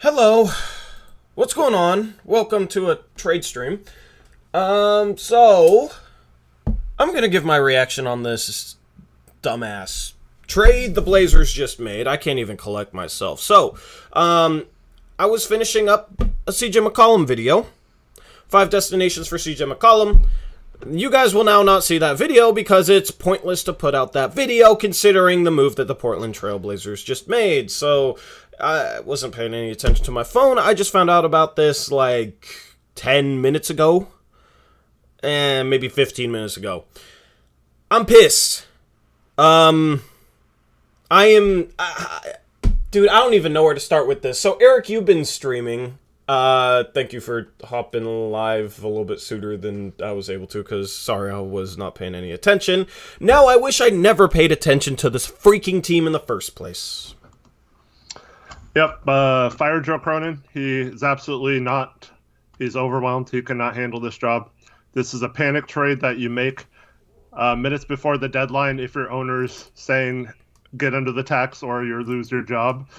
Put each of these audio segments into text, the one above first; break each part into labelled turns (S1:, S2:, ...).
S1: Hello, what's going on? Welcome to a trade stream. So I'm gonna give my reaction on this dumbass trade the Blazers just made. I can't even collect myself. So, I was finishing up a CJ McCollum video. 5 destinations for CJ McCollum. You guys will now not see that video because it's pointless to put out that video considering the move that the Portland Trail Blazers just made. So I wasn't paying any attention to my phone. I just found out about this like 10 minutes ago. And maybe 15 minutes ago. I'm pissed. I am... dude, I don't even know where to start with this. So Eric, you've been streaming. Thank you for hopping live a little bit sooner than I was able to, because, sorry, I was not paying any attention. Now I wish I never paid attention to this freaking team in the first place.
S2: Yep, fire Joe Cronin. He is absolutely not, he's overwhelmed. He cannot handle this job. This is a panic trade that you make minutes before the deadline if your owner's saying get under the tax or you lose your job.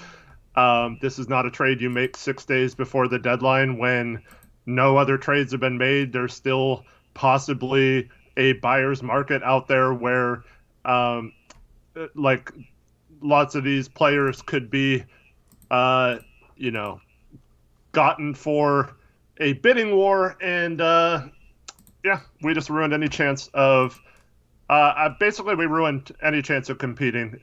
S2: This is not a trade you make 6 days before the deadline when no other trades have been made. There's still possibly a buyer's market out there where, like, lots of these players could be, gotten for a bidding war. And, yeah, we just ruined any chance of, basically we ruined any chance of competing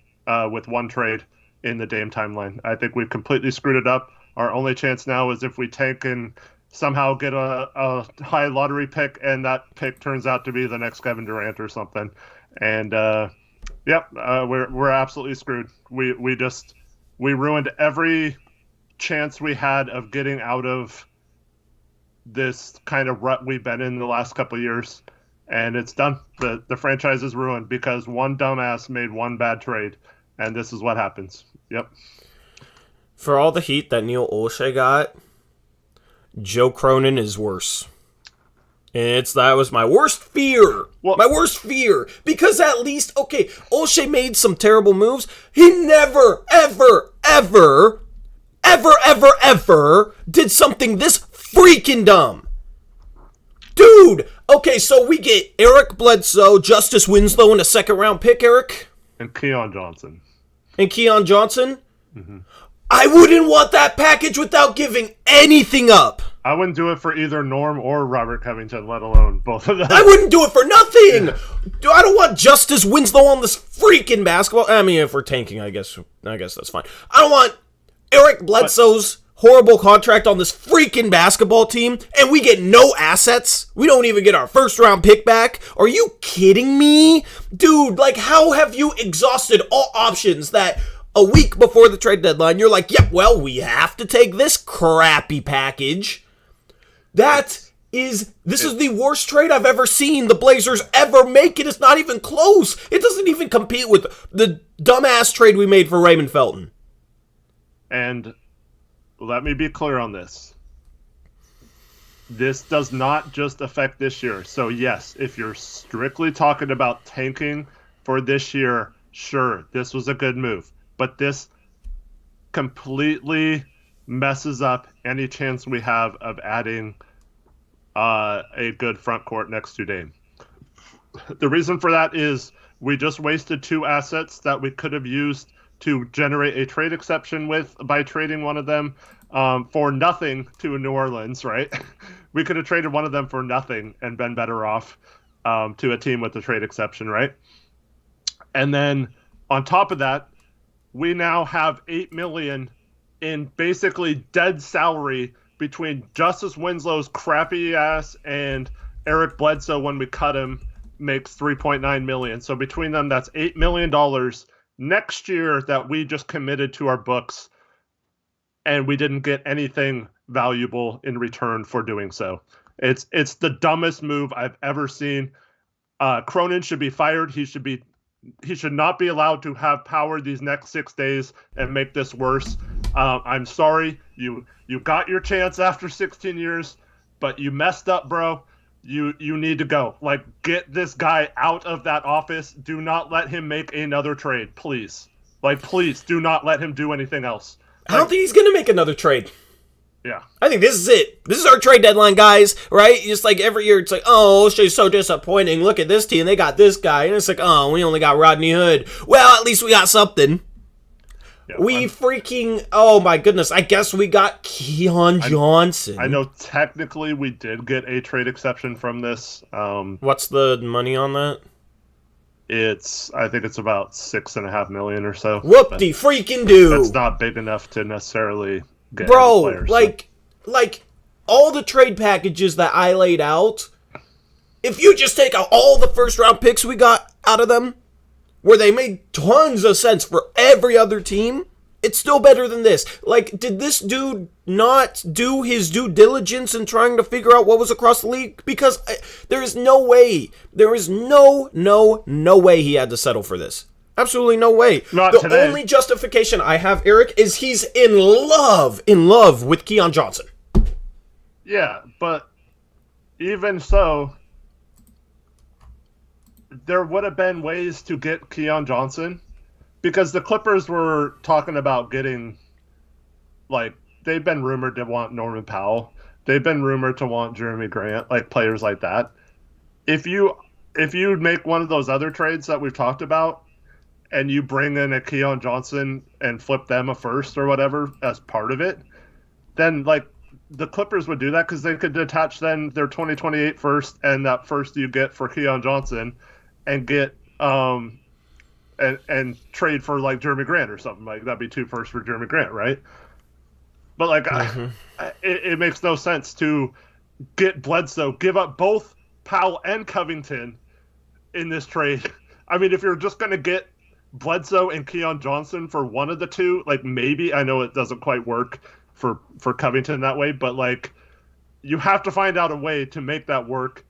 S2: with one trade in the Dame timeline. I think we've completely screwed it up. Our only chance now is if we tank and somehow get a high lottery pick, and that pick turns out to be the next Kevin Durant or something. And we're absolutely screwed. We ruined every chance we had of getting out of this kind of rut we've been in the last couple of years, and it's done. The franchise is ruined because one dumbass made one bad trade, and this is what happens. Yep.
S1: For all the heat that Neil Olshey got, Joe Cronin is worse. And that was my worst fear.
S2: Well,
S1: my worst fear. Because at least, okay, Olshey made some terrible moves. He never, ever did something this freaking dumb. Dude, okay, so we get Eric Bledsoe, Justice Winslow, and a second-round pick, Eric?
S2: And Keon Johnson.
S1: Mm-hmm. I wouldn't want that package without giving anything up.
S2: I wouldn't do it for either Norm or Robert Covington, let alone both of them.
S1: I wouldn't do it for nothing. Yeah. I don't want Justice Winslow on this freaking basketball. I mean, if we're tanking, I guess that's fine. I don't want Eric Bledsoe's horrible contract on this freaking basketball team, and we get no assets. We don't even get our first-round pick back. Are you kidding me? Dude, like, how have you exhausted all options that a week before the trade deadline, you're like, yep, well, we have to take this crappy package. This is the worst trade I've ever seen the Blazers ever make. It is not even close. It doesn't even compete with the dumbass trade we made for Raymond Felton.
S2: And let me be clear on this. This does not just affect this year. So yes, if you're strictly talking about tanking for this year, sure, this was a good move. But this completely messes up any chance we have of adding a good front court next to Dame. The reason for that is we just wasted 2 assets that we could have used to generate a trade exception with by trading one of them for nothing to New Orleans, right? We could have traded one of them for nothing and been better off to a team with the trade exception, right? And then on top of that, we now have $8 million in basically dead salary between Justice Winslow's crappy ass and Eric Bledsoe when we cut him makes $3.9 million. So between them, that's $8 million next year that we just committed to our books, and we didn't get anything valuable in return for doing so. It's the dumbest move I've ever seen. Cronin should be fired. He should not be allowed to have power these next 6 days and make this worse. I'm sorry. You got your chance after 16 years, but you messed up, bro. You need to go. Like, get this guy out of that office. Do not let him make another trade, please. Like, please do not let him do anything else.
S1: I don't think he's going to make another trade.
S2: Yeah.
S1: I think this is it. This is our trade deadline, guys, right? Just like every year, it's like, oh, O'Shea's so disappointing. Look at this team. They got this guy. And it's like, oh, we only got Rodney Hood. Well, at least we got something.
S2: Yeah,
S1: Oh my goodness. I guess we got Keon Johnson.
S2: I know technically we did get a trade exception from this.
S1: What's the money on that?
S2: I think it's about $6.5 million or so.
S1: Whoop-de-freaking-do.
S2: That's not big enough to necessarily get
S1: Bro,
S2: players,
S1: like all the trade packages that I laid out, if you just take out all the first round picks we got out of them, where they made tons of sense for every other team, it's still better than this. Like, did this dude not do his due diligence in trying to figure out what was across the league? Because there is no way he had to settle for this. Absolutely no way.
S2: Not today.
S1: The only justification I have, Eric, is he's in love with Keon Johnson.
S2: Yeah, but even so, there would have been ways to get Keon Johnson, because the Clippers were talking about getting, like, they've been rumored to want Norman Powell. They've been rumored to want Jeremy Grant, like players like that. If you make one of those other trades that we've talked about, and you bring in a Keon Johnson and flip them a first or whatever as part of it, then, like, the Clippers would do that because they could detach then their 2028 first and that first you get for Keon Johnson and get and trade for, like, Jeremy Grant or something. Like, that'd be 2 firsts for Jeremy Grant, right? But, like, it makes no sense to get Bledsoe, give up both Powell and Covington in this trade. I mean, if you're just going to get Bledsoe and Keon Johnson for one of the two, like, maybe, I know it doesn't quite work for Covington that way, but, like, you have to find out a way to make that work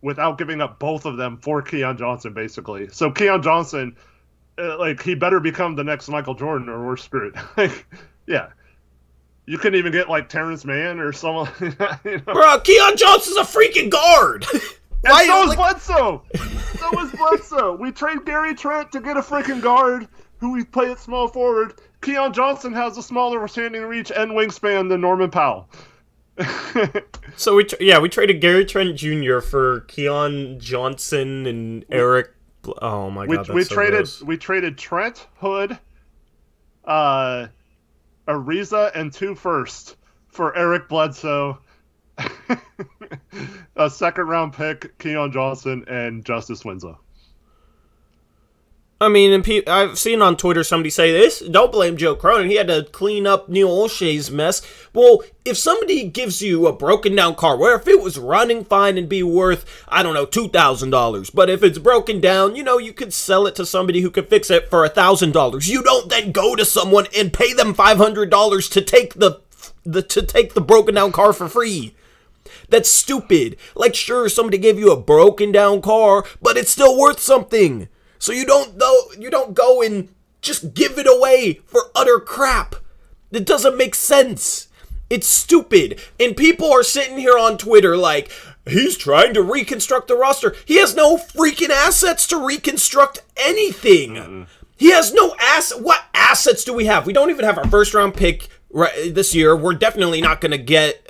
S2: without giving up both of them for Keon Johnson, basically. So Keon Johnson, like, he better become the next Michael Jordan or we're screwed. Like, yeah. You couldn't even get, like, Terrence Mann or someone. You know?
S1: Bro, Keon Johnson's a freaking guard.
S2: And so is Bledsoe. So is Bledsoe. We trade Gary Trent to get a freaking guard who we play at small forward. Keon Johnson has a smaller standing reach and wingspan than Norman Powell.
S1: So we traded Gary Trent Jr. for Keon Johnson and Eric. Oh my god,
S2: we traded Trent Hood, Ariza, and 2 firsts for Eric Bledsoe. A second-round pick, Keon Johnson, and Justice Winslow.
S1: I mean, I've seen on Twitter somebody say this. Don't blame Joe Cronin. He had to clean up Neil O'Shea's mess. Well, if somebody gives you a broken-down car, where if it was running fine and be worth, I don't know, $2,000, but if it's broken down, you know, you could sell it to somebody who could fix it for $1,000. You don't then go to someone and pay them $500 to take the broken-down car for free. That's stupid. Like, sure, somebody gave you a broken down car, but it's still worth something. So you don't go and just give it away for utter crap. It doesn't make sense. It's stupid. And people are sitting here on Twitter like, he's trying to reconstruct the roster. He has no freaking assets to reconstruct anything. Mm-hmm. He has no What assets do we have? We don't even have our first round pick this year. We're definitely not going to get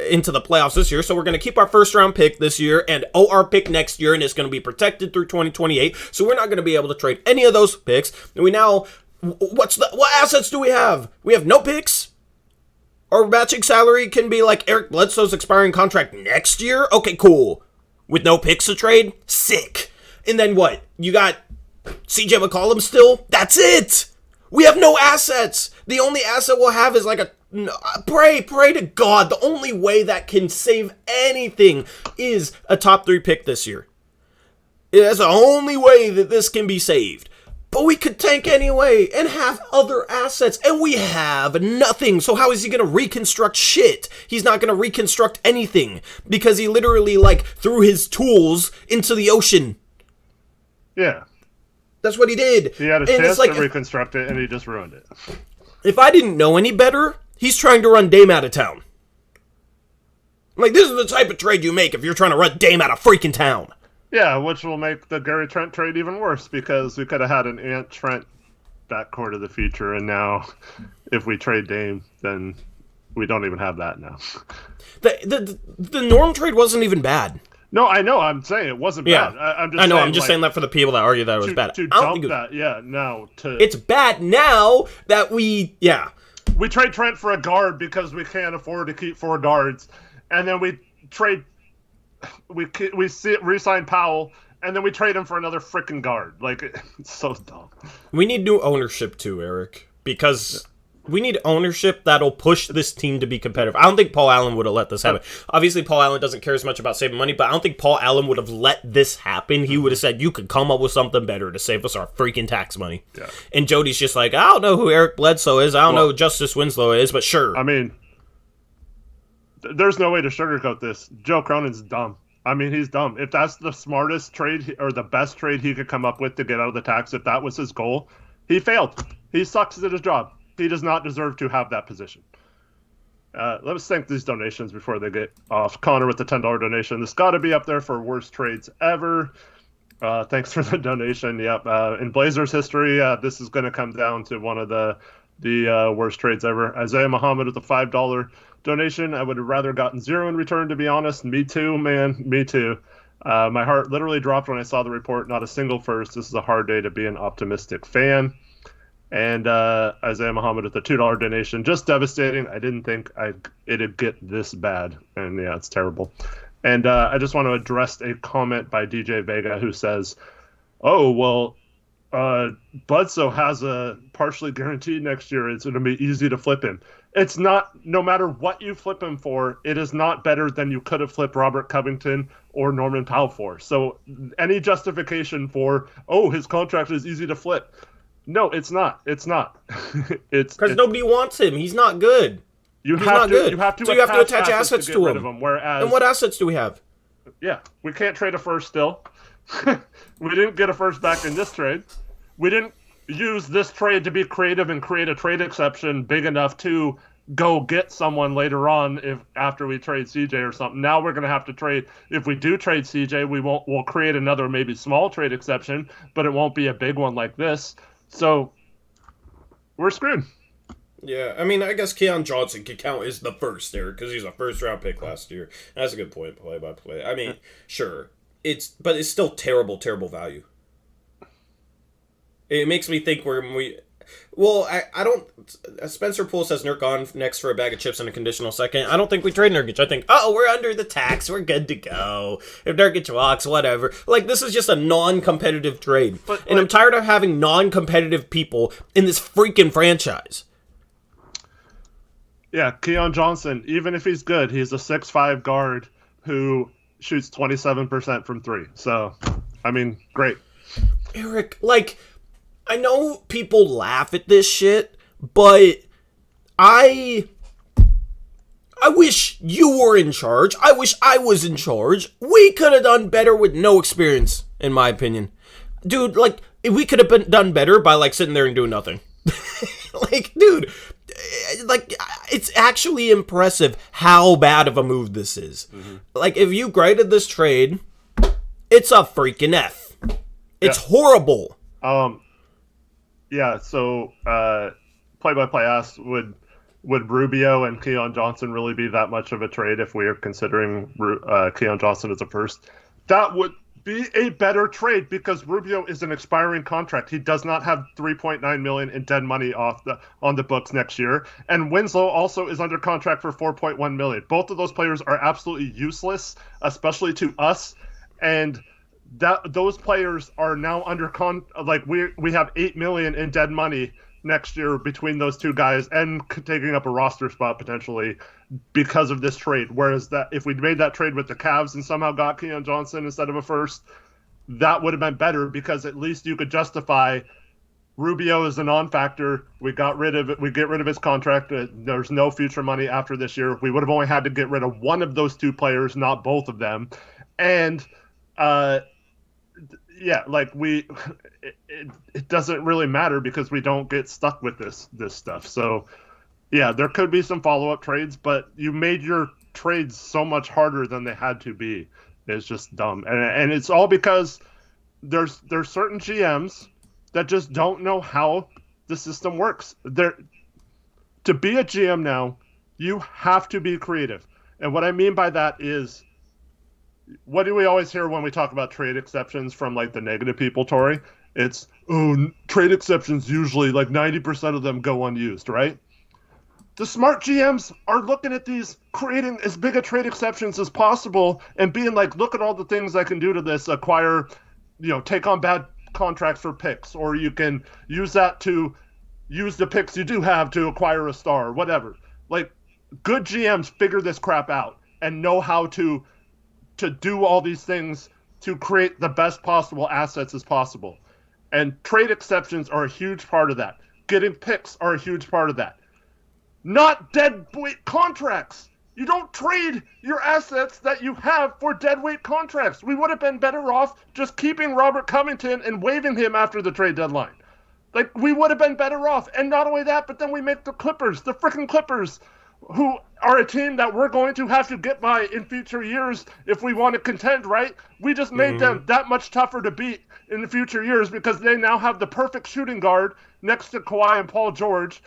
S1: into the playoffs this year, so we're going to keep our first round pick this year and our pick next year, and it's going to be protected through 2028, so we're not going to be able to trade any of those picks. And what assets do we have? We have no picks. Our matching salary can be like Eric Bledsoe's expiring contract next year. Okay, cool. With no picks to trade? Sick. And then what? You got CJ McCollum still? That's it. We have no assets. The only asset we'll have is like pray to God. The only way that can save anything is a top 3 pick this year. That's the only way that this can be saved. But we could tank anyway and have other assets, and we have nothing. So how is he going to reconstruct shit? He's not going to reconstruct anything because he literally, like, threw his tools into the ocean.
S2: Yeah.
S1: That's what he did.
S2: He had a chance to reconstruct it, and he just ruined it.
S1: If I didn't know any better, he's trying to run Dame out of town. Like, this is the type of trade you make if you're trying to run Dame out of freaking town.
S2: Yeah, which will make the Gary Trent trade even worse, because we could have had an Ant-Trent backcourt of the future, and now if we trade Dame, then we don't even have that now.
S1: The Norm trade wasn't even bad.
S2: No, I know. I'm saying it wasn't bad. I'm just
S1: saying that for the people that argue that it was bad.
S2: To dump that, no.
S1: It's bad now that we
S2: trade Trent for a guard because we can't afford to keep 4 guards, and then we re-sign Powell, and then we trade him for another freaking guard. Like, it's so dumb.
S1: We need new ownership too, Eric, because we need ownership that'll push this team to be competitive. I don't think Paul Allen would have let this happen. Obviously, Paul Allen doesn't care as much about saving money, but I don't think Paul Allen would have let this happen. He would have said, you could come up with something better to save us our freaking tax money. Yeah. And Jody's just like, I don't know who Eric Bledsoe is. I don't know who Justice Winslow is, but sure.
S2: I mean, there's no way to sugarcoat this. Joe Cronin's dumb. I mean, he's dumb. If that's the smartest trade or the best trade he could come up with to get out of the tax, if that was his goal, he failed. He sucks at his job. He does not deserve to have that position. Let's thank these donations before they get off. Connor with the $10 donation. This got to be up there for worst trades ever. Thanks for the donation. Yep. In Blazers history, this is going to come down to one of the worst trades ever. Isaiah Muhammad with the $5 donation. I would have rather gotten 0 in return, to be honest. Me too, man. Me too. My heart literally dropped when I saw the report. Not a single first. This is a hard day to be an optimistic fan. And Isaiah Muhammad with the $2 donation. Just devastating. I didn't think it'd get this bad. And yeah, it's terrible. And I just want to address a comment by DJ Vega who says, oh, well, Bledsoe has a partially guaranteed next year. It's going to be easy to flip him. It's not, no matter what you flip him for, it is not better than you could have flipped Robert Covington or Norman Powell for. So any justification for, oh, his contract is easy to flip. No, it's not. It's not. It's
S1: because nobody wants him. He's not good.
S2: You have to attach assets to
S1: him. And what assets do we have?
S2: Yeah, we can't trade a first still. We didn't get a first back in this trade. We didn't use this trade to be creative and create a trade exception big enough to go get someone later on after we trade CJ or something. Now we're going to have to trade. If we do trade CJ, we'll create another maybe small trade exception, but it won't be a big one like this. So we're screwed.
S1: Yeah, I mean, I guess Keon Johnson could count as the first there because he's a first-round pick last year. That's a good point, play-by-play. I mean, sure, but it's still terrible, terrible value. It makes me think I don't. Spencer Poole says Nurkic next for a bag of chips and a conditional second. I don't think we trade Nurkic. I think, we're under the tax. We're good to go. If Nurkic walks, whatever. Like, this is just a non-competitive trade. And I'm tired of having non-competitive people in this freaking franchise.
S2: Yeah, Keon Johnson, even if he's good, he's a 6'5" guard who shoots 27% from 3. So, I mean, great.
S1: Eric, I know people laugh at this shit, but I wish you were in charge. I wish I was in charge. We could have done better with no experience, in my opinion. Dude, we could have done better by, sitting there and doing nothing. Dude, it's actually impressive how bad of a move this is. Mm-hmm. If you graded this trade, it's a freaking F. It's horrible.
S2: Yeah, so play-by-play asked, would Rubio and Keon Johnson really be that much of a trade if we are considering Keon Johnson as a first? That would be a better trade because Rubio is an expiring contract. He does not have $3.9 million in dead money on the books next year. And Winslow also is under contract for $4.1 million. Both of those players are absolutely useless, especially to us. And those players are now under we have $8 million in dead money next year between those two guys and taking up a roster spot potentially because of this trade. Whereas if we'd made that trade with the Cavs and somehow got Keon Johnson instead of a first, that would have been better because at least you could justify Rubio is a non-factor. We get rid of his contract. There's no future money after this year. We would have only had to get rid of one of those two players, not both of them. And it doesn't really matter because we don't get stuck with this stuff. So, yeah, there could be some follow-up trades, but you made your trades so much harder than they had to be. It's just dumb. And it's all because there's certain GMs that just don't know how the system works. To be a GM now, You have to be creative. And what I mean by that is, what do we always hear when we talk about trade exceptions from like the negative people, Tori? It's, oh, trade exceptions usually like 90% of them go unused, right? The smart GMs are looking at these, creating as big a trade exceptions as possible and being like, look at all the things I can do to this, acquire, take on bad contracts for picks, or you can use that to use the picks you do have to acquire a star, or whatever. Like, good GMs figure this crap out and know how to do all these things to create the best possible assets as possible. And trade exceptions are a huge part of that. Getting picks are a huge part of that. Not deadweight contracts. You don't trade your assets that you have for deadweight contracts. We would have been better off just keeping Robert Covington and waiving him after the trade deadline. Like, we would have been better off. And not only that, but then we make the freaking Clippers, who are a team that we're going to have to get by in future years if we want to contend, right? We just made them that much tougher to beat in the future years because they now have the perfect shooting guard next to Kawhi and Paul George,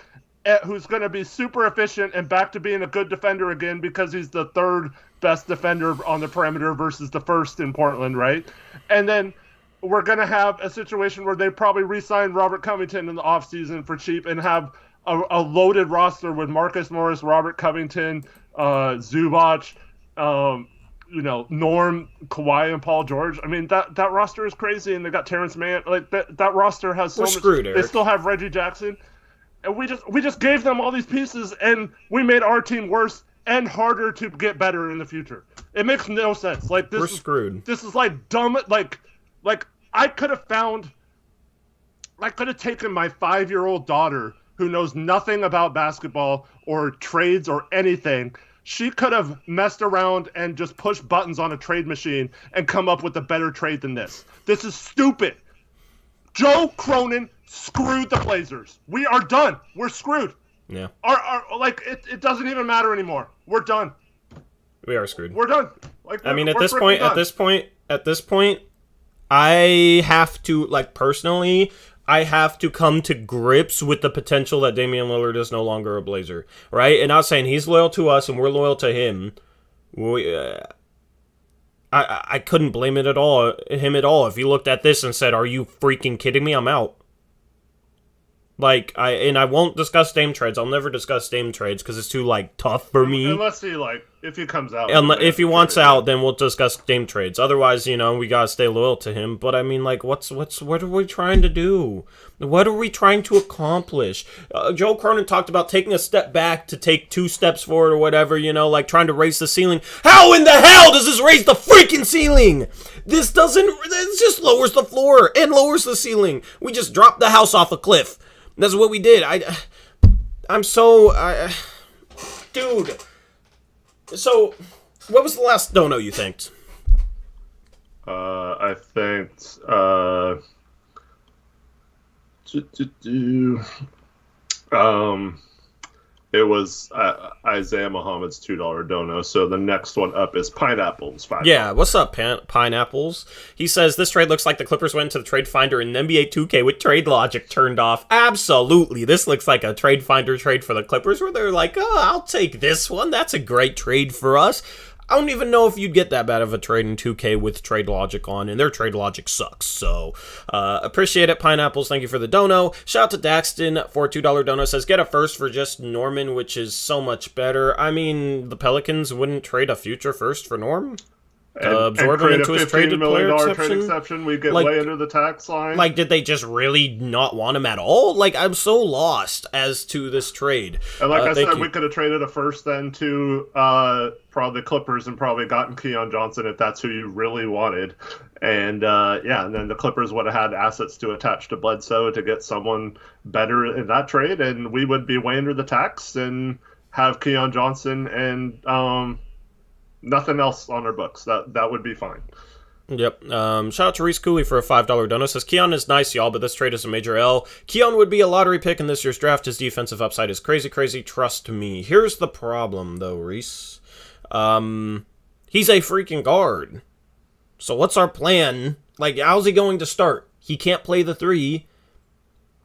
S2: who's going to be super efficient and back to being a good defender again because he's the third best defender on the perimeter versus the first in Portland, right? And then we're going to have a situation where they probably re-sign Robert Covington in the offseason for cheap and have a loaded roster with Marcus Morris, Robert Covington, Zubac, Norm, Kawhi, and Paul George. I mean, that roster is crazy, and they got Terrence Mann. Like, that roster has so much.
S1: Screwed, Eric.
S2: They still have Reggie Jackson. And we just gave them all these pieces, and we made our team worse and harder to get better in the future. It makes no sense. Like,
S1: we're screwed.
S2: This is like dumb. Like I could have taken my 5-year-old daughter who knows nothing about basketball or trades or anything. She could have messed around and just pushed buttons on a trade machine and come up with a better trade than this. This is stupid. Joe Cronin screwed the Blazers. We are done. We're screwed.
S1: Yeah.
S2: It doesn't even matter anymore. We're done.
S1: We are screwed.
S2: We're done. Like,
S1: I mean, at this point, I have to, like, personally, I have to come to grips with the potential that Damian Lillard is no longer a Blazer, right? And not saying he's loyal to us and we're loyal to him. I couldn't blame him at all if he looked at this and said, "Are you freaking kidding me? I'm out." Like, I won't discuss Dame trades. I'll never discuss Dame trades because it's too, like, tough for me.
S2: Unless he, like, if he comes out.
S1: If he wants out, then we'll discuss Dame trades. Otherwise, we gotta stay loyal to him. But, I mean, like, what are we trying to do? What are we trying to accomplish? Joe Cronin talked about taking a step back to take 2 steps forward or whatever, like trying to raise the ceiling. How in the hell does this raise the freaking ceiling? This just lowers the floor and lowers the ceiling. We just dropped the house off a cliff. That's what we did. Dude. So, what was the last dono you thanked?
S2: I thanked, it was Isaiah Muhammad's $2 dono, so the next one up is Pineapples. $5.
S1: Yeah, what's up, Pineapples? He says, this trade looks like the Clippers went to the trade finder in NBA 2K with trade logic turned off. Absolutely, this looks like a trade finder trade for the Clippers where they're like, oh, I'll take this one. That's a great trade for us. I don't even know if you'd get that bad of a trade in 2K with trade logic on, and their trade logic sucks. So, appreciate it, Pineapples. Thank you for the dono. Shout out to Daxton for a $2 dono. Says, get a first for just Norman, which is so much better. I mean, the Pelicans wouldn't trade a future first for Norm? Absorb him into his traded player exception.
S2: We get way under the tax line.
S1: Like, did they just really not want him at all? Like, I'm so lost as to this trade.
S2: And like I said, we could have traded a first then to probably the Clippers and probably gotten Keon Johnson if that's who you really wanted. And and then the Clippers would have had assets to attach to Bledsoe to get someone better in that trade, and we would be way under the tax and have Keon Johnson and nothing else on our books. That would be fine.
S1: Yep. Shout out to Reese Cooley for a $5 dono. Says, Keon is nice, y'all, but this trade is a major L. Keon would be a lottery pick in this year's draft. His defensive upside is crazy, crazy. Trust me. Here's the problem, though, Reese. He's a freaking guard. So what's our plan? Like, how's he going to start? He can't play the 3.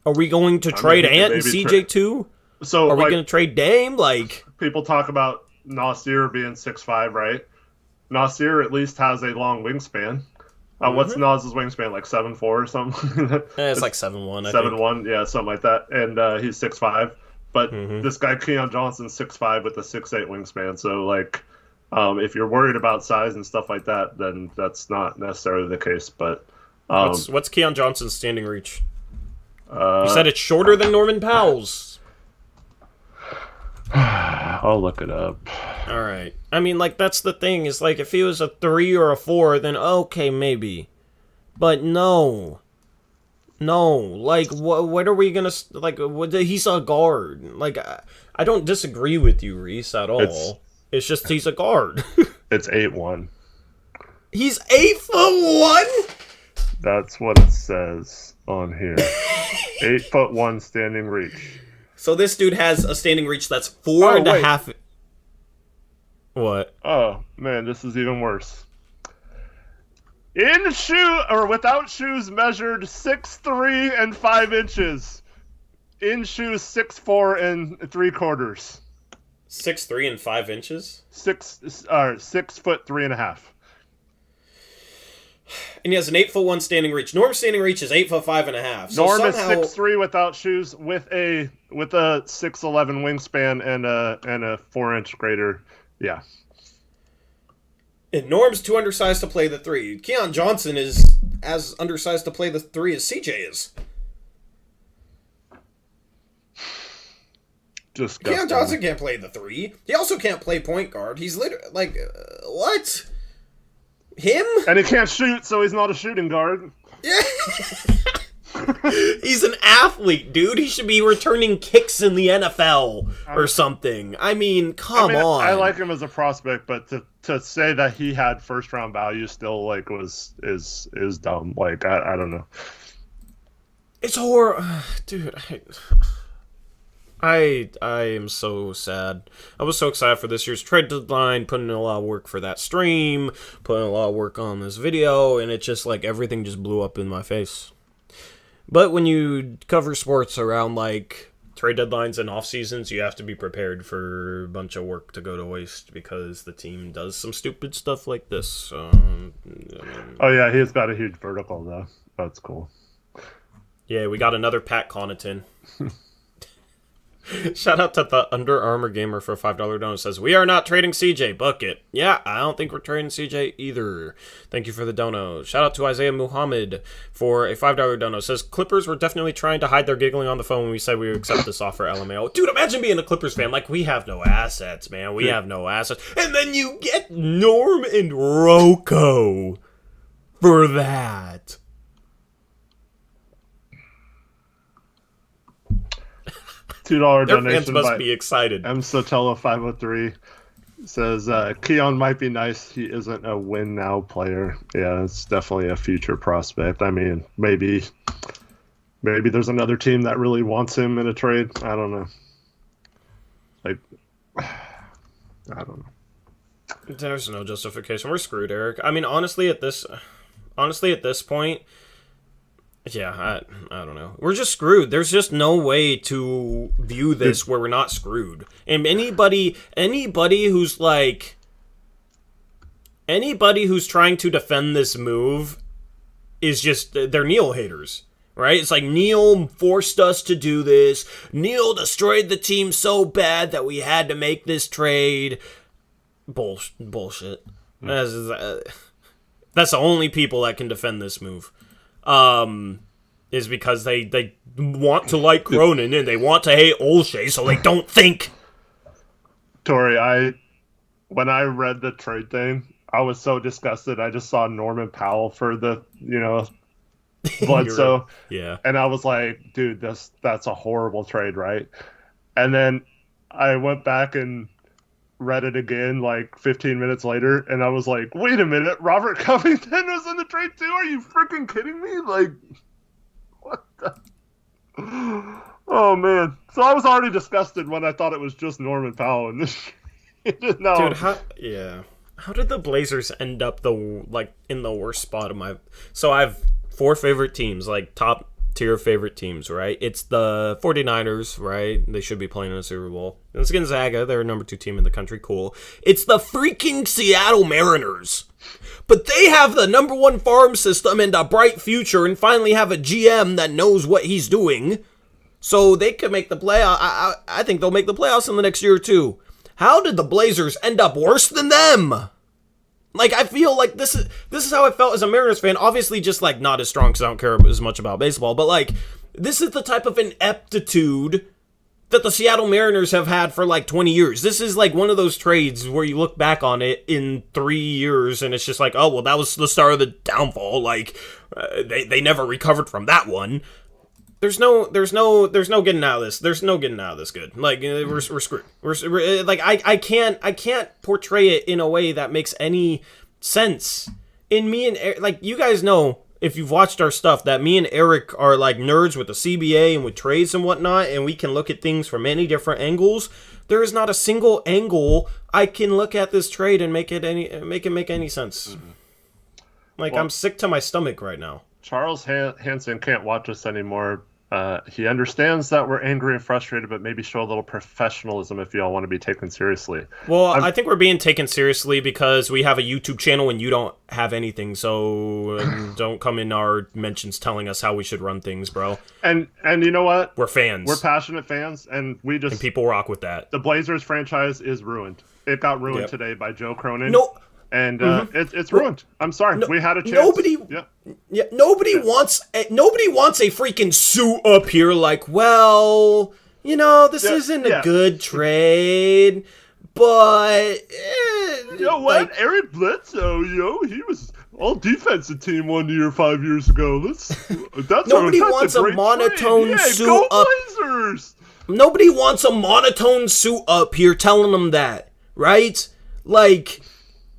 S1: Are we going to trade Ant and CJ too?
S2: So
S1: Are we
S2: like,
S1: going to trade Dame? Like,
S2: people talk about Nasir being 6'5", right? Nasir at least has a long wingspan. What's Nas's wingspan, like 7'4" or something?
S1: it's like 7'1", I
S2: 7'1", yeah, something like that. And he's 6'5". But
S1: think.
S2: this guy Keon Johnson's 6'5" with a 6'8" wingspan. So like, if you're worried about size and stuff like that, then that's not necessarily the case. But
S1: What's Keon Johnson's standing reach? You said it's shorter than Norman Powell's.
S2: I'll look it up.
S1: All right. I mean, like, that's the thing. Is like, if he was a 3 or a 4, then okay, maybe. But no. Like, what are we gonna like? He's a guard. Like, I don't disagree with you, Reese, at all. It's just he's a guard.
S2: It's 8'1".
S1: He's 8'1".
S2: That's what it says on here. 8'1" standing reach.
S1: So this dude has a standing reach that's 4.5. What?
S2: Oh man, this is even worse. In shoe or without shoes, measured 6'3" and 5 inches. In shoes, 6'4" and 3/4.
S1: 6'3" and 5 inches.
S2: 6 foot 3.5.
S1: And he has an 8'1" standing reach. Norm's standing reach is 8'5.5". So
S2: Norm
S1: somehow...
S2: is 6'3" without shoes, with a 6'11" wingspan and a 4-inch greater. Yeah.
S1: And Norm's too undersized to play the 3. Keon Johnson is as undersized to play the 3 as CJ is.
S2: Disgusting.
S1: Keon Johnson can't play the 3. He also can't play point guard. He's literally like, what? Him?
S2: And he can't shoot, so he's not a shooting guard.
S1: Yeah. He's an athlete, dude. He should be returning kicks in the NFL or something. I mean, come on.
S2: I like him as a prospect, but to say that he had first round value still like is dumb. Like I don't know.
S1: It's horrible, dude. I am so sad. I was so excited for this year's trade deadline, putting in a lot of work for that stream, putting a lot of work on this video, and it just like everything just blew up in my face. But when you cover sports around like trade deadlines and off seasons, you have to be prepared for a bunch of work to go to waste because the team does some stupid stuff like this.
S2: Oh yeah, he's got a huge vertical though. That's cool.
S1: Yeah, we got another Pat Connaughton. Shout out to the Under Armour Gamer for a $5 donut. Says, we are not trading CJ. Bucket. Yeah, I don't think we're trading CJ either. Thank you for the dono. Shout out to Isaiah Muhammad for a $5 dono. Says, Clippers were definitely trying to hide their giggling on the phone when we said we would accept this offer, LMAO. Dude, imagine being a Clippers fan. Like, we have no assets, man. We have no assets. And then you get Norm and Rocco for that.
S2: $2
S1: Their
S2: donation
S1: fans must
S2: by
S1: be excited.
S2: M Sotelo 503 says Keon might be nice. He isn't a win now player. Yeah, it's definitely a future prospect. I mean, maybe there's another team that really wants him in a trade. I don't know. Like, I don't know.
S1: There's no justification. We're screwed, Eric. I mean, honestly, at this point. Yeah, I don't know. Were just screwed. There's just no way to view this where we're not screwed. And anybody who's trying to defend this move is just, they're Neil haters, right? It's like, Neil forced us to do this. Neil destroyed the team so bad that we had to make this trade. Bullshit. That's the only people that can defend this move. Is because they want to like Cronin and they want to hate Olshey, so they don't think.
S2: Tori, when I read the trade thing, I was so disgusted. I just saw Norman Powell for the, Bledsoe.
S1: Yeah.
S2: And I was like, dude, that's a horrible trade, right? And then I went back and read it again like 15 minutes later, and I was like, wait a minute, Robert Covington was in the trade too? Are you freaking kidding me? Like, what the... Oh, man. So I was already disgusted when I thought it was just Norman Powell. And
S1: no. Dude, how did the Blazers end up in the worst spot of my... So I have 4 favorite teams, like top tier favorite teams, right? It's the 49ers, right? They should be playing in the Super Bowl. It's Gonzaga. They're number 2 team in the country. Cool. It's the freaking Seattle Mariners. But they have the number 1 farm system and a bright future and finally have a GM that knows what he's doing. So they could make the playoff. I think they'll make the playoffs in the next year or two. How did the Blazers end up worse than them? Like, I feel like this is how I felt as a Mariners fan. Obviously, just, like, not as strong because I don't care as much about baseball. But, like, this is the type of ineptitude that the Seattle Mariners have had for, like, 20 years. This is, like, one of those trades where you look back on it in 3 years and it's just like, oh, well, that was the start of the downfall. Like, they never recovered from that one. There's no getting out of this. There's no getting out of this good. Like, we're screwed. We're like, I can't portray it in a way that makes any sense. In me and Eric, like, you guys know, if you've watched our stuff, that me and Eric are like nerds with the CBA and with trades and whatnot, and we can look at things from many different angles. There is not a single angle I can look at this trade and make it make any sense. Mm-hmm. Like, well, I'm sick to my stomach right now.
S2: Charles Hansen can't watch us anymore. He understands that we're angry and frustrated, but maybe show a little professionalism if y'all want to be taken seriously.
S1: Well, I think we're being taken seriously because we have a YouTube channel and you don't have anything, so don't come in our mentions telling us how we should run things, bro.
S2: And you know what?
S1: We're fans.
S2: We're passionate fans, and
S1: and people rock with that.
S2: The Blazers franchise is ruined. It got ruined today by Joe Cronin.
S1: No.
S2: And it's ruined. I'm sorry.
S1: No,
S2: we had a chance.
S1: Nobody wants a freaking suit up here like, well, you know, this isn't a good trade, but
S2: you know what? Like, Eric Bledsoe, he was all defensive team 1 year, 5 years ago.
S1: Nobody wants a monotone suit up.
S2: Blazers.
S1: Nobody wants a monotone suit up here telling them that, right? Like,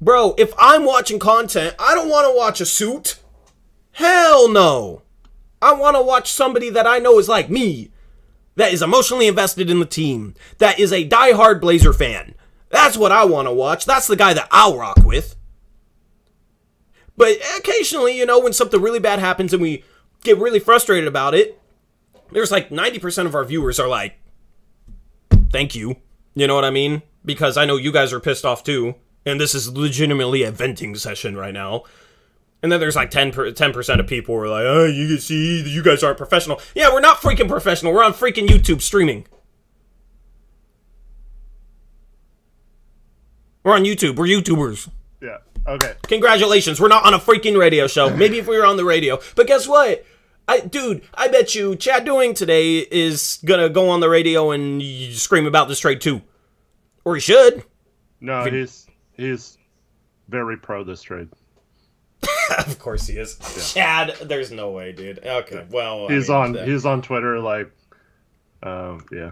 S1: bro, if I'm watching content, I don't want to watch a suit. Hell no. I want to watch somebody that I know is like me, that is emotionally invested in the team, that is a diehard Blazer fan. That's what I want to watch. That's the guy that I'll rock with. But occasionally, you know, when something really bad happens and we get really frustrated about it, there's like 90% of our viewers are like, thank you. You know what I mean? Because I know you guys are pissed off too. And this is legitimately a venting session right now. And then there's like 10% of people who are like, oh, you can see, you guys aren't professional. Yeah, we're not freaking professional. We're on freaking YouTube streaming. We're on YouTube. We're YouTubers.
S2: Yeah, okay.
S1: Congratulations. We're not on a freaking radio show. Maybe if we were on the radio. But guess what? I bet you Chad Doing today is going to go on the radio and scream about this trade too. Or he should.
S2: No, he's very pro this trade.
S1: Of course he is. Yeah. Chad, there's no way, dude. Okay, well,
S2: he's on Twitter, like, yeah.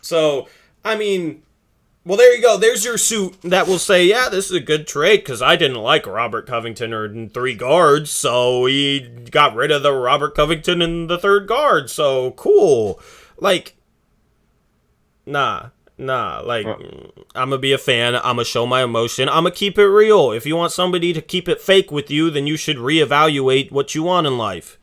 S1: So, I mean, well, there you go. There's your suit that will say, yeah, this is a good trade because I didn't like Robert Covington or 3 guards, so he got rid of the Robert Covington and the 3rd guard. So cool. Like, nah, like, I'm gonna be a fan, I'm gonna show my emotion, I'm gonna keep it real. If you want somebody to keep it fake with you, then you should reevaluate what you want in life.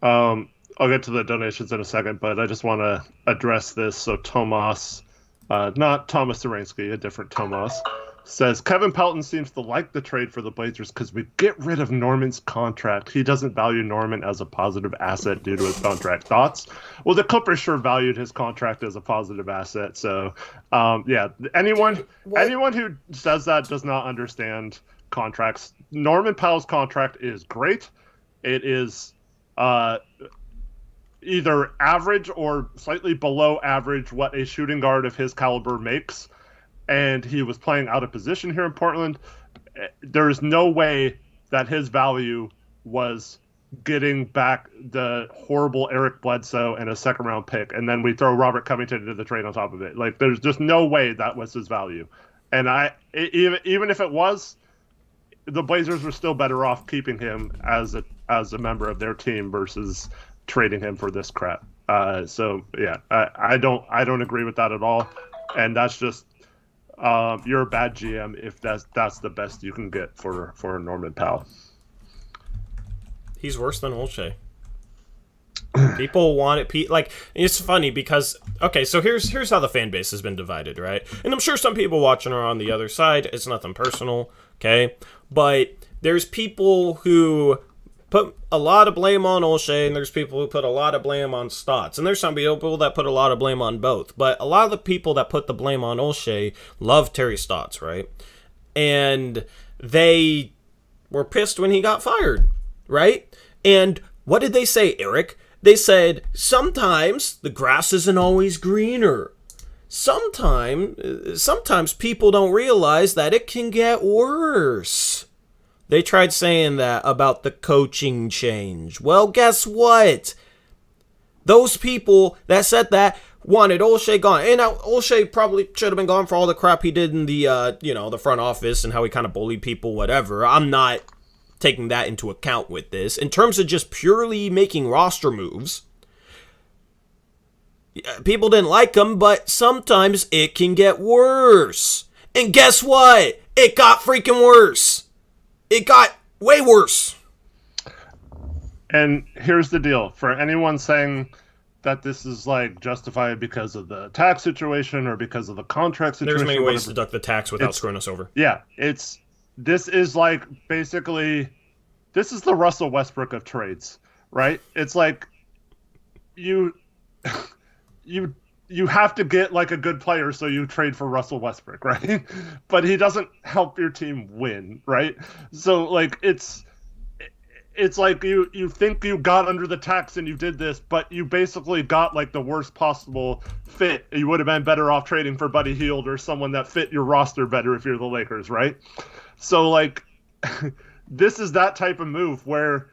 S2: I'll get to the donations in a second, but I just want to address this. So Tomas, not Thomas Zaransky, a different Tomas, says, Kevin Pelton seems to like the trade for the Blazers because we get rid of Norman's contract. He doesn't value Norman as a positive asset due to his contract. Thoughts? Well, the Clippers sure valued his contract as a positive asset. So, yeah, anyone who says that does not understand contracts. Norman Powell's contract is great. It is either average or slightly below average what a shooting guard of his caliber makes. And he was playing out of position here in Portland. There is no way that his value was getting back the horrible Eric Bledsoe and a 2nd-round pick, and then we throw Robert Covington into the trade on top of it. Like, there's just no way that was his value. And even if it was, the Blazers were still better off keeping him as a member of their team versus trading him for this crap. So yeah, I don't agree with that at all, and that's just. You're a bad GM if that's the best you can get for Norman Powell.
S1: He's worse than Olshey. People want it. Like, it's funny because, okay, so here's how the fan base has been divided, right? And I'm sure some people watching are on the other side. It's nothing personal, okay? But there's people who put a lot of blame on Olshey, and there's people who put a lot of blame on Stotts. And there's some people that put a lot of blame on both. But a lot of the people that put the blame on Olshey love Terry Stotts, right? And they were pissed when he got fired, right? And what did they say, Eric? They said, sometimes the grass isn't always greener. Sometimes people don't realize that it can get worse. They tried saying that about the coaching change. Well, guess what? Those people that said that wanted Olshey gone. And now Olshey probably should have been gone for all the crap he did in the, the front office and how he kind of bullied people, whatever. I'm not taking that into account with this. In terms of just purely making roster moves, people didn't like him, but sometimes it can get worse. And guess what? It got freaking worse. It got way worse.
S2: And here's the deal. For anyone saying that this is like justified because of the tax situation or because of the contract situation,
S1: there's many ways to duck the tax without screwing us over.
S2: Yeah, this is like basically, this is the Russell Westbrook of trades, right? It's like you have to get like a good player, so you trade for Russell Westbrook, right? But he doesn't help your team win, right? So like it's like you think you got under the tax and you did this, but you basically got like the worst possible fit. You would have been better off trading for Buddy Hield or someone that fit your roster better if you're the Lakers, right? So like this is that type of move where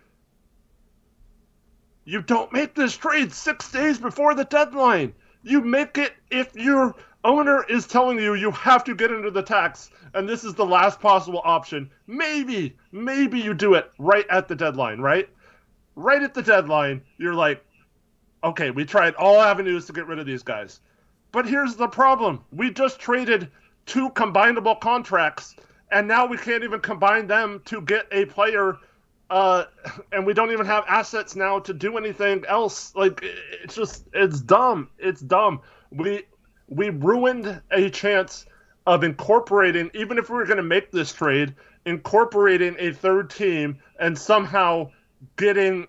S2: you don't make this trade 6 days before the deadline. You make it if your owner is telling you you have to get into the tax and this is the last possible option. Maybe you do it right at the deadline, right? Right at the deadline, you're like, okay, we tried all avenues to get rid of these guys. But here's the problem. We just traded 2 combinable contracts, and now we can't even combine them to get a player, and we don't even have assets now to do anything else. Like, it's dumb. It's dumb. We ruined a chance of incorporating, even if we were going to make this trade, incorporating a third team and somehow getting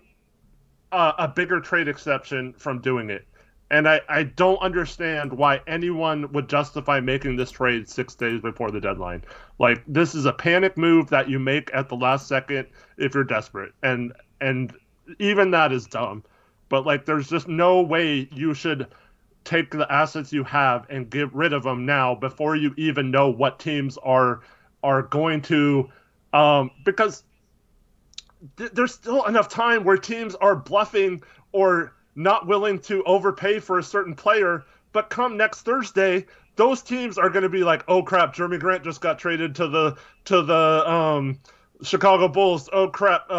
S2: a bigger trade exception from doing it. And I don't understand why anyone would justify making this trade 6 days before the deadline. Like, this is a panic move that you make at the last second if you're desperate. And even that is dumb. But, like, there's just no way you should take the assets you have and get rid of them now before you even know what teams are going to, because there's still enough time where teams are bluffing or not willing to overpay for a certain player, but come next Thursday, those teams are going to be like, oh crap, Jeremy Grant just got traded to the Chicago Bulls. Oh crap,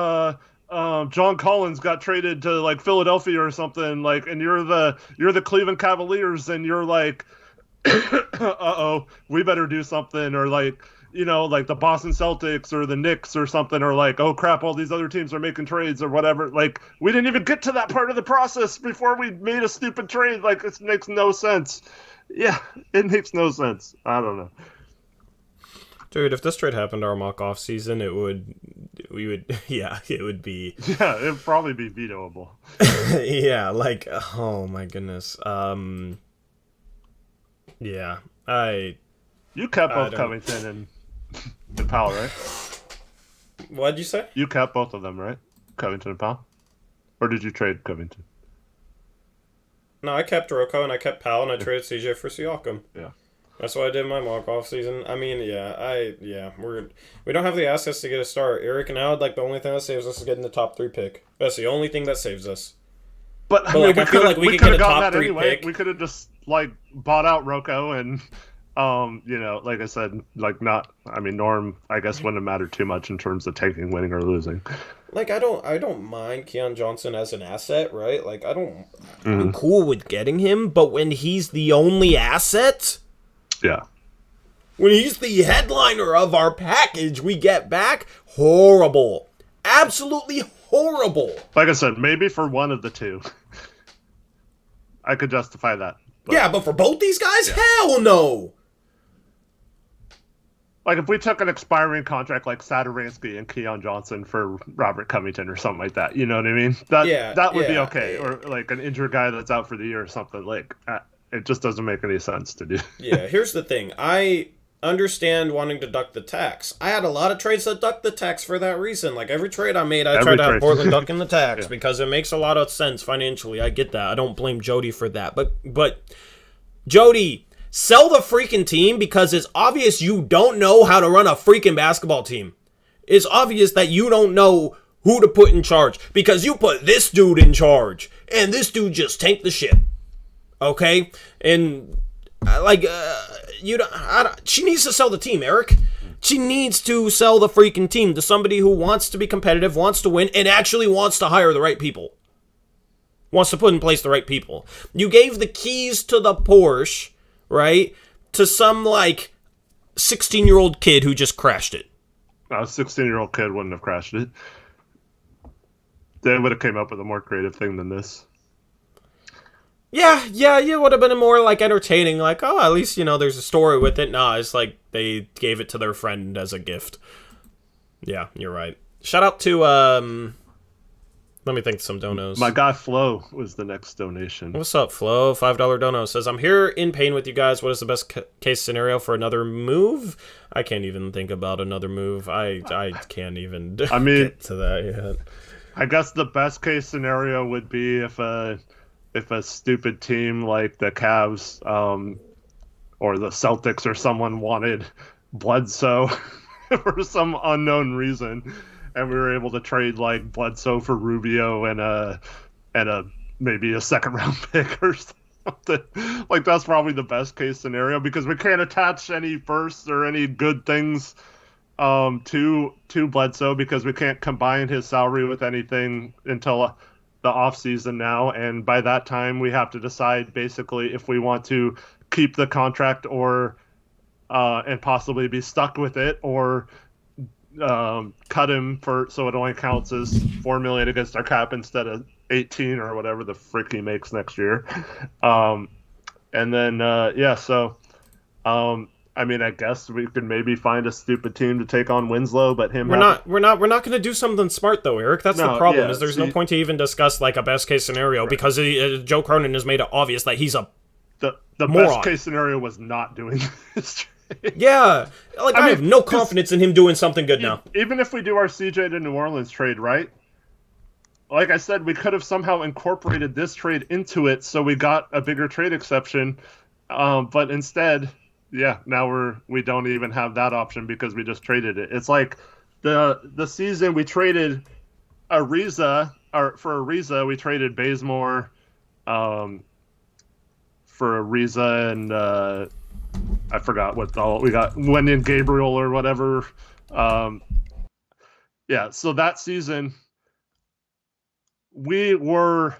S2: John Collins got traded to like Philadelphia or something, like, and you're the Cleveland Cavaliers, and you're like, uh-oh, we better do something. Or like, like the Boston Celtics or the Knicks or something, or like, oh crap, all these other teams are making trades or whatever. Like, we didn't even get to that part of the process before we made a stupid trade. Like, it makes no sense. Yeah, it makes no sense. I don't know.
S1: Dude, if this trade happened our mock-off season, it would be...
S2: Yeah, it'd probably be vetoable.
S1: Yeah, like, oh my goodness. Yeah,
S2: You kept both Covington and Powell, right?
S1: What'd you say?
S2: You kept both of them, right? Covington and Powell? Or did you trade Covington?
S1: No, I kept Rocco and I kept Powell and I traded CJ for Siakam.
S2: Yeah.
S1: That's what I did in my mock-off season. I mean, we don't have the assets to get a start. Eric and Howard, like, the only thing that saves us is getting the top 3 pick. That's the only thing that saves us.
S2: But I mean, I feel like we could get a top 3 pick. We could have just, like, bought out Rocco and, like I said, like, Norm, I guess, wouldn't have mattered too much in terms of taking, winning, or losing.
S1: Like, I don't mind Keon Johnson as an asset, right? Like, I'm cool with getting him, but when he's the only asset...
S2: Yeah.
S1: When he's the headliner of our package we get back, horrible. Absolutely horrible.
S2: Like I said, maybe for one of the two, I could justify that.
S1: But for both these guys, hell no.
S2: Like, if we took an expiring contract like Sadaransky and Keon Johnson for Robert Covington or something like that, you know what I mean? That would be okay. Or, like, an injured guy that's out for the year or something. Like, it just doesn't make any sense to do.
S1: Here's the thing. I understand wanting to duck the tax. I had a lot of trades that ducked the tax for that reason. Like, every trade I made, I tried to have Portland duck in the tax because it makes a lot of sense financially. I get that. I don't blame Jody for that. But Jody... sell the freaking team because it's obvious you don't know how to run a freaking basketball team. It's obvious that you don't know who to put in charge because you put this dude in charge and this dude just tanked the shit. Okay? And she needs to sell the team, Eric. She needs to sell the freaking team to somebody who wants to be competitive, wants to win, and actually wants to hire the right people. Wants to put in place the right people. You gave the keys to the Porsche, right, to some, 16-year-old kid who just crashed it.
S2: A 16-year-old kid wouldn't have crashed it. They would have came up with a more creative thing than this.
S1: Yeah, it would have been more, entertaining, at least, there's a story with it. Nah, it's like they gave it to their friend as a gift. Yeah, you're right. Shout out to, let me think of some donos.
S2: My guy Flo was the next donation.
S1: What's up, Flo? $5 dono says, I'm here in pain with you guys. What is the best case scenario for another move? I can't even think about another move. I can't even get to that yet.
S2: I guess the best case scenario would be if a stupid team like the Cavs or the Celtics or someone wanted Bledsoe for some unknown reason. And we were able to trade Bledsoe for Rubio and maybe a second round pick or something. That's probably the best case scenario because we can't attach any firsts or any good things to Bledsoe because we can't combine his salary with anything until the off season now. And by that time, we have to decide basically if we want to keep the contract or and possibly be stuck with it or cut him so it only counts as $4 million against our cap instead of 18 or whatever the frick he makes next year. And then I mean, I guess we could maybe find a stupid team to take on Winslow, but we're not
S1: going to do something smart though, Eric. That's the problem. Is there's no point to even discuss a best case scenario because Joe Cronin has made it obvious that he's
S2: the best case scenario was not doing this.
S1: Yeah, I have no confidence in him doing something good now.
S2: Even if we do our CJ to New Orleans trade, right? Like I said, we could have somehow incorporated this trade into it so we got a bigger trade exception. But instead, now we don't even have that option because we just traded it. It's like the season we traded Ariza, we traded Bazemore for Ariza and I forgot what we got, Wendy and Gabriel or whatever. So that season we were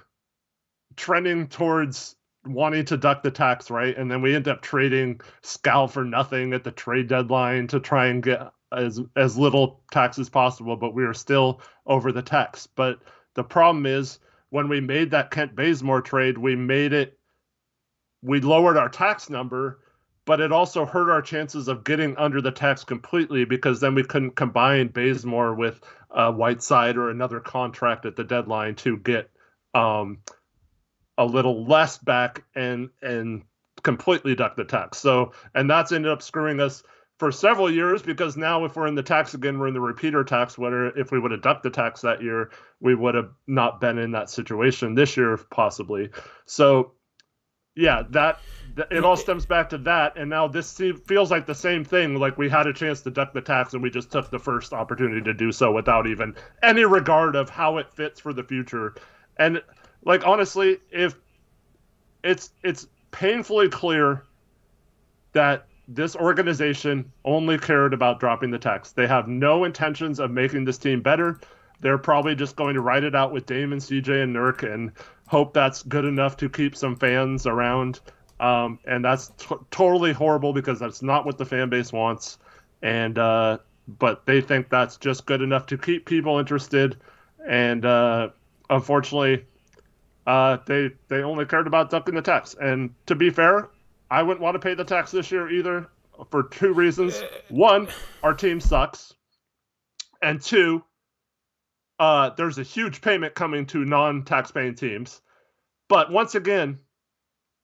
S2: trending towards wanting to duck the tax, right? And then we end up trading Scal for nothing at the trade deadline to try and get as little tax as possible, but we were still over the tax. But the problem is when we made that Kent Bazemore trade, we lowered our tax number, but it also hurt our chances of getting under the tax completely because then we couldn't combine Bazemore with Whiteside or another contract at the deadline to get a little less back and completely duck the tax. So, and that's ended up screwing us for several years because now if we're in the tax again, we're in the repeater tax. If we would have ducked the tax that year, we would have not been in that situation this year, possibly. So, yeah, it all stems back to that, and now this feels like the same thing. Like we had a chance to duck the tax, and we just took the first opportunity to do so without even any regard of how it fits for the future. And honestly, if it's painfully clear that this organization only cared about dropping the tax. They have no intentions of making this team better. They're probably just going to ride it out with Damon, CJ, and Nurk and hope that's good enough to keep some fans around. And that's totally horrible because that's not what the fan base wants. And but they think that's just good enough to keep people interested. and unfortunately, they only cared about ducking the tax. And to be fair, I wouldn't want to pay the tax this year either for two reasons. One, our team sucks, and two, there's a huge payment coming to non-tax-paying teams. But once again,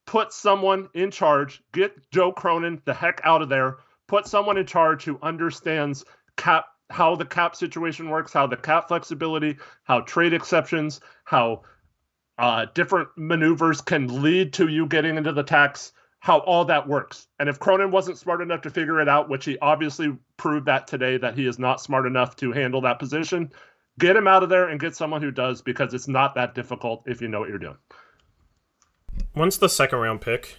S2: put someone in charge. Get Joe Cronin the heck out of there. Put someone in charge who understands how the cap situation works, how the cap flexibility, how trade exceptions, how different maneuvers can lead to you getting into the tax, how all that works. And if Cronin wasn't smart enough to figure it out, which he obviously proved that today, that he is not smart enough to handle that position, get him out of there and get someone who does, because it's not that difficult if you know what you're doing.
S1: When's the second round pick?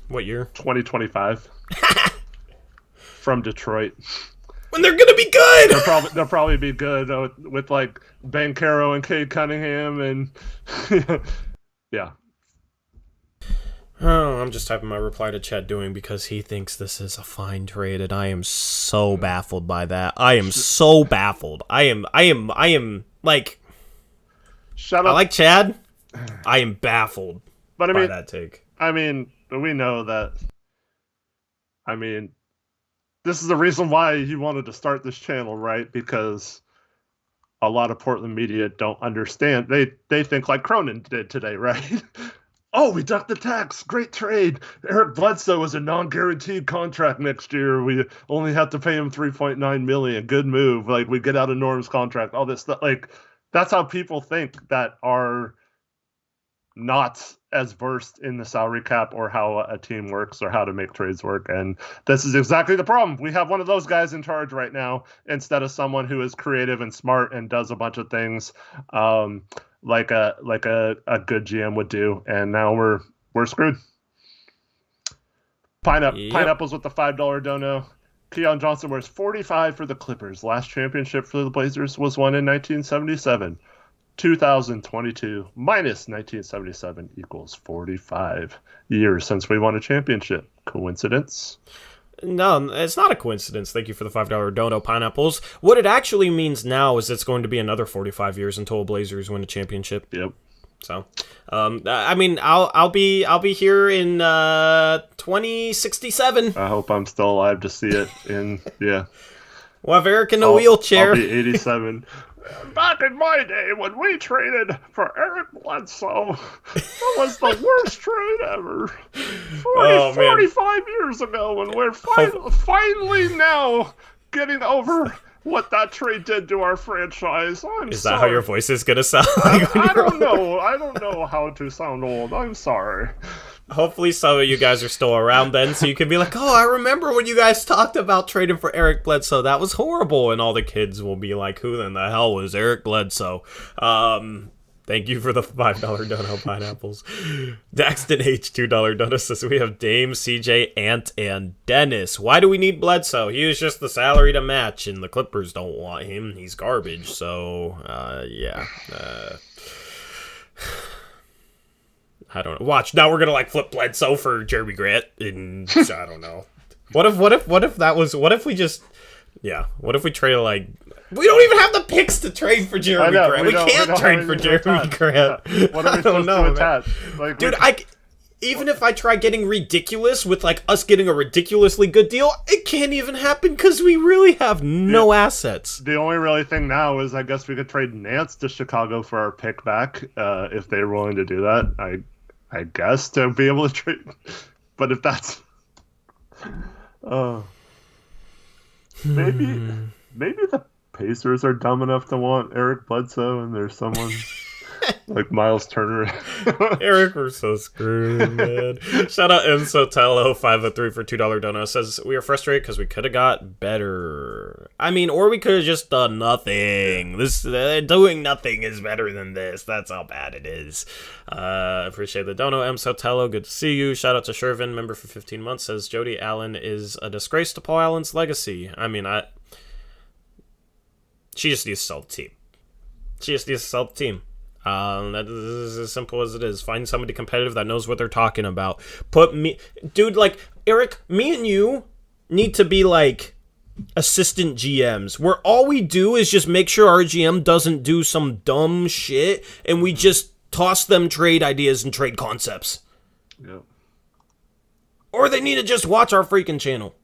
S1: What year?
S2: 2025. From Detroit.
S1: When they're gonna be good.
S2: They'll probably be good with like Banchero and Cade Cunningham and yeah.
S1: Oh, I'm just typing my reply to Chad Doing because he thinks this is a fine trade, and I am so baffled by that. I am so baffled. I am like.
S2: Shut up.
S1: I like Chad. I am baffled
S2: by
S1: that take.
S2: I mean, we know that. I mean, this is the reason why he wanted to start this channel, right? Because a lot of Portland media don't understand. They think like Cronin did today, right? Oh, we ducked the tax. Great trade. Eric Bledsoe is a non-guaranteed contract next year. We only have to pay him $3.9 million. Good move. Like, we get out of Norm's contract. All this stuff. Like, that's how people think that are not as versed in the salary cap or how a team works or how to make trades work. And this is exactly the problem. We have one of those guys in charge right now instead of someone who is creative and smart and does a bunch of things like a good GM would do. And now we're screwed. Pineapples with the $5 dono. Keon Johnson wears 45 for the Clippers. Last championship for the Blazers was won in 1977. 2022 minus 1977 equals 45 years since we won a championship. Coincidence?
S1: No, it's not a coincidence. Thank you for the $5 dono, Pineapples. What it actually means now is it's going to be another 45 years until Blazers win a championship.
S2: Yep.
S1: So, I mean, I'll be here in 2067.
S2: I hope I'm still alive to see it. Yeah.
S1: We'll have Eric in a wheelchair.
S2: I'll be 87. Back in my day, when we traded for Eric Bledsoe, that was the worst trade ever. 45 years ago, when we're finally now getting over what that trade did to our franchise.
S1: Is that how your voice is going to sound?
S2: I don't know. I don't know how to sound old. I'm sorry.
S1: Hopefully some of you guys are still around then, so you can be like, oh, I remember when you guys talked about trading for Eric Bledsoe. That was horrible. And all the kids will be like, who in the hell was Eric Bledsoe? Thank you for the $5 dono, Pineapples. Daxton H, $2 dono says, we have Dame, CJ, Ant, and Dennis. Why do we need Bledsoe? He was just the salary to match, and the Clippers don't want him. He's garbage, so, yeah. I don't know. Watch, now we're gonna like flip Bledsoe for Jeremy Grant, and I don't know. What if we trade like we don't even have the picks to trade for Jeremy Grant. We can't trade for Jeremy Grant.
S2: What are we supposed to attach?
S1: Like, dude, even if I try getting ridiculous with like us getting a ridiculously good deal, it can't even happen because we really have no assets.
S2: The only really thing now is I guess we could trade Nance to Chicago for our pick back if they're willing to do that. I guess to be able to trade, but if that's maybe the Pacers are dumb enough to want Eric Bledsoe and there's someone like Miles Turner.
S1: Eric, we're so screwed, man. Shout out Ensotello 503 for $2 dono. Says we are frustrated because we could have got better. I mean, or we could have just done nothing. This doing nothing is better than this. That's how bad it is. Appreciate the dono, Ensotello. Good to see you. Shout out to Shervin, member for 15 months. Says Jody Allen is a disgrace to Paul Allen's legacy. I mean, she just needs to sell the team. That is as simple as it is. Find somebody competitive that knows what they're talking about. Dude, like, Eric, me and you need to be, like, assistant GMs, where all we do is just make sure our GM doesn't do some dumb shit, and we just toss them trade ideas and trade concepts.
S2: Yeah.
S1: Or they need to just watch our freaking channel.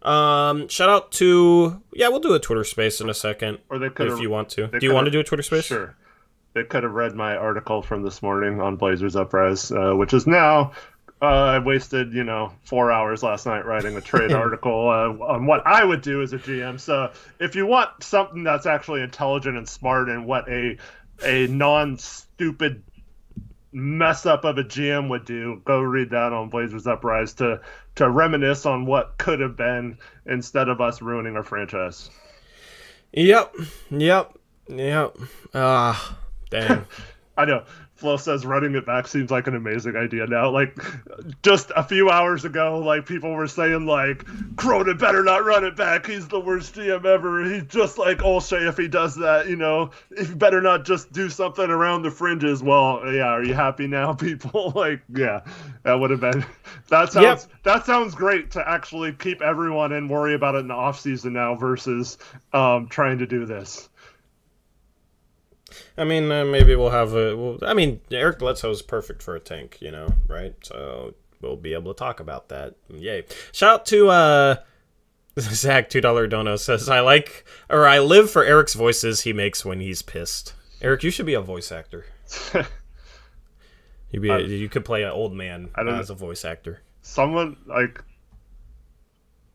S1: Shout out to... Yeah, we'll do a Twitter space in a second. Or they could, if you want to. Do you want to do a Twitter space?
S2: Sure. They could have read my article from this morning on Blazers Uprise, which is now... I wasted, 4 hours last night writing a trade article on what I would do as a GM. So if you want something that's actually intelligent and smart and what a non-stupid mess up of a GM would do, go read that on Blazers Uprise to reminisce on what could have been instead of us ruining our franchise.
S1: Yep. Dang.
S2: I know. Flo says running it back seems like an amazing idea now. Like, just a few hours ago, like, people were saying, like, Cronin better not run it back. He's the worst GM ever. He's just like Olshey if he does that, If he better not just do something around the fringes. Well, yeah, are you happy now, people? Like, yeah, that would have been... That sounds great to actually keep everyone and worry about it in the offseason now versus trying to do this.
S1: I mean, maybe we'll have Eric Bledsoe's perfect for a tank, right? So we'll be able to talk about that. Yay. Shout out to Zach, $2 dono says, I live for Eric's voices he makes when he's pissed. Eric, you should be a voice actor. You could play an old man as a voice actor.
S2: Someone, like,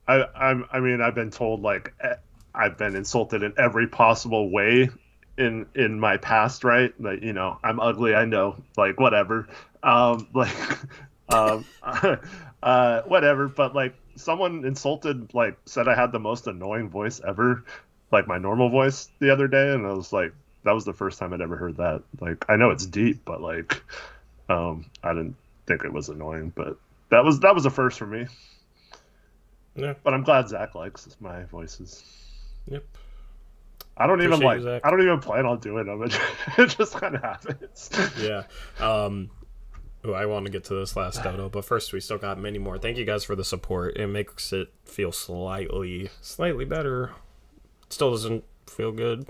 S2: I've been told, like, I've been insulted in every possible way in my past, right? Like, I'm ugly, I know, like, whatever. Whatever, but, like, someone insulted, like, said I had the most annoying voice ever, like my normal voice the other day, and I was like, that was the first time I'd ever heard that. Like, I know it's deep, but, like, I didn't think it was annoying, but that was a first for me. Yeah. But I'm glad Zach likes my voices.
S1: Yep.
S2: I don't even plan on doing them. It just kind of happens.
S1: Yeah. I want to get to this last dono, but first we still got many more. Thank you guys for the support. It makes it feel slightly better. It still doesn't feel good.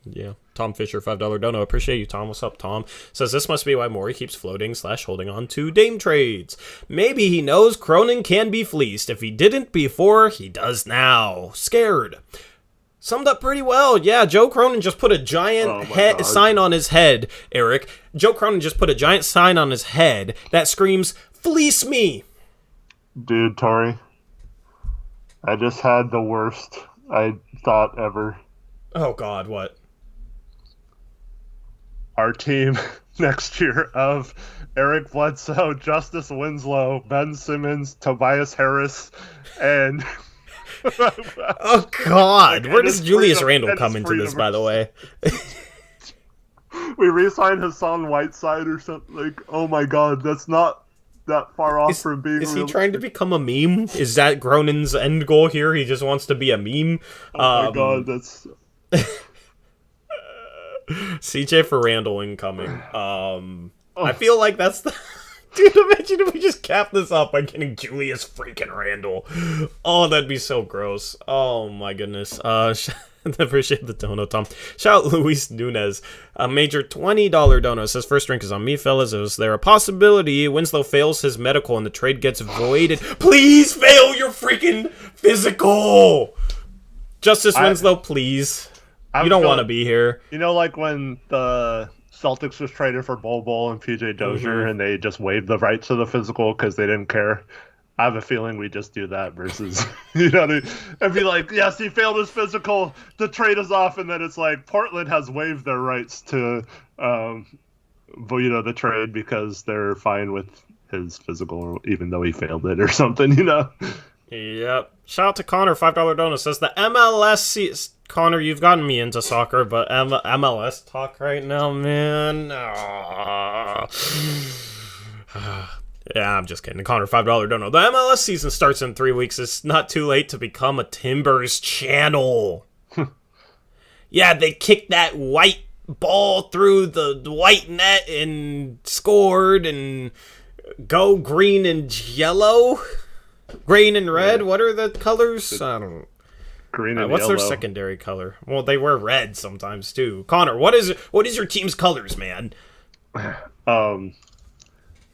S1: Yeah. Tom Fisher, $5 dono. Appreciate you, Tom. What's up, Tom? Says this must be why Morey keeps floating / holding on to Dame trades. Maybe he knows Cronin can be fleeced. If he didn't before, he does now. Scared. Summed up pretty well. Yeah, Joe Cronin just put a giant sign on his head, Eric. Joe Cronin just put a giant sign on his head that screams, "Fleece me!"
S2: Dude, Tori, I just had the worst thought ever.
S1: Oh, God, what?
S2: Our team next year of Eric Bledsoe, Justice Winslow, Ben Simmons, Tobias Harris, and...
S1: Oh, God. Where does Julius Randle come into this, by the way?
S2: We re-signed Hassan Whiteside or something. Like, oh, my God. That's not that far off from being...
S1: Is he trying to become a meme? Is that Cronin's end goal here? He just wants to be a meme?
S2: Oh, my God. That's...
S1: CJ for Randle incoming. I feel like that's the... Dude, imagine if we just cap this up by getting Julius freaking Randle. Oh, that'd be so gross. Oh, my goodness. Appreciate the dono, Tom. Shout out Luis Nunez. A major $20 dono. Says, first drink is on me, fellas. Is there a possibility Winslow fails his medical and the trade gets voided? Please fail your freaking physical! Justice Winslow, please. You don't want to be here.
S2: Like when the... Celtics was traded for Bol and PJ Dozier, and they just waived the right to the physical because they didn't care. I have a feeling we just do that versus, and be like, yes, he failed his physical, the trade is off, and then it's like Portland has waived their rights to, the trade because they're fine with his physical, even though he failed it or something,
S1: Yep. Shout out to Connor, $5 donut. Says the MLS Connor, you've gotten me into soccer, but MLS talk right now, man. Yeah, I'm just kidding. Connor, $5 dono. The MLS season starts in 3 weeks. It's not too late to become a Timbers channel. Yeah, they kicked that white ball through the white net and scored and go green and yellow. Green and red. What are the colors? I don't.
S2: Green and
S1: what's
S2: yellow.
S1: their secondary color? Well, they wear red sometimes too. Connor, what is your team's colors, man?
S2: I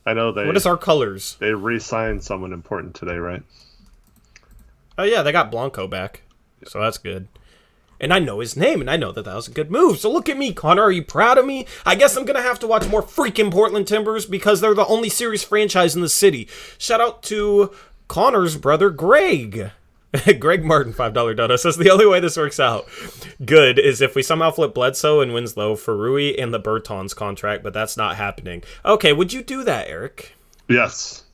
S2: know they.
S1: What is our colors?
S2: They re-signed someone important today, right?
S1: Oh yeah, they got Blanco back, so that's good. And I know his name, and I know that was a good move. So look at me, Connor. Are you proud of me? I guess I'm gonna have to watch more freaking Portland Timbers because they're the only serious franchise in the city. Shout out to Connor's brother, Greg. Greg Martin, $5 dono, says the only way this works out good is if we somehow flip Bledsoe and Winslow for Rui and the Bertans contract, but that's not happening. Okay, would you do that, Eric?
S2: Yes.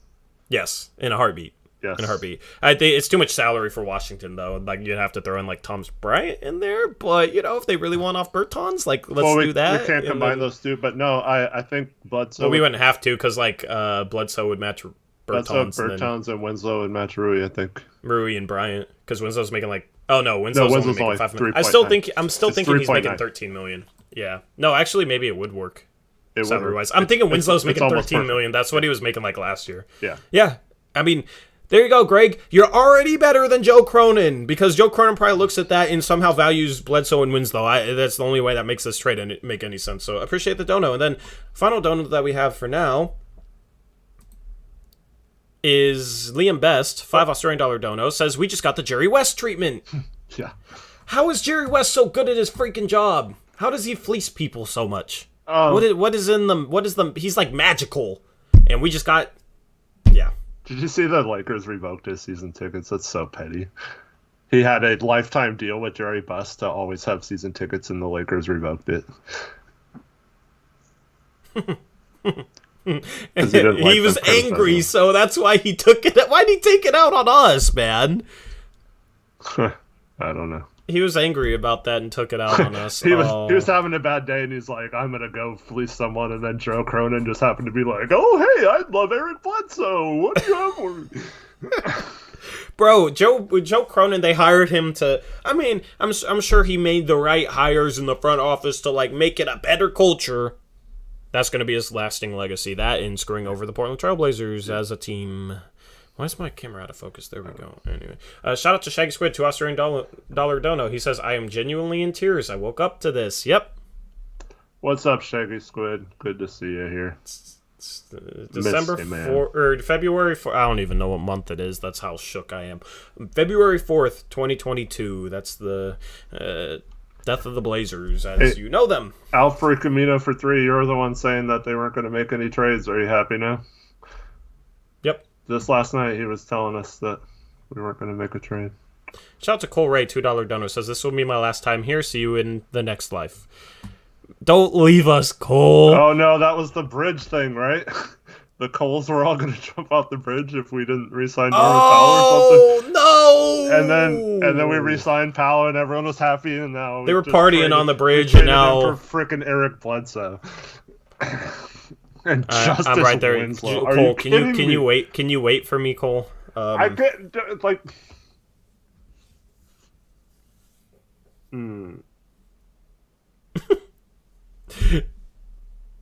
S1: Yes, in a heartbeat.
S2: Yes.
S1: In a heartbeat. I think it's too much salary for Washington, though. Like, you'd have to throw in, like, Thomas Bryant in there, but, if they really want off Bertans, like, let's do that.
S2: We can't combine those two, but no, I think Bledsoe...
S1: Well, we wouldn't have to, because, like, Bledsoe would match
S2: Bertans and Winslow would match Rui, I think.
S1: Rui and Bryant, because Winslow's making like Winslow's only making $5 million. I'm still thinking he's making $13 million. Yeah, no, actually maybe it would work. Salary wise, I'm thinking Winslow's making $13 million. That's what he was making like last year. Yeah. I mean, there you go, Greg. You're already better than Joe Cronin because Joe Cronin probably looks at that and somehow values Bledsoe and Winslow. That's the only way that makes this trade make any sense. So I appreciate the dono. And then final dono that we have for now is Liam Best, $5 Australian dono, says, we just got the Jerry West treatment.
S2: Yeah.
S1: How is Jerry West so good at his freaking job? How does he fleece people so much? He's like magical. And we just got, yeah.
S2: Did you see that Lakers revoked his season tickets? That's so petty. He had a lifetime deal with Jerry West to always have season tickets, and the Lakers revoked it.
S1: He was angry, so that's why he took it. Why'd he take it out on us, man?
S2: I don't know.
S1: He was angry about that and took it out on us.
S2: He was having a bad day, and he's like, I'm going to go fleece someone, and then Joe Cronin just happened to be like, oh, hey, I love Eric Bledsoe. What do you have for me?
S1: Bro, Joe Cronin, they hired him to... I mean, I'm sure he made the right hires in the front office to, like, make it a better culture. That's going to be his lasting legacy. That and screwing over the Portland Trailblazers as a team. Why is my camera out of focus? There we go. Anyway, shout out to Shaggy Squid, $2 Australian dollar dono. He says, I am genuinely in tears. I woke up to this. Yep.
S2: What's up, Shaggy Squid? Good to see you here.
S1: December 4 or February 4. I don't even know what month it is. That's how shook I am. February 4th, 2022. That's the death of the Blazers, as you know them.
S2: Alfred Camino for 3. You're the one saying that they weren't going to make any trades. Are you happy now?
S1: Yep.
S2: Just last night, he was telling us that we weren't going to make a trade.
S1: Shout out to Cole Ray, $2 dono. Says, this will be my last time here. See you in the next life. Don't leave us, Cole.
S2: Oh, no, that was the bridge thing, right? The Coles were all going to jump off the bridge if we didn't re-sign Norman Powell or something.
S1: Oh, no!
S2: And then we re-signed Powell, and everyone was happy, and now...
S1: They were partying on the bridge, and now...
S2: for freaking Eric Bledsoe. And
S1: I'm right there.
S2: Winslow.
S1: Cole, can you wait? Can you wait for me, Cole?
S2: I get like.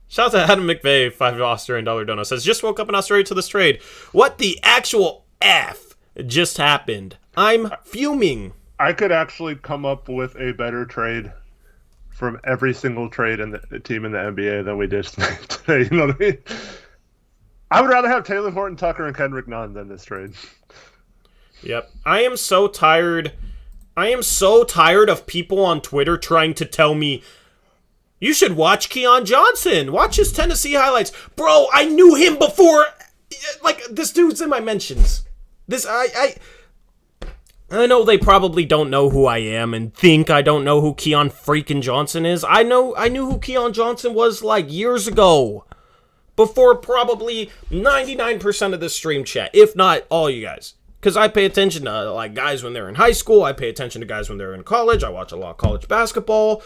S1: Shout out to Adam McVeigh, $5 Australian dono, says, just woke up in Australia to this trade. What the actual F just happened? I'm fuming.
S2: I could actually come up with a better trade from every single trade in the team in the NBA than we did today. You know what I mean? I would rather have Taylor Horton Tucker and Kendrick Nunn than this trade.
S1: Yep. I am so tired of people on Twitter trying to tell me, you should watch Keon Johnson. Watch his Tennessee highlights. Bro, I knew him before. Like, this dude's in my mentions. I know they probably don't know who I am and think I don't know who Keon freaking Johnson is. I knew who Keon Johnson was like years ago. Before probably 99% of this stream chat, if not all you guys. Because I pay attention to like guys when they're in high school. I pay attention to guys when they're in college. I watch a lot of college basketball.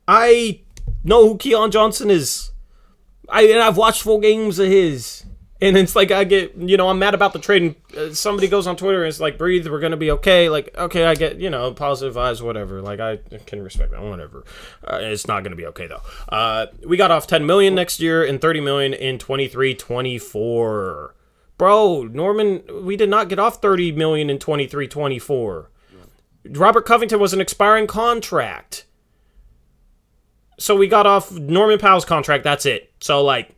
S1: I know who Keon Johnson is. I've watched full games of his. And it's like I get, I'm mad about the trade, and somebody goes on Twitter and it's like, breathe, we're going to be okay. Like, okay, I get, positive vibes, whatever. Like, I can respect that, whatever. It's not going to be okay, though. We got off $10 million next year and $30 million in 23-24. Bro, Norman, we did not get off $30 million in 23-24. Robert Covington was an expiring contract. So we got off Norman Powell's contract, that's it. So, like,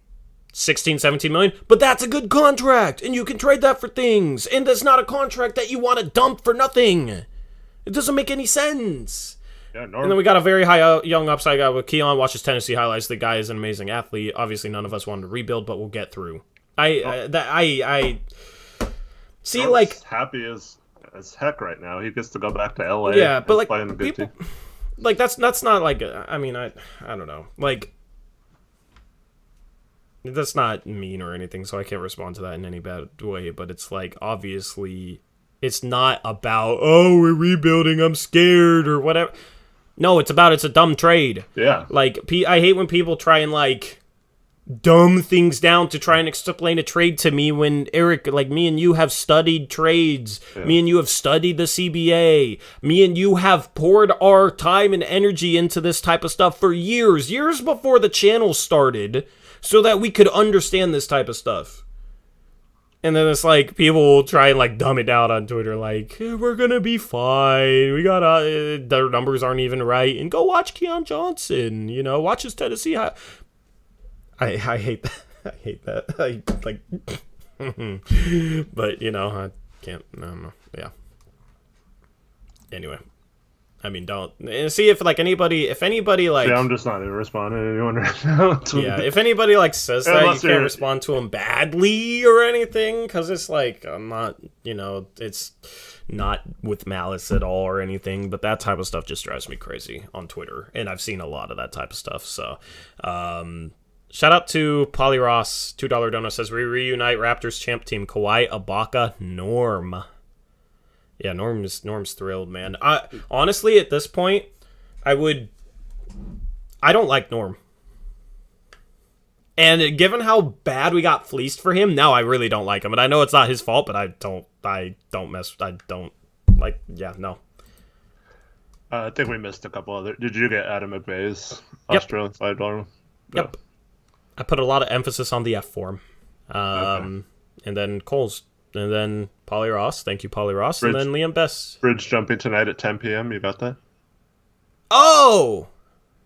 S1: 16, 17 million. But that's a good contract, and you can trade that for things. And that's not a contract that you want to dump for nothing. It doesn't make any sense. Yeah, and then we got a very high young upside guy with Keon. Watches Tennessee highlights. The guy is an amazing athlete. Obviously, none of us wanted to rebuild, but we'll get through. I see,
S2: Norman's
S1: like,
S2: happy as heck right now. He gets to go back to LA.
S1: Yeah, but like
S2: play in a good
S1: people,
S2: team.
S1: like that's not like, I mean, I don't know, like, that's not mean or anything, so I can't respond to that in any bad way. But it's like, obviously, it's not about, oh, we're rebuilding, I'm scared or whatever. No, it's a dumb trade.
S2: Yeah.
S1: Like, I hate when people try and, like, dumb things down to try and explain a trade to me when, Eric, like, me and you have studied trades. Yeah. Me and you have studied the CBA. Me and you have poured our time and energy into this type of stuff for years before the channel started, so that we could understand this type of stuff. And then it's like, people will try and, like, dumb it down on Twitter, like, hey, we're gonna be fine. We got, their numbers aren't even right. And go watch Keon Johnson, you know, watch his Tennessee. I hate that. I hate that. But, you know, I can't, I don't know. Yeah. Anyway. I mean, don't see if anybody, like,
S2: yeah, I'm just not even responding to anyone right now.
S1: Yeah, if anybody like says that, you can't respond to them badly or anything, because it's like, I'm not, you know, it's not with malice at all or anything, but that type of stuff just drives me crazy on Twitter, and I've seen a lot of that type of stuff. So, shout out to Polly Ross, $2 donut, says, we reunite Raptors champ team, Kawhi, Ibaka, Norm. Yeah, Norm's thrilled, man. Honestly, at this point, I don't like Norm. And given how bad we got fleeced for him, now I really don't like him. And I know it's not his fault, but I don't yeah, no.
S2: I think we missed a couple other. Did you get Adam McVay's Australian $5?
S1: Yep. I put a lot of emphasis on the F form.
S2: Okay.
S1: And then Cole's. And then Polly Ross. Thank you, Polly Ross. And then Liam Best.
S2: Bridge jumping tonight at 10 p.m. You got that?
S1: Oh!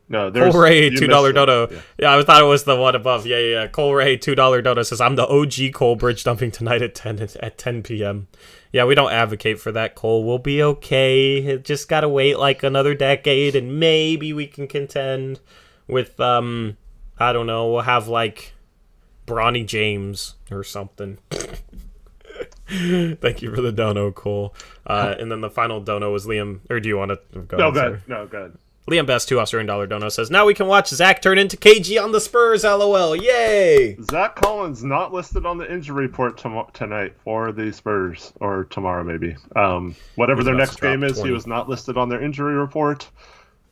S2: No, there's...
S1: Cole Ray, $2 dono. Yeah, I thought it was the one above. Yeah. Cole Ray, $2 dono says, I'm the OG Cole bridge dumping tonight at 10 p.m. Yeah, we don't advocate for that, Cole. We'll be okay. Just gotta wait like another decade, and maybe we can contend with, I don't know, we'll have like Bronny James or something. Thank you for the dono, Cole. And then the final dono was Liam. Or do you want to go?
S2: No, good. No, good.
S1: Liam Best, $2 Australian dono, says, now we can watch Zach turn into KG on the Spurs, LOL. Yay!
S2: Zach Collins not listed on the injury report tonight for the Spurs, or tomorrow maybe. Whatever their next game is, 20. He was not listed on their injury report.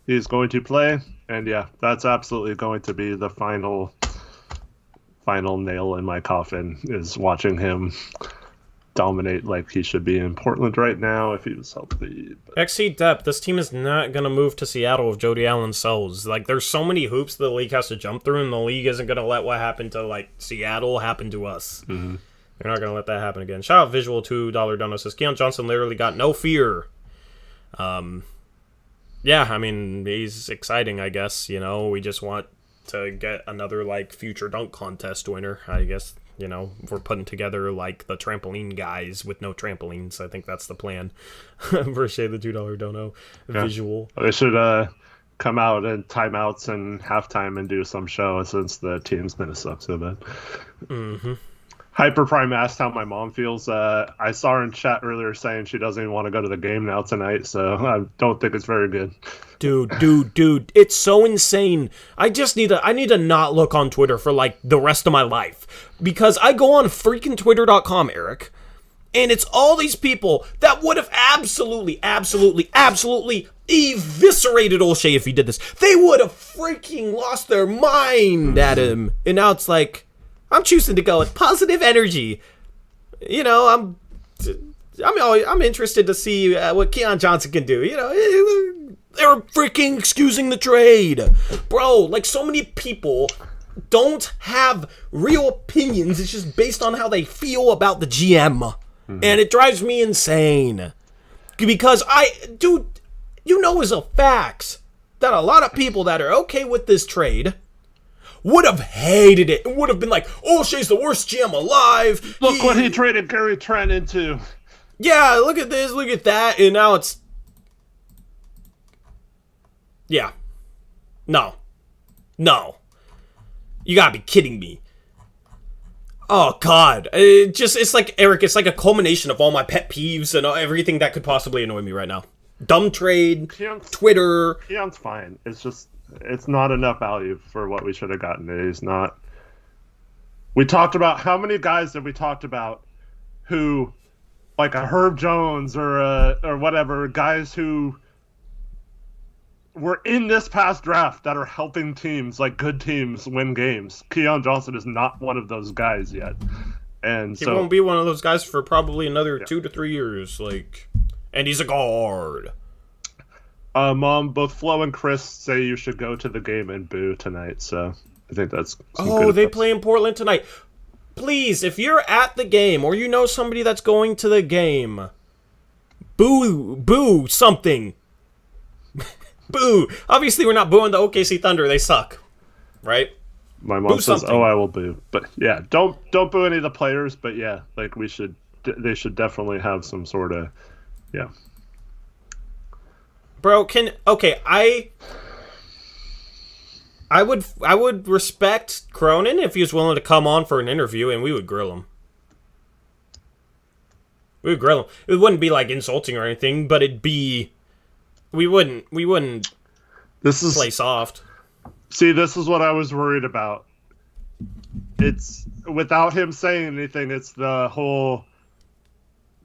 S2: He's going to play, and yeah, that's absolutely going to be the final nail in my coffin, is watching him dominate like he should be in Portland right now if he was healthy.
S1: XC depth, this team is not going to move to Seattle if Jody Allen sells. Like, there's so many hoops the league has to jump through, and the league isn't going to let what happened to, like, Seattle happen to us. Mm-hmm. They're not going to let that happen again. Shout out Visual, $2 dono, says, Keon Johnson literally got no fear. Yeah, I mean, he's exciting, I guess. You know, we just want to get another, like, future dunk contest winner, I guess. You know, we're putting together, like, the trampoline guys with no trampolines. I think that's the plan. Appreciate the $2 dono. Visual.
S2: They should come out in timeouts and halftime and do some show since the team's going to suck so bad.
S1: Mm-hmm.
S2: Hyperprime asked how my mom feels. I saw her in chat earlier saying she doesn't even want to go to the game now tonight, so I don't think it's very good.
S1: Dude, it's so insane. I need to not look on Twitter for, like, the rest of my life. Because I go on freaking Twitter.com, Eric, and it's all these people that would have absolutely eviscerated Olshey if he did this. They would have freaking lost their mind at him. And now it's like, I'm choosing to go with positive energy. You know, I'm interested to see what Keon Johnson can do. You know, they're freaking excusing the trade. Bro, like, so many people don't have real opinions. It's just based on how they feel about the GM. And it drives me insane. Because dude, you know as a fact that a lot of people that are okay with this trade would have hated it. Would have been like, oh, Shea's the worst GM alive.
S2: Look what he traded Gary Trent into.
S1: Yeah, look at this, look at that. And now it's... Yeah. No. You gotta be kidding me. Oh, God. It's like, Eric, it's like a culmination of all my pet peeves and everything that could possibly annoy me right now. Dumb trade, Twitter.
S2: Keon's fine. It's just, it's not enough value for what we should have gotten. He's not. We talked about, how many guys have we talked about who, like a Herb Jones or whatever, guys who were in this past draft that are helping teams, like good teams, win games. Keon Johnson is not one of those guys yet. And
S1: he won't be one of those guys for probably another 2 to 3 years. And he's a guard.
S2: Mom, both Flo and Chris say you should go to the game and boo tonight, so I think that's
S1: they play in Portland tonight. Please, if you're at the game or you know somebody that's going to the game, boo something. Boo. Obviously, we're not booing the OKC Thunder. They suck. Right?
S2: My mom says, "Oh, I will boo." But yeah, don't boo any of the players, but yeah, like they should definitely have some sort of
S1: Bro, I would respect Cronin if he was willing to come on for an interview and we would grill him. We would grill him. It wouldn't be like insulting or anything, but it'd be we wouldn't play soft.
S2: See, this is what I was worried about. It's without him saying anything, it's the whole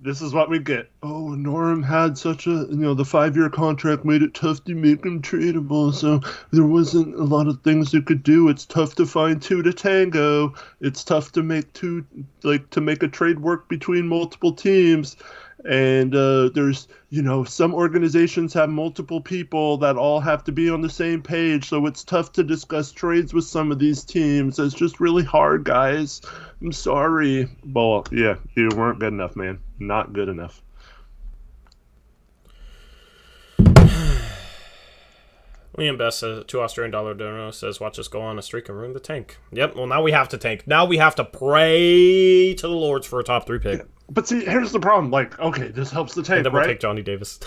S2: this is what we get. Oh, Norm had such a, the 5-year contract made it tough to make him tradable, so there wasn't a lot of things you could do. It's tough to find two to tango. It's tough to make to make a trade work between multiple teams. And there's, some organizations have multiple people that all have to be on the same page, so it's tough to discuss trades with some of these teams. It's just really hard, guys. I'm sorry. Well, yeah, you weren't good enough, man. Not good enough.
S1: William Best says, $2 Australian donor says, watch us go on a streak and ruin the tank. Yep, well, now we have to tank. Now we have to pray to the Lords for a top 3 pick.
S2: Yeah. But see, here's the problem. Okay, this helps the tank,
S1: and then we'll
S2: right?
S1: take Johnny Davis.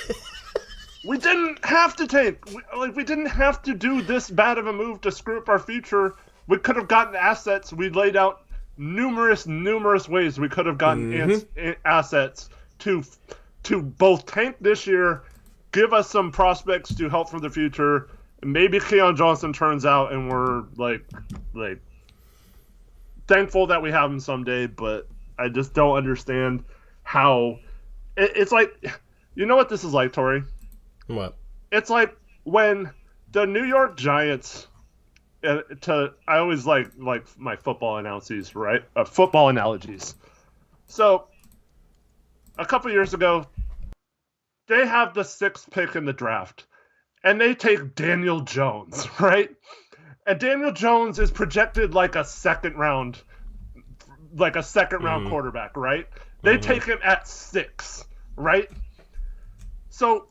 S2: We didn't have to tank. We didn't have to do this bad of a move to screw up our future. We could have gotten assets. We laid out numerous ways we could have gotten assets to both tank this year, give us some prospects to help for the future. Maybe Keon Johnson turns out, and we're like thankful that we have him someday, but I just don't understand how it's like. You know what this is like, Tori?
S1: What?
S2: It's like when the New York Giants. I always like my football analogies, right? Football analogies. So a couple years ago, they have the 6th pick in the draft, and they take Daniel Jones, right? And Daniel Jones is projected like a second round quarterback, right? They take him at 6, right? So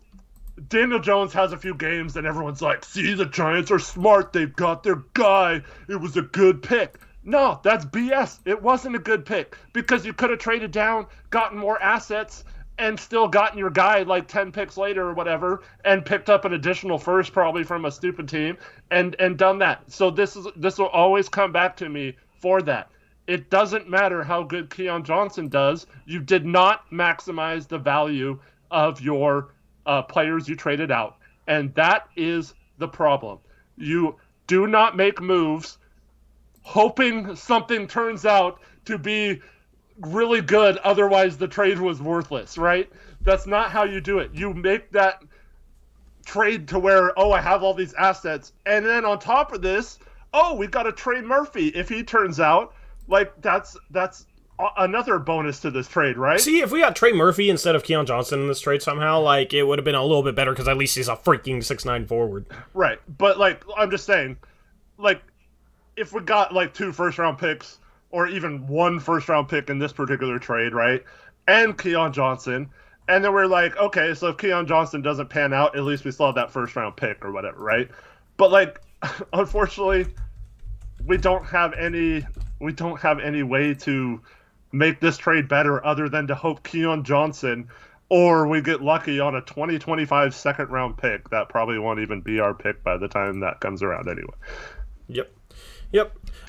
S2: Daniel Jones has a few games and everyone's like, see, the Giants are smart. They've got their guy. It was a good pick. No, that's BS. It wasn't a good pick because you could have traded down, gotten more assets, and still gotten your guy like 10 picks later or whatever, and picked up an additional first probably from a stupid team and done that. So this will always come back to me for that. It doesn't matter how good Keon Johnson does. You did not maximize the value of your players you traded out. And that is the problem. You do not make moves hoping something turns out to be really good, otherwise the trade was worthless, right? That's not how you do it. You make that trade to where, I have all these assets, and then on top of this, we got to trade Murphy if he turns out. That's another bonus to this trade, right?
S1: See, if we got Trey Murphy instead of Keon Johnson in this trade somehow, it would have been a little bit better because at least he's a freaking 6'9" forward.
S2: Right, but I'm just saying, if we got like 2 first-round picks or even 1 first-round pick in this particular trade, right, and Keon Johnson, and then we're like, okay, so if Keon Johnson doesn't pan out, at least we still have that first-round pick or whatever, right? But like, unfortunately, we don't have any way to make this trade better other than to hope Keon Johnson, or we get lucky on a 2025 second-round pick. That probably won't even be our pick by the time that comes around anyway.
S1: Yep.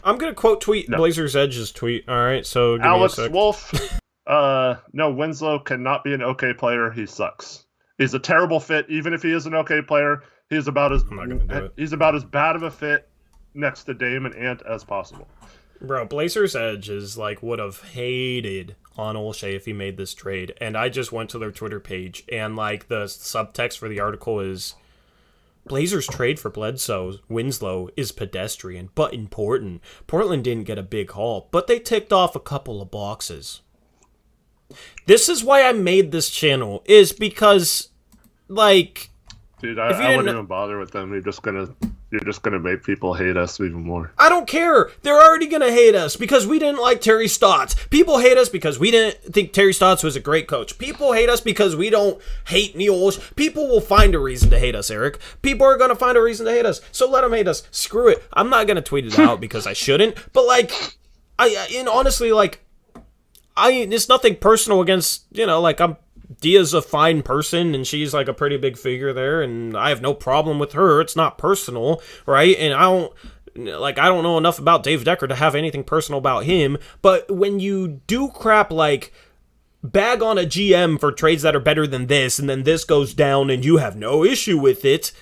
S1: I'm going to quote tweet Blazers Edge's tweet. All right, so give
S2: Alex
S1: me a sec.
S2: Wolf, no, Winslow cannot be an okay player. He sucks. He's a terrible fit. Even if he is an okay player, he's about as bad of a fit next to Dame and Ant as possible.
S1: Bro, Blazers Edge is like would have hated on Olshey if he made this trade. And I just went to their Twitter page, and like the subtext for the article is Blazers trade for Winslow is pedestrian, but important. Portland didn't get a big haul, but they ticked off a couple of boxes. This is why I made this channel, is because, like...
S2: Dude, I wouldn't even bother with them. You're just gonna make people hate us even more.
S1: I don't care. They're already gonna hate us because we didn't like Terry Stotts. People hate us because we didn't think Terry Stotts was a great coach. People hate us because we don't hate Neil Olshey. People will find a reason to hate us, Eric. People are gonna find a reason to hate us. So let them hate us. Screw it. I'm not gonna tweet it out because I shouldn't. But like, honestly, like, it's nothing personal against, like, Dia's a fine person, and she's like a pretty big figure there, and I have no problem with her. It's not personal, right? And I don't know enough about Dave Decker to have anything personal about him, but when you do crap like bag on a GM for trades that are better than this, and then this goes down and you have no issue with it,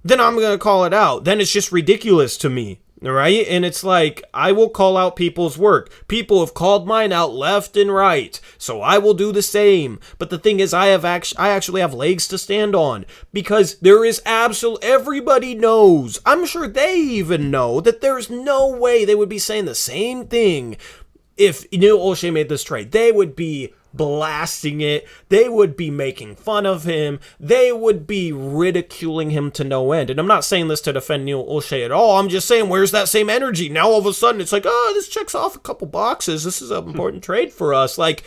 S1: then I'm going to call it out. Then it's just ridiculous to me. Right? And it's like, I will call out people's work. People have called mine out left and right, so I will do the same. But the thing is, I actually have legs to stand on, because there is everybody knows, I'm sure they even know, that there's no way they would be saying the same thing if Neil Olshey made this trade. They would be blasting it. They would be making fun of him. They would be ridiculing him to no end. And I'm not saying this to defend Neil Olshey at all. I'm just saying, where's that same energy? Now all of a sudden it's like, oh, this checks off a couple boxes. This is an important trade for us. Like,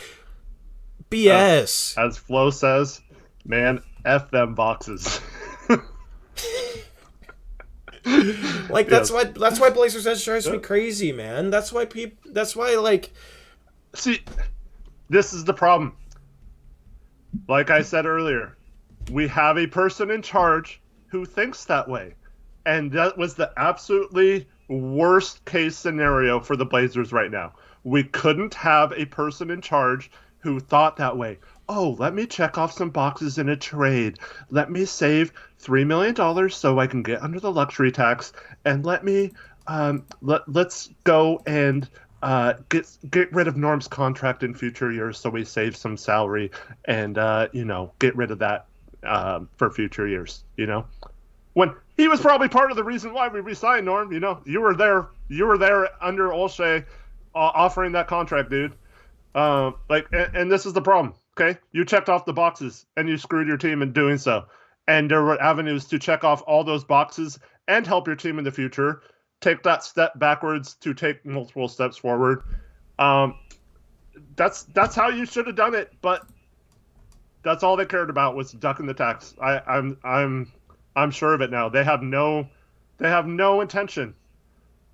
S1: BS.
S2: As Flo says, man, F them boxes.
S1: Like, that's why Blazers Edge drives me crazy, man. That's why like...
S2: See... This is the problem. Like I said earlier, we have a person in charge who thinks that way. And that was the absolutely worst case scenario for the Blazers right now. We couldn't have a person in charge who thought that way. Oh, let me check off some boxes in a trade. Let me save $3 million so I can get under the luxury tax. And let me, let's go and... get rid of Norm's contract in future years so we save some salary and, get rid of that for future years, When he was probably part of the reason why we re-signed Norm, you were there under Olshey offering that contract, dude. And this is the problem, okay? You checked off the boxes and you screwed your team in doing so. And there were avenues to check off all those boxes and help your team in the future. Take that step backwards to take multiple steps forward. That's how you should have done it, but that's all they cared about was ducking the tax. I'm sure of it now. They have no intention.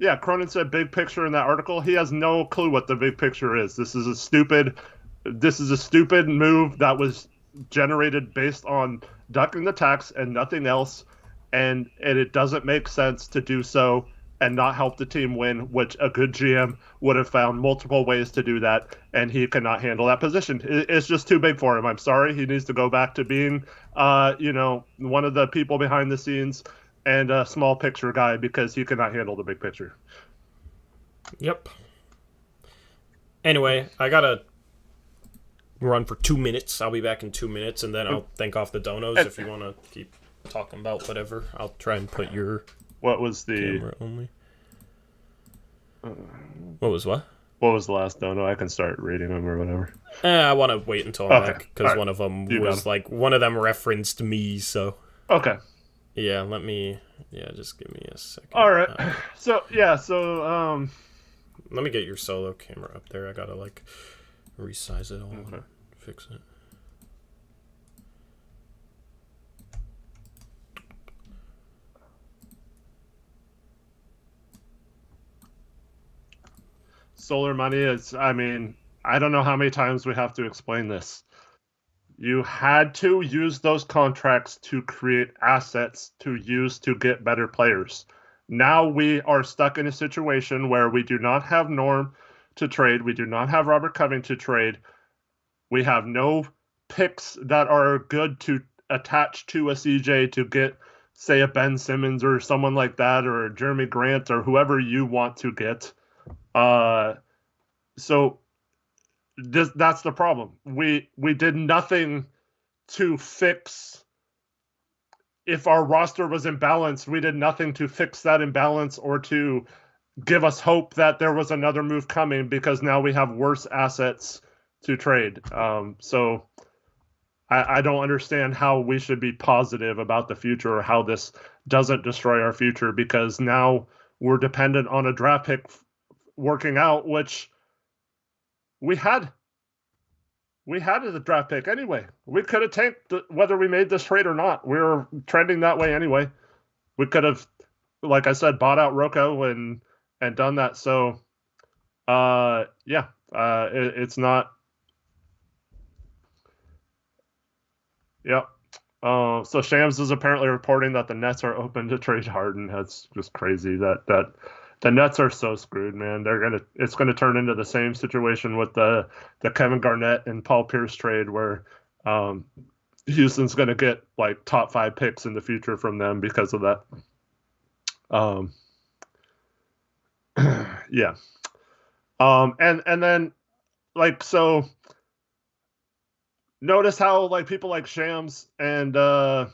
S2: Yeah, Cronin said big picture in that article. He has no clue what the big picture is. This is a stupid move that was generated based on ducking the tax and nothing else, and it doesn't make sense to do so and not help the team win, which a good GM would have found multiple ways to do that, and he cannot handle that position. It's just too big for him. I'm sorry. He needs to go back to being, one of the people behind the scenes and a small picture guy, because he cannot handle the big picture.
S1: Yep. Anyway, I gotta run for 2 minutes. I'll be back in 2 minutes, and then I'll think off the donos if you want to keep talking about whatever. I'll try and put your...
S2: What was the
S1: camera only? What was what?
S2: What was the last dono? I can start reading them or whatever.
S1: I want to wait until I'm back, because
S2: right.
S1: one of them was like, one of them referenced me, so.
S2: Okay.
S1: Yeah, let me. Yeah, just give me a second.
S2: All right. So
S1: Let me get your solo camera up there. I gotta like resize it all
S2: okay.
S1: and fix it.
S2: Solar money is, I mean, I don't know how many times we have to explain this. You had to use those contracts to create assets to use to get better players. Now we are stuck in a situation where we do not have Norm to trade. We do not have Robert Covington to trade. We have no picks that are good to attach to a CJ to get, say, a Ben Simmons or someone like that, or a Jeremy Grant or whoever you want to get. So that's the problem. We did nothing to fix. If our roster was imbalanced, we did nothing to fix that imbalance or to give us hope that there was another move coming, because now we have worse assets to trade. So I don't understand how we should be positive about the future, or how this doesn't destroy our future, because now we're dependent on a draft pick working out, which we had as a draft pick anyway. We could have tanked whether we made this trade or not. We were trending that way anyway. We could have, like I said, bought out Rocco and done that. So, it's not. Yep. So Shams is apparently reporting that the Nets are open to trade Harden. That's just crazy. That the Nets are so screwed, man. It's gonna turn into the same situation with the Kevin Garnett and Paul Pierce trade, where Houston's gonna get like top 5 picks in the future from them because of that. Yeah. And then like, so notice how like people like Shams and or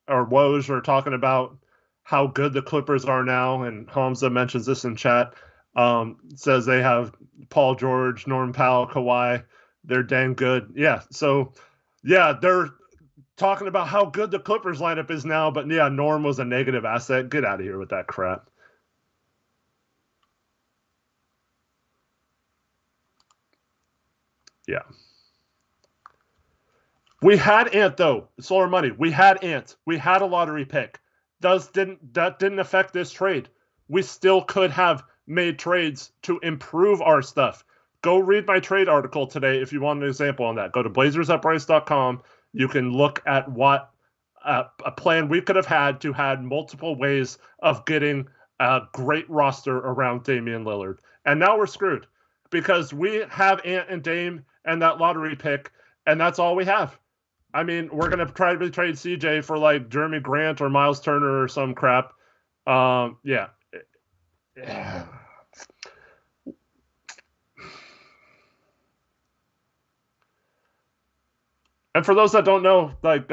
S2: Woj are talking about how good the Clippers are now, and Hamza mentions this in chat. Says they have Paul George, Norman Powell, Kawhi. They're dang good. Yeah. So yeah, they're talking about how good the Clippers lineup is now, but yeah, Norm was a negative asset. Get out of here with that crap. Yeah. We had Ant though. Solar money. We had Ant. We had a lottery pick. That didn't affect this trade. We still could have made trades to improve our stuff. Go read my trade article today if you want an example on that. Go to BlazersUprise.com. You can look at what a plan we could have had to had multiple ways of getting a great roster around Damian Lillard. And now we're screwed because we have Ant and Dame and that lottery pick, and that's all we have. I mean, we're going to try to trade CJ for like Jeremy Grant or Miles Turner or some crap. Yeah. And for those that don't know, like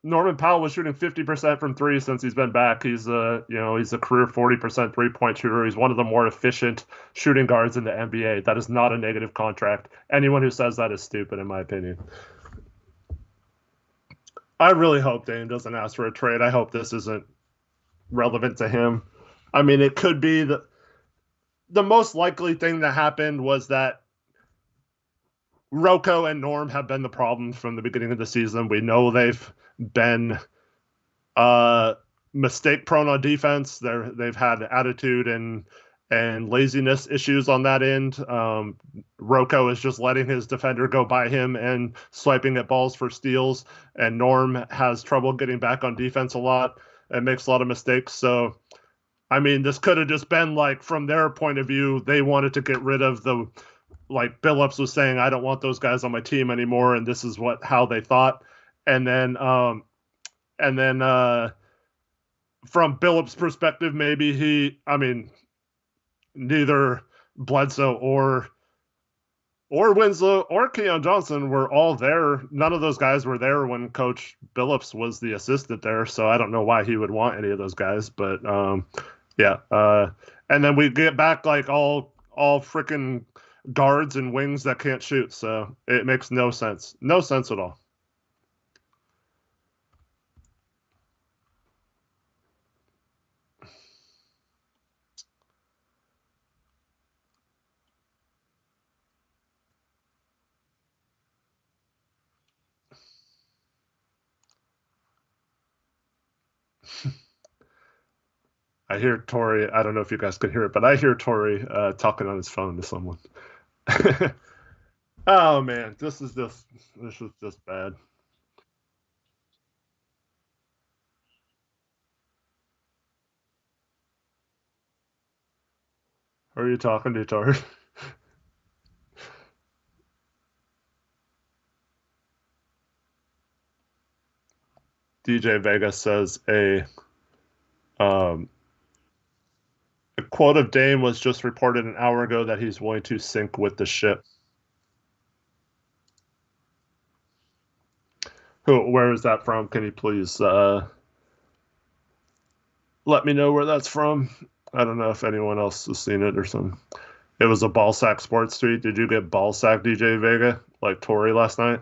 S2: Norman Powell was shooting 50% from 3 since he's been back. He's he's a career 40% 3-point shooter. He's one of the more efficient shooting guards in the NBA. That is not a negative contract. Anyone who says that is stupid, in my opinion. I really hope Dame doesn't ask for a trade. I hope this isn't relevant to him. I mean, it could be the most likely thing that happened was that Rocco and Norm have been the problems from the beginning of the season. We know they've been mistake prone on defense. They've had attitude and laziness issues on that end. Rocco is just letting his defender go by him and swiping at balls for steals. And Norm has trouble getting back on defense a lot and makes a lot of mistakes. So, I mean, this could have just been like, from their point of view, they wanted to get rid of the, like Billups was saying, I don't want those guys on my team anymore. And this is how they thought. And then from Billups' perspective, maybe neither Bledsoe or Winslow or Keon Johnson were all there. None of those guys were there when Coach Billups was the assistant there, so I don't know why he would want any of those guys. But and then we get back like all freaking guards and wings that can't shoot, so it makes no sense at all. I hear Tori. I don't know if you guys can hear it, but I hear Tori talking on his phone to someone. Oh man, this is just bad. Who are you talking to, Tori? DJ Vegas says um, a quote of Dame was just reported an hour ago that he's going to sink with the ship. Where is that from? Can you please let me know where that's from? I don't know if anyone else has seen it or something. It was a ballsack sports tweet. Did you get ballsack, DJ Vega, like Tori last night?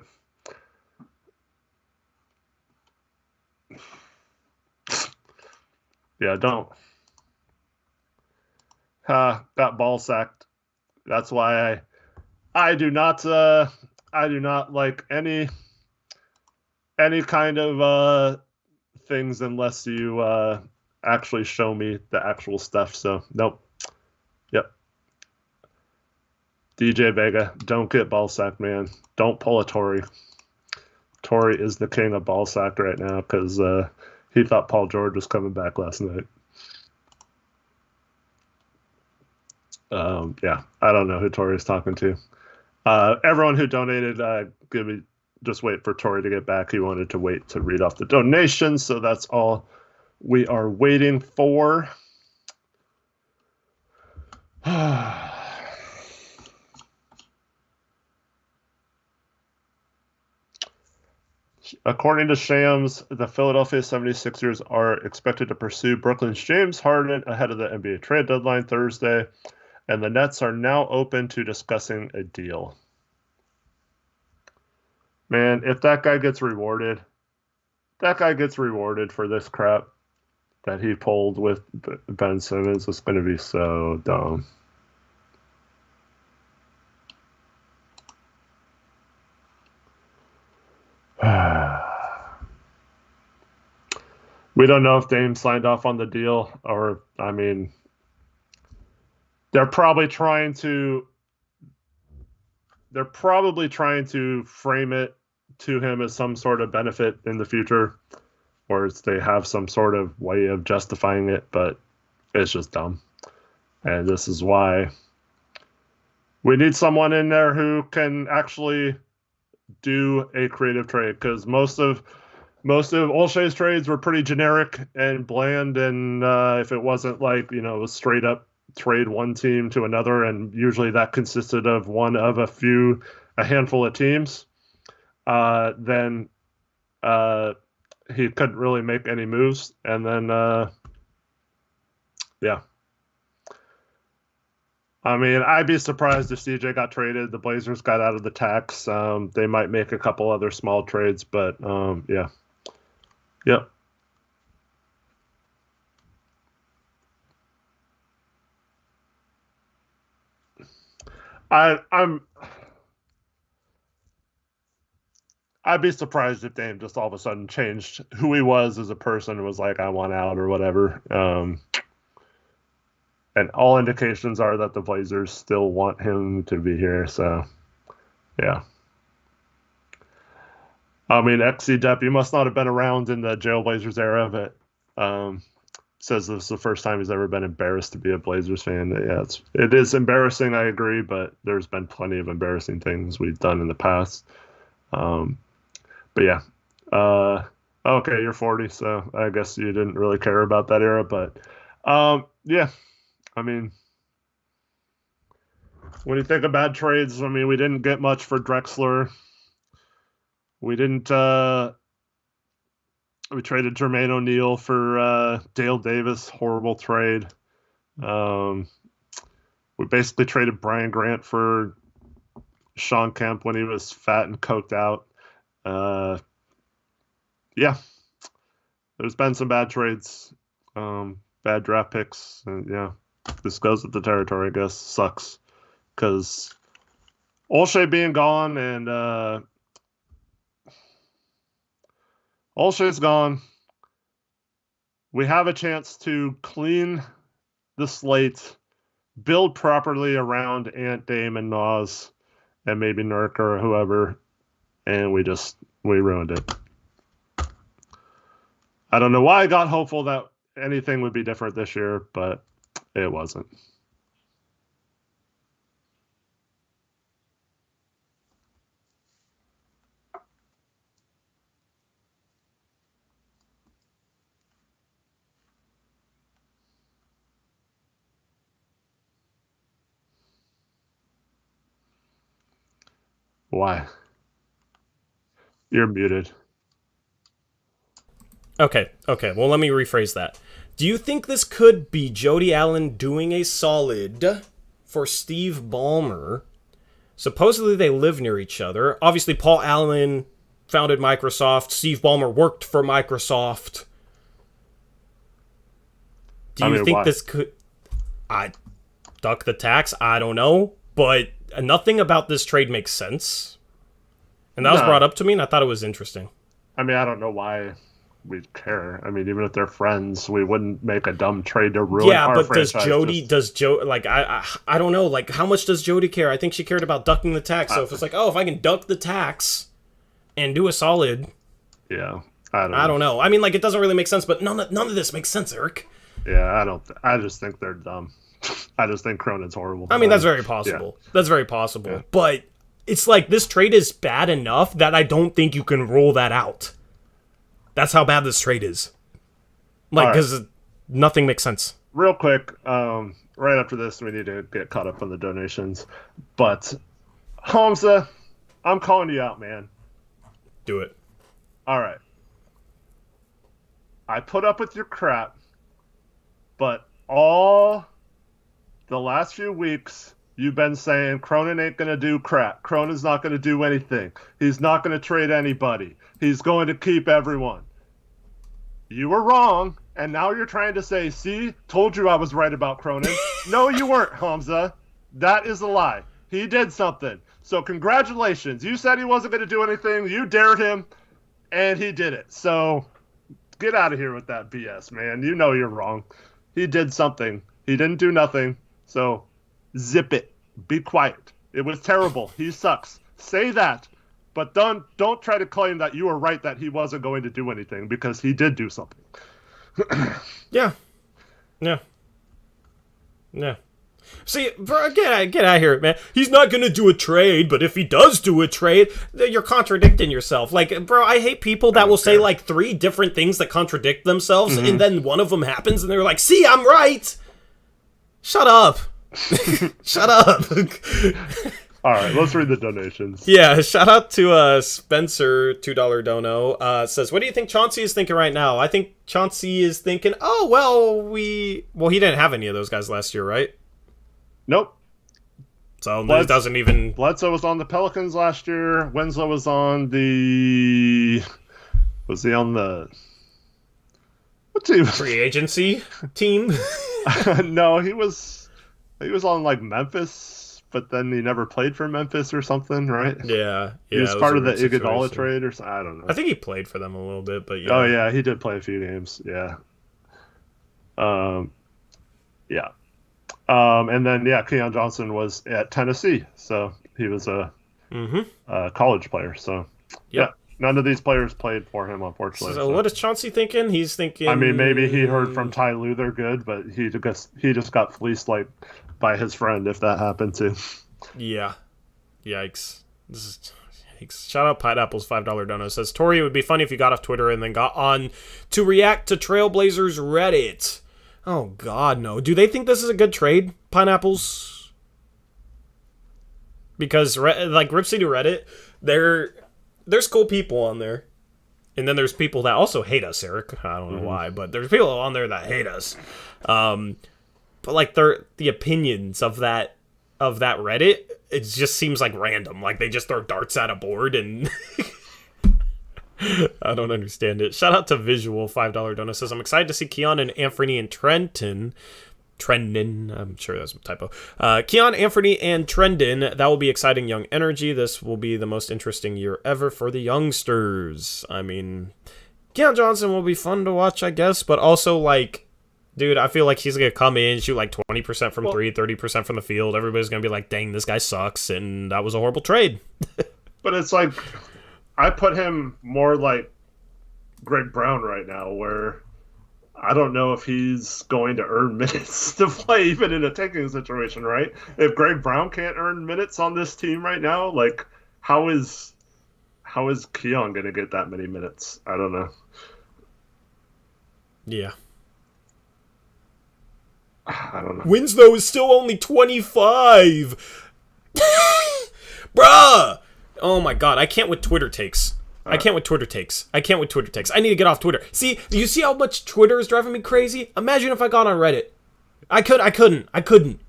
S2: Yeah, don't. Got ball sacked. That's why I do not like any kind of things unless you actually show me the actual stuff. So nope. Yep. DJ Vega, don't get ball sacked, man. Don't pull a Tory. Tory is the king of ball sack right now because he thought Paul George was coming back last night. Yeah, I don't know who Tori is talking to. Everyone who donated, give me just wait for Tori to get back. He wanted to wait to read off the donations, so that's all we are waiting for. According to Shams, the Philadelphia 76ers are expected to pursue Brooklyn's James Harden ahead of the NBA trade deadline Thursday, and the Nets are now open to discussing a deal. Man, if that guy gets rewarded for this crap that he pulled with Ben Simmons. It's going to be so dumb. We don't know if Dame signed off on the deal, or I mean, they're probably trying to frame it to him as some sort of benefit in the future, or they have some sort of way of justifying it, but it's just dumb. And this is why we need someone in there who can actually do a creative trade, because most of Olshay's trades were pretty generic and bland, and if it wasn't like, it was straight up trade one team to another, and usually that consisted of one of a handful of teams, then he couldn't really make any moves. And then, yeah. I mean, I'd be surprised if CJ got traded. The Blazers got out of the tax. They might make a couple other small trades, but yeah. Yep. I'd be surprised if Dame just all of a sudden changed who he was as a person and was like, I want out or whatever. And all indications are that the Blazers still want him to be here. So, yeah. I mean, XC Depp, you must not have been around in the Jailblazers era, but says this is the first time he's ever been embarrassed to be a Blazers fan. Yeah, it is embarrassing, I agree, but there's been plenty of embarrassing things we've done in the past. But yeah. Okay, you're 40, so I guess you didn't really care about that era, but yeah. I mean, when you think of bad trades, I mean, we didn't get much for Drexler. We didn't. We traded Jermaine O'Neal for Dale Davis. Horrible trade. We basically traded Brian Grant for Sean Kemp when he was fat and coked out. Yeah, there's been some bad trades, bad draft picks, and yeah, this goes with the territory, I guess. Sucks because Olshey being gone and Olshey's gone. we have a chance to clean the slate, build properly around Ant, Dame, and Nas, and maybe Nurk or whoever, and we ruined it. I don't know why I got hopeful that anything would be different this year, but it wasn't. Why? You're muted.
S1: Okay, well, let me rephrase that. Do you think this could be Jody Allen doing a solid for Steve Ballmer? Supposedly they live near each other. Obviously, Paul Allen founded Microsoft. Steve Ballmer worked for Microsoft. Do you think this could... I duck the tax? I don't know. But nothing about this trade makes sense. And that was brought up to me, and I thought it was interesting.
S2: I mean, I don't know why we'd care. I mean, even if they're friends, we wouldn't make a dumb trade to ruin our franchise.
S1: Yeah, but does Jody, like, I don't know, like, how much does Jody care? I think she cared about ducking the tax. So if it's like, oh, if I can duck the tax and do a solid.
S2: Yeah,
S1: I don't know. I mean, like, it doesn't really make sense, but none of this makes sense, Eric.
S2: Yeah, I just think they're dumb. I just think Cronin's horrible.
S1: I mean, that's very possible. Yeah. That's very possible. Yeah. But it's like, this trade is bad enough that I don't think you can roll that out. That's how bad this trade is. Like, because nothing makes sense.
S2: Real quick, right after this, we need to get caught up on the donations. But, Hamza, I'm calling you out, man.
S1: Do it.
S2: All right. I put up with your crap, but all the last few weeks, you've been saying Cronin ain't going to do crap. Cronin's not going to do anything. He's not going to trade anybody. He's going to keep everyone. You were wrong, and now you're trying to say, see, told you I was right about Cronin. No, you weren't, Hamza. That is a lie. He did something. So congratulations. You said he wasn't going to do anything. You dared him, and he did it. So get out of here with that BS, man. You know you're wrong. He did something. He didn't do nothing. So zip it. Be quiet. It was terrible. He sucks. Say that. But don't try to claim that you were right that he wasn't going to do anything, because he did do something.
S1: Yeah. See, bro, get out of here, man. He's not going to do a trade, but if he does do a trade, you're contradicting yourself. Like, bro, I hate people that will say, like, 3 different things that contradict themselves, and then one of them happens, and they're like, see, I'm right! Shut up. Shut up.
S2: All right, let's read the donations.
S1: Yeah, shout out to Spencer, $2 dono. Says, what do you think Chauncey is thinking right now? I think Chauncey is thinking, he didn't have any of those guys last year, right?
S2: Nope.
S1: So it doesn't even...
S2: Bledsoe was on the Pelicans last year. Winslow was on the... Was he on the... What team?
S1: Free agency team?
S2: No, he was on, like, Memphis. But then he never played for Memphis or something, right?
S1: Yeah.
S2: He was part of the Iguodala trade or something. I don't know.
S1: I think he played for them a little bit, but yeah.
S2: Oh, yeah, he did play a few games. Yeah. Yeah. And then, Keon Johnson was at Tennessee. So he was a college player. So, yeah. None of these players played for him, unfortunately.
S1: So what is Chauncey thinking? He's thinking...
S2: I mean, maybe he heard from Ty Lue they're good, but he just got fleeced, like, by his friend, if that happened too.
S1: Yeah. Yikes. This is yikes. Shout out Pineapple's $5 dono. Says, Tori, it would be funny if you got off Twitter and then got on to react to Trailblazers Reddit. Oh, God, no. Do they think this is a good trade, Pineapples? Because, like, Rip City Reddit, there's cool people on there. And then there's people that also hate us, Eric. I don't know why, but there's people on there that hate us. But like the opinions of that Reddit, it just seems like random. Like they just throw darts at a board, and I don't understand it. Shout out to Visual, $5 donor. Says, I'm excited to see Keon and Anthony and Trendon. I'm sure that's a typo. Keon, Anthony, and Trendon. That will be exciting young energy. This will be the most interesting year ever for the youngsters. I mean, Keon Johnson will be fun to watch, I guess, but also, like, dude, I feel like he's going to come in, shoot like 20% from three, 30% from the field. Everybody's going to be like, dang, this guy sucks, and that was a horrible trade.
S2: But it's like, I put him more like Greg Brown right now, where I don't know if he's going to earn minutes to play even in a tanking situation, right? If Greg Brown can't earn minutes on this team right now, like, how is Keon going to get that many minutes? I don't know.
S1: Yeah.
S2: I don't know.
S1: Winslow is still only 25. Bruh! Oh my god, I can't with Twitter takes. I can't with Twitter takes. I need to get off Twitter. See, you see how much Twitter is driving me crazy? Imagine if I got on Reddit. I couldn't.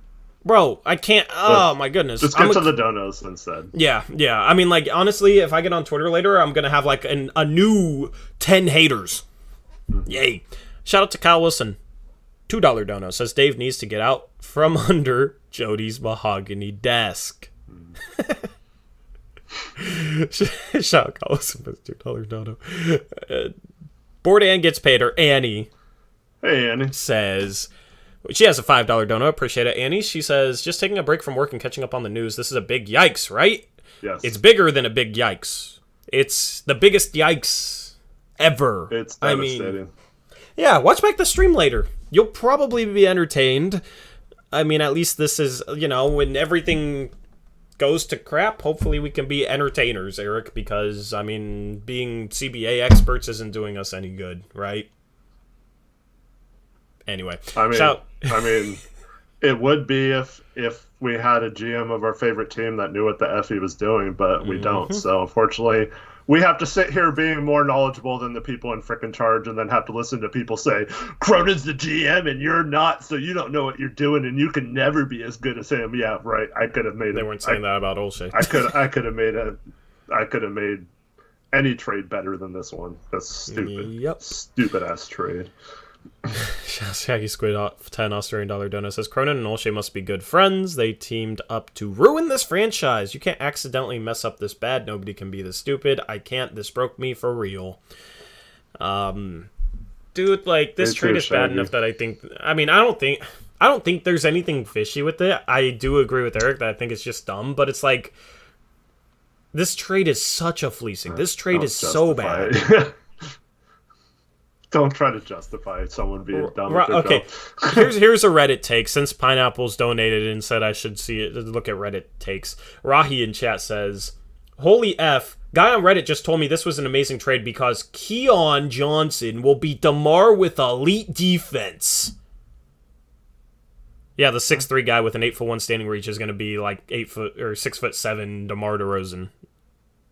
S1: Bro, I can't. Oh my goodness.
S2: Just get to the donos instead.
S1: Yeah. I mean, like, honestly, if I get on Twitter later, I'm going to have, like, a new 10 haters. Yay. Shout out to Kyle Wilson. $2 dono says Dave needs to get out from under Jody's mahogany desk. Shout out Kyle Wilson for the $2 dono. Bourdain gets paid, or Annie.
S2: Hey, Annie.
S1: Says... She has a $5 dono. Appreciate it, Annie. She says, just taking a break from work and catching up on the news. This is a big yikes, right?
S2: Yes.
S1: It's bigger than a big yikes. It's the biggest yikes ever.
S2: It's devastating.
S1: I mean, yeah, watch back the stream later. You'll probably be entertained. I mean, at least this is, when everything goes to crap, hopefully we can be entertainers, Eric, because, I mean, being CBA experts isn't doing us any good, right? Anyway,
S2: I mean, it would be if we had a GM of our favorite team that knew what the F he was doing, but we don't. So unfortunately, we have to sit here being more knowledgeable than the people in frickin' charge, and then have to listen to people say, Cronin's the GM and you're not, so you don't know what you're doing, and you can never be as good as him. Yeah, right. I could have made.
S1: They weren't saying that about Olshey.
S2: I could have made any trade better than this one. That's stupid.
S1: Yep.
S2: Stupid ass trade.
S1: Shaggy Squid, $10 Australian donor says Cronin and Olshey must be good friends. They teamed up to ruin this franchise. You can't accidentally mess up this bad. Nobody can be this stupid. I can't. This broke me for real. Dude, like, this trade is bad enough that I think. I mean, I don't think there's anything fishy with it. I do agree with Eric that I think it's just dumb, but it's like this trade is such a fleecing. This trade is so bad.
S2: Don't try to justify someone being dumb.
S1: Okay, here's a Reddit take. Since Pineapples donated and said I should see it, look at Reddit takes. Rahi in chat says, "Holy F, guy on Reddit just told me this was an amazing trade because Keon Johnson will beat DeMar with elite defense." Yeah, the 6'3" guy with an 8'1" standing reach is going to be like 8 foot or 6'7" DeMar DeRozan.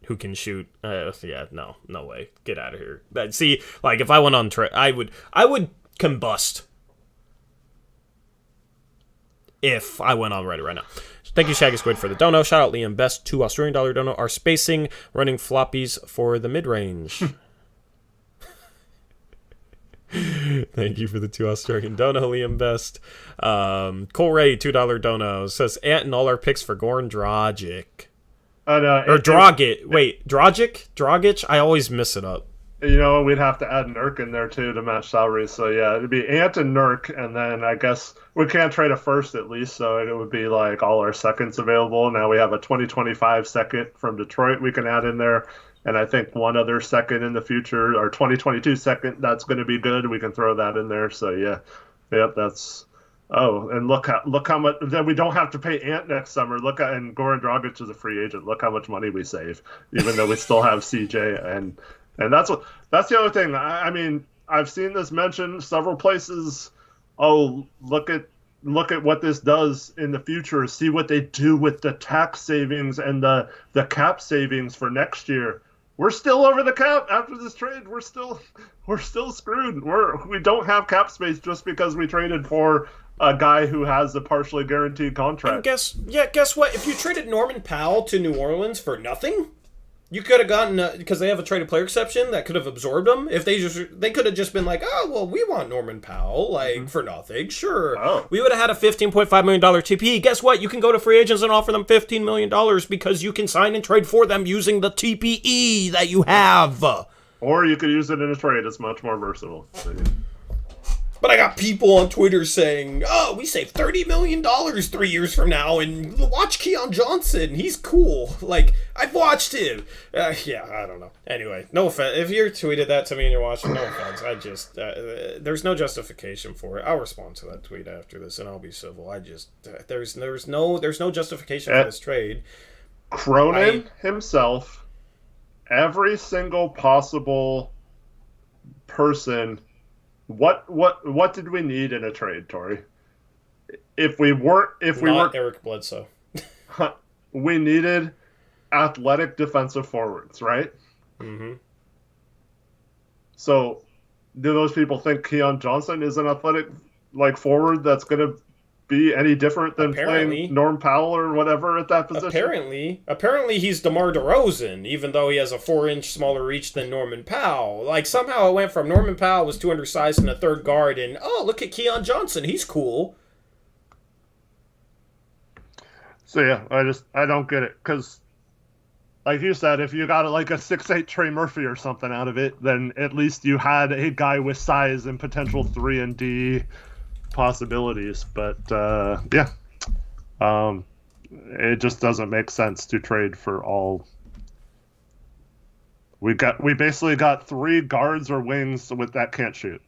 S1: Who can shoot? Yeah, no way. Get out of here. But see, like, if I went on I would combust if I went on Reddit right now. Thank you, Shaggy Squid, for the dono. Shout out Liam Best, $2 Australian dono. Our spacing, running floppies for the mid-range. Thank you for the $2 Australian dono, Liam Best. Cole Ray, $2 dono, says Ant and all our picks for Goran Dragic. Or Dragic. Wait, Dragic? I always miss it up.
S2: We'd have to add Nurk in there, too, to match salaries. So, yeah, it'd be Ant and Nurk, and then I guess we can't trade a first at least, so it would be, like, all our seconds available. Now we have a 2025 second from Detroit we can add in there, and I think one other second in the future, our 2022 second, that's going to be good. We can throw that in there. So, yeah. Yep, that's... Oh, and look how much. Then we don't have to pay Ant next summer. And Goran Dragic is a free agent. Look how much money we save, even though we still have CJ. And that's the other thing. I mean, I've seen this mentioned several places. Oh, look at what this does in the future. See what they do with the tax savings and the cap savings for next year. We're still over the cap after this trade. We're still screwed. We don't have cap space just because we traded for a guy who has a partially guaranteed contract.
S1: And guess what? If you traded Norman Powell to New Orleans for nothing, you could have gotten because they have a traded player exception that could have absorbed them. If they could have just been like, oh well, we want Norman Powell for nothing. Sure, we would have had a $15.5 million TPE. Guess what? You can go to free agents and offer them $15 million because you can sign and trade for them using the TPE that you have.
S2: Or you could use it in a trade. It's much more versatile.
S1: But I got people on Twitter saying, "Oh, we saved $30 million 3 years from now, and watch Keon Johnson. He's cool. Like, I've watched him." Yeah, I don't know. Anyway, no offense. If you tweeted that to me and you're watching, no offense. I just, there's no justification for it. I'll respond to that tweet after this, and I'll be civil. I just, there's no justification for this trade.
S2: Cronin himself, every single possible person. What did we need in a trade, Tori? If we weren't
S1: Eric Bledsoe.
S2: We needed athletic defensive forwards, right?
S1: Mm-hmm.
S2: So, do those people think Keon Johnson is an athletic forward that's going to be any different than playing Norm Powell or whatever at that position?
S1: Apparently he's DeMar DeRozan, even though he has a 4-inch smaller reach than Norman Powell. Like, somehow it went from Norman Powell was too undersized in a third guard, and, oh, look at Keon Johnson, he's cool.
S2: So, yeah, I don't get it, because, like you said, if you got a 6'8" Trey Murphy or something out of it, then at least you had a guy with size and potential 3-and-D possibilities, but it just doesn't make sense to trade for all. We basically got 3 guards or wings that can't shoot.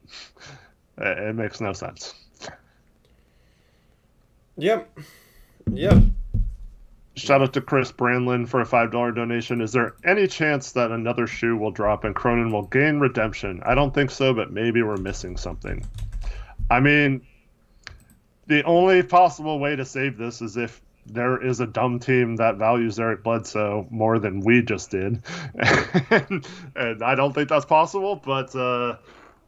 S2: It makes no sense.
S1: Yep.
S2: Shout out to Chris Brandlin for a $5 donation. Is there any chance that another shoe will drop and Cronin will gain redemption? I don't think so, but maybe we're missing something. I mean, the only possible way to save this is if there is a dumb team that values Eric Bledsoe more than we just did. and I don't think that's possible, but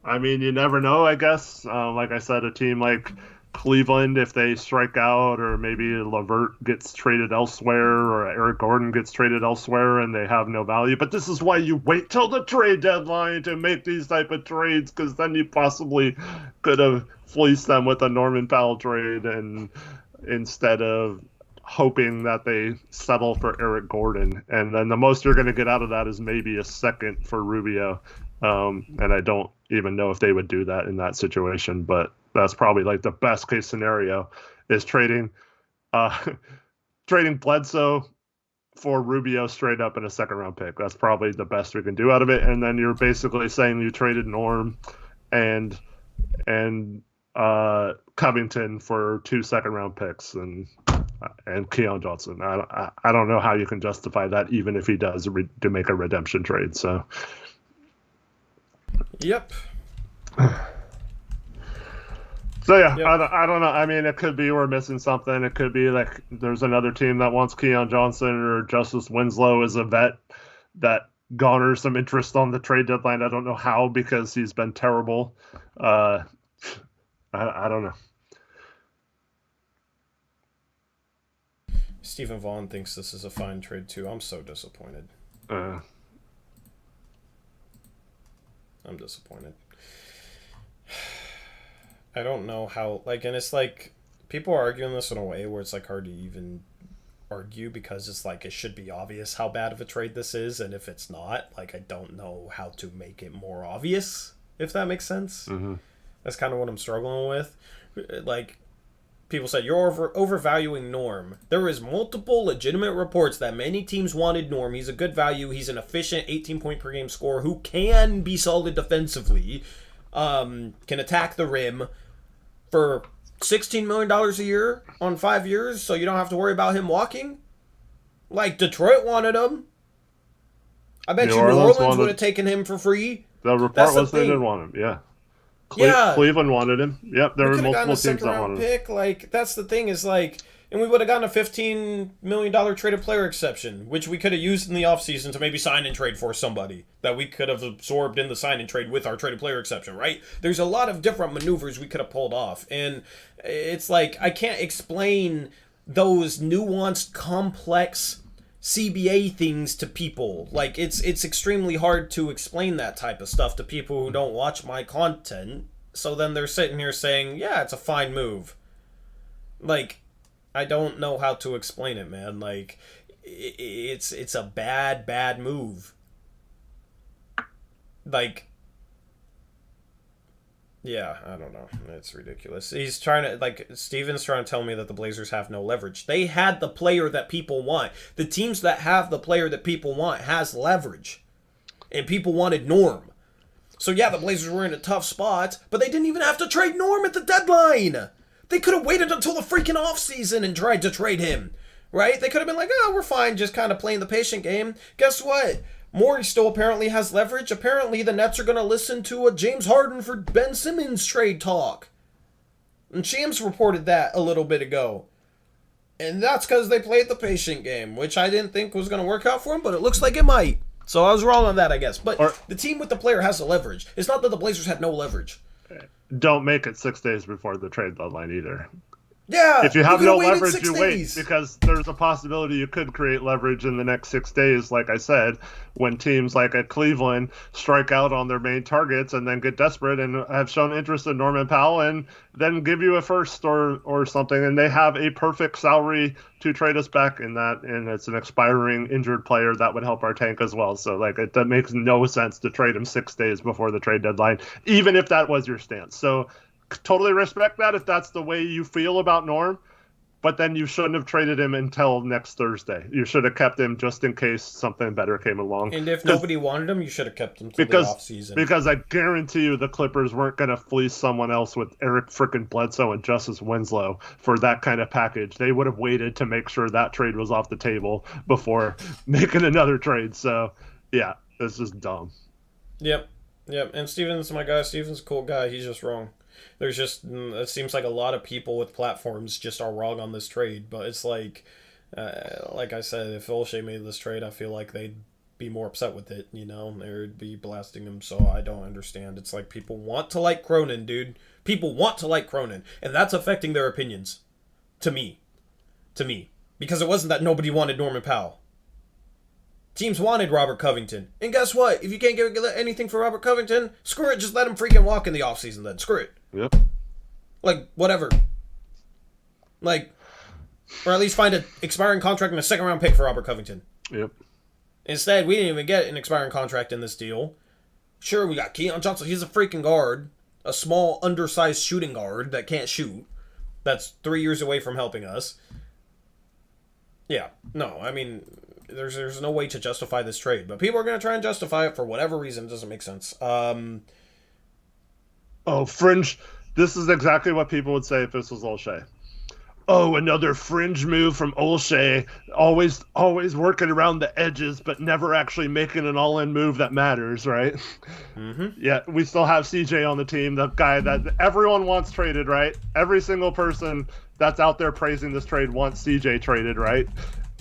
S2: I mean, you never know, I guess. Like I said, a team like Cleveland, if they strike out, or maybe LeVert gets traded elsewhere, or Eric Gordon gets traded elsewhere and they have no value. But this is why you wait till the trade deadline to make these type of trades, because then you possibly could have fleeced them with a Norman Powell trade, and instead of hoping that they settle for Eric Gordon. And then the most you're going to get out of that is maybe a second for Rubio. And I don't even know if they would do that in that situation, but that's probably the best case scenario is trading Bledsoe for Rubio straight up in a second round pick. That's probably the best we can do out of it. And then you're basically saying you traded Norm and Covington for 2 second round picks and Keon Johnson. I don't know how you can justify that, even if he does to make a redemption trade. So,
S1: yep.
S2: So yeah, yep. I don't know. I mean, it could be we're missing something. It could be there's another team that wants Keon Johnson, or Justice Winslow is a vet that garners some interest on the trade deadline. I don't know how, because he's been terrible. I don't know.
S1: Stephen Vaughn thinks this is a fine trade too. I'm so disappointed. I'm disappointed. I don't know how, and it's people are arguing this in a way where it's hard to even argue, because it's it should be obvious how bad of a trade this is, and if it's not, I don't know how to make it more obvious, if that makes sense.
S2: Mm-hmm.
S1: That's kind of what I'm struggling with. People said, you're overvaluing Norm. There is multiple legitimate reports that many teams wanted Norm. He's a good value. He's an efficient 18-point-per-game scorer who can be solid defensively, can attack the rim for $16 million a year on 5 years, so you don't have to worry about him walking. Detroit wanted him. I bet New Orleans would have taken him for free.
S2: The report was they didn't want him, yeah. Cleveland wanted him. Yep, there were multiple teams that wanted him.
S1: That's the thing is and we would have gotten a $15 million traded player exception, which we could have used in the offseason to maybe sign and trade for somebody that we could have absorbed in the sign and trade with our traded player exception, right? There's a lot of different maneuvers we could have pulled off. And it's I can't explain those nuanced, complex CBA things to people. It's extremely hard to explain that type of stuff to people who don't watch my content. So then they're sitting here saying, yeah, it's a fine move. I don't know how to explain it, man. It's a bad move. like, yeah, I don't know. It's ridiculous. He's trying to, like, Steven's trying to tell me that the Blazers have no leverage. They had the player that people want. The teams that have the player that people want has leverage. And people wanted Norm. So yeah, the Blazers were in a tough spot, but they didn't even have to trade Norm at the deadline. They could have waited until the freaking offseason and tried to trade him. Right? They could have been like, oh, we're fine, just kind of playing the patient game. Guess what? Morey still apparently has leverage. Apparently the Nets are going to listen to a James Harden for Ben Simmons trade talk. And Shams reported that a little bit ago. And that's because they played the patient game, which I didn't think was going to work out for them, but it looks like it might. So I was wrong on that, I guess. But the team with the player has the leverage. It's not that the Blazers had no leverage.
S2: Don't make it 6 days before the trade deadline either.
S1: Yeah,
S2: if you have no leverage, you
S1: days.
S2: wait, because there's a possibility you could create leverage in the next 6 days, like I said, when teams like at Cleveland strike out on their main targets and then get desperate and have shown interest in Norman Powell and then give you a first or something, and they have a perfect salary to trade us back in that, and it's an expiring injured player that would help our tank as well. So like that makes no sense to trade him 6 days before the trade deadline, even if that was your stance. So totally respect that if that's the way you feel about Norm, but then you shouldn't have traded him until next Thursday. You should have kept him just in case something better came along.
S1: And if nobody wanted him, you should have kept him till the offseason.
S2: Because I guarantee you the Clippers weren't going to fleece someone else with Eric frickin' Bledsoe and Justice Winslow for that kind of package. They would have waited to make sure that trade was off the table before making another trade. So, yeah, it's just dumb.
S1: Yep. And Steven's my guy. Steven's a cool guy. He's just wrong. There's just, it seems like a lot of people with platforms just are wrong on this trade, but it's like I said, if Olshey made this trade, I feel like they'd be more upset with it, you know, they'd be blasting him, so I don't understand. It's like people want to like Cronin, dude. People want to like Cronin, and that's affecting their opinions. To me. Because it wasn't that nobody wanted Norman Powell. Teams wanted Robert Covington. And guess what? If you can't get anything for Robert Covington, screw it. Just let him freaking walk in the offseason then. Screw it.
S2: Yep.
S1: Like, whatever. Like, or at least find an expiring contract and a second-round pick for Robert Covington.
S2: Yep.
S1: Instead, we didn't even get an expiring contract in this deal. Sure, we got Keon Johnson. He's a freaking guard. A small, undersized shooting guard that can't shoot. That's 3 years away from helping us. Yeah. No, I mean, there's no way to justify this trade. But people are going to try and justify it for whatever reason. It doesn't make sense.
S2: Fringe. This is exactly what people would say if this was Olshey. Oh, another fringe move from Olshey. Always working around the edges, but never actually making an all-in move that matters, right?
S1: Mm-hmm.
S2: Yeah, we still have CJ on the team, the guy that everyone wants traded, right? Every single person that's out there praising this trade wants CJ traded, right?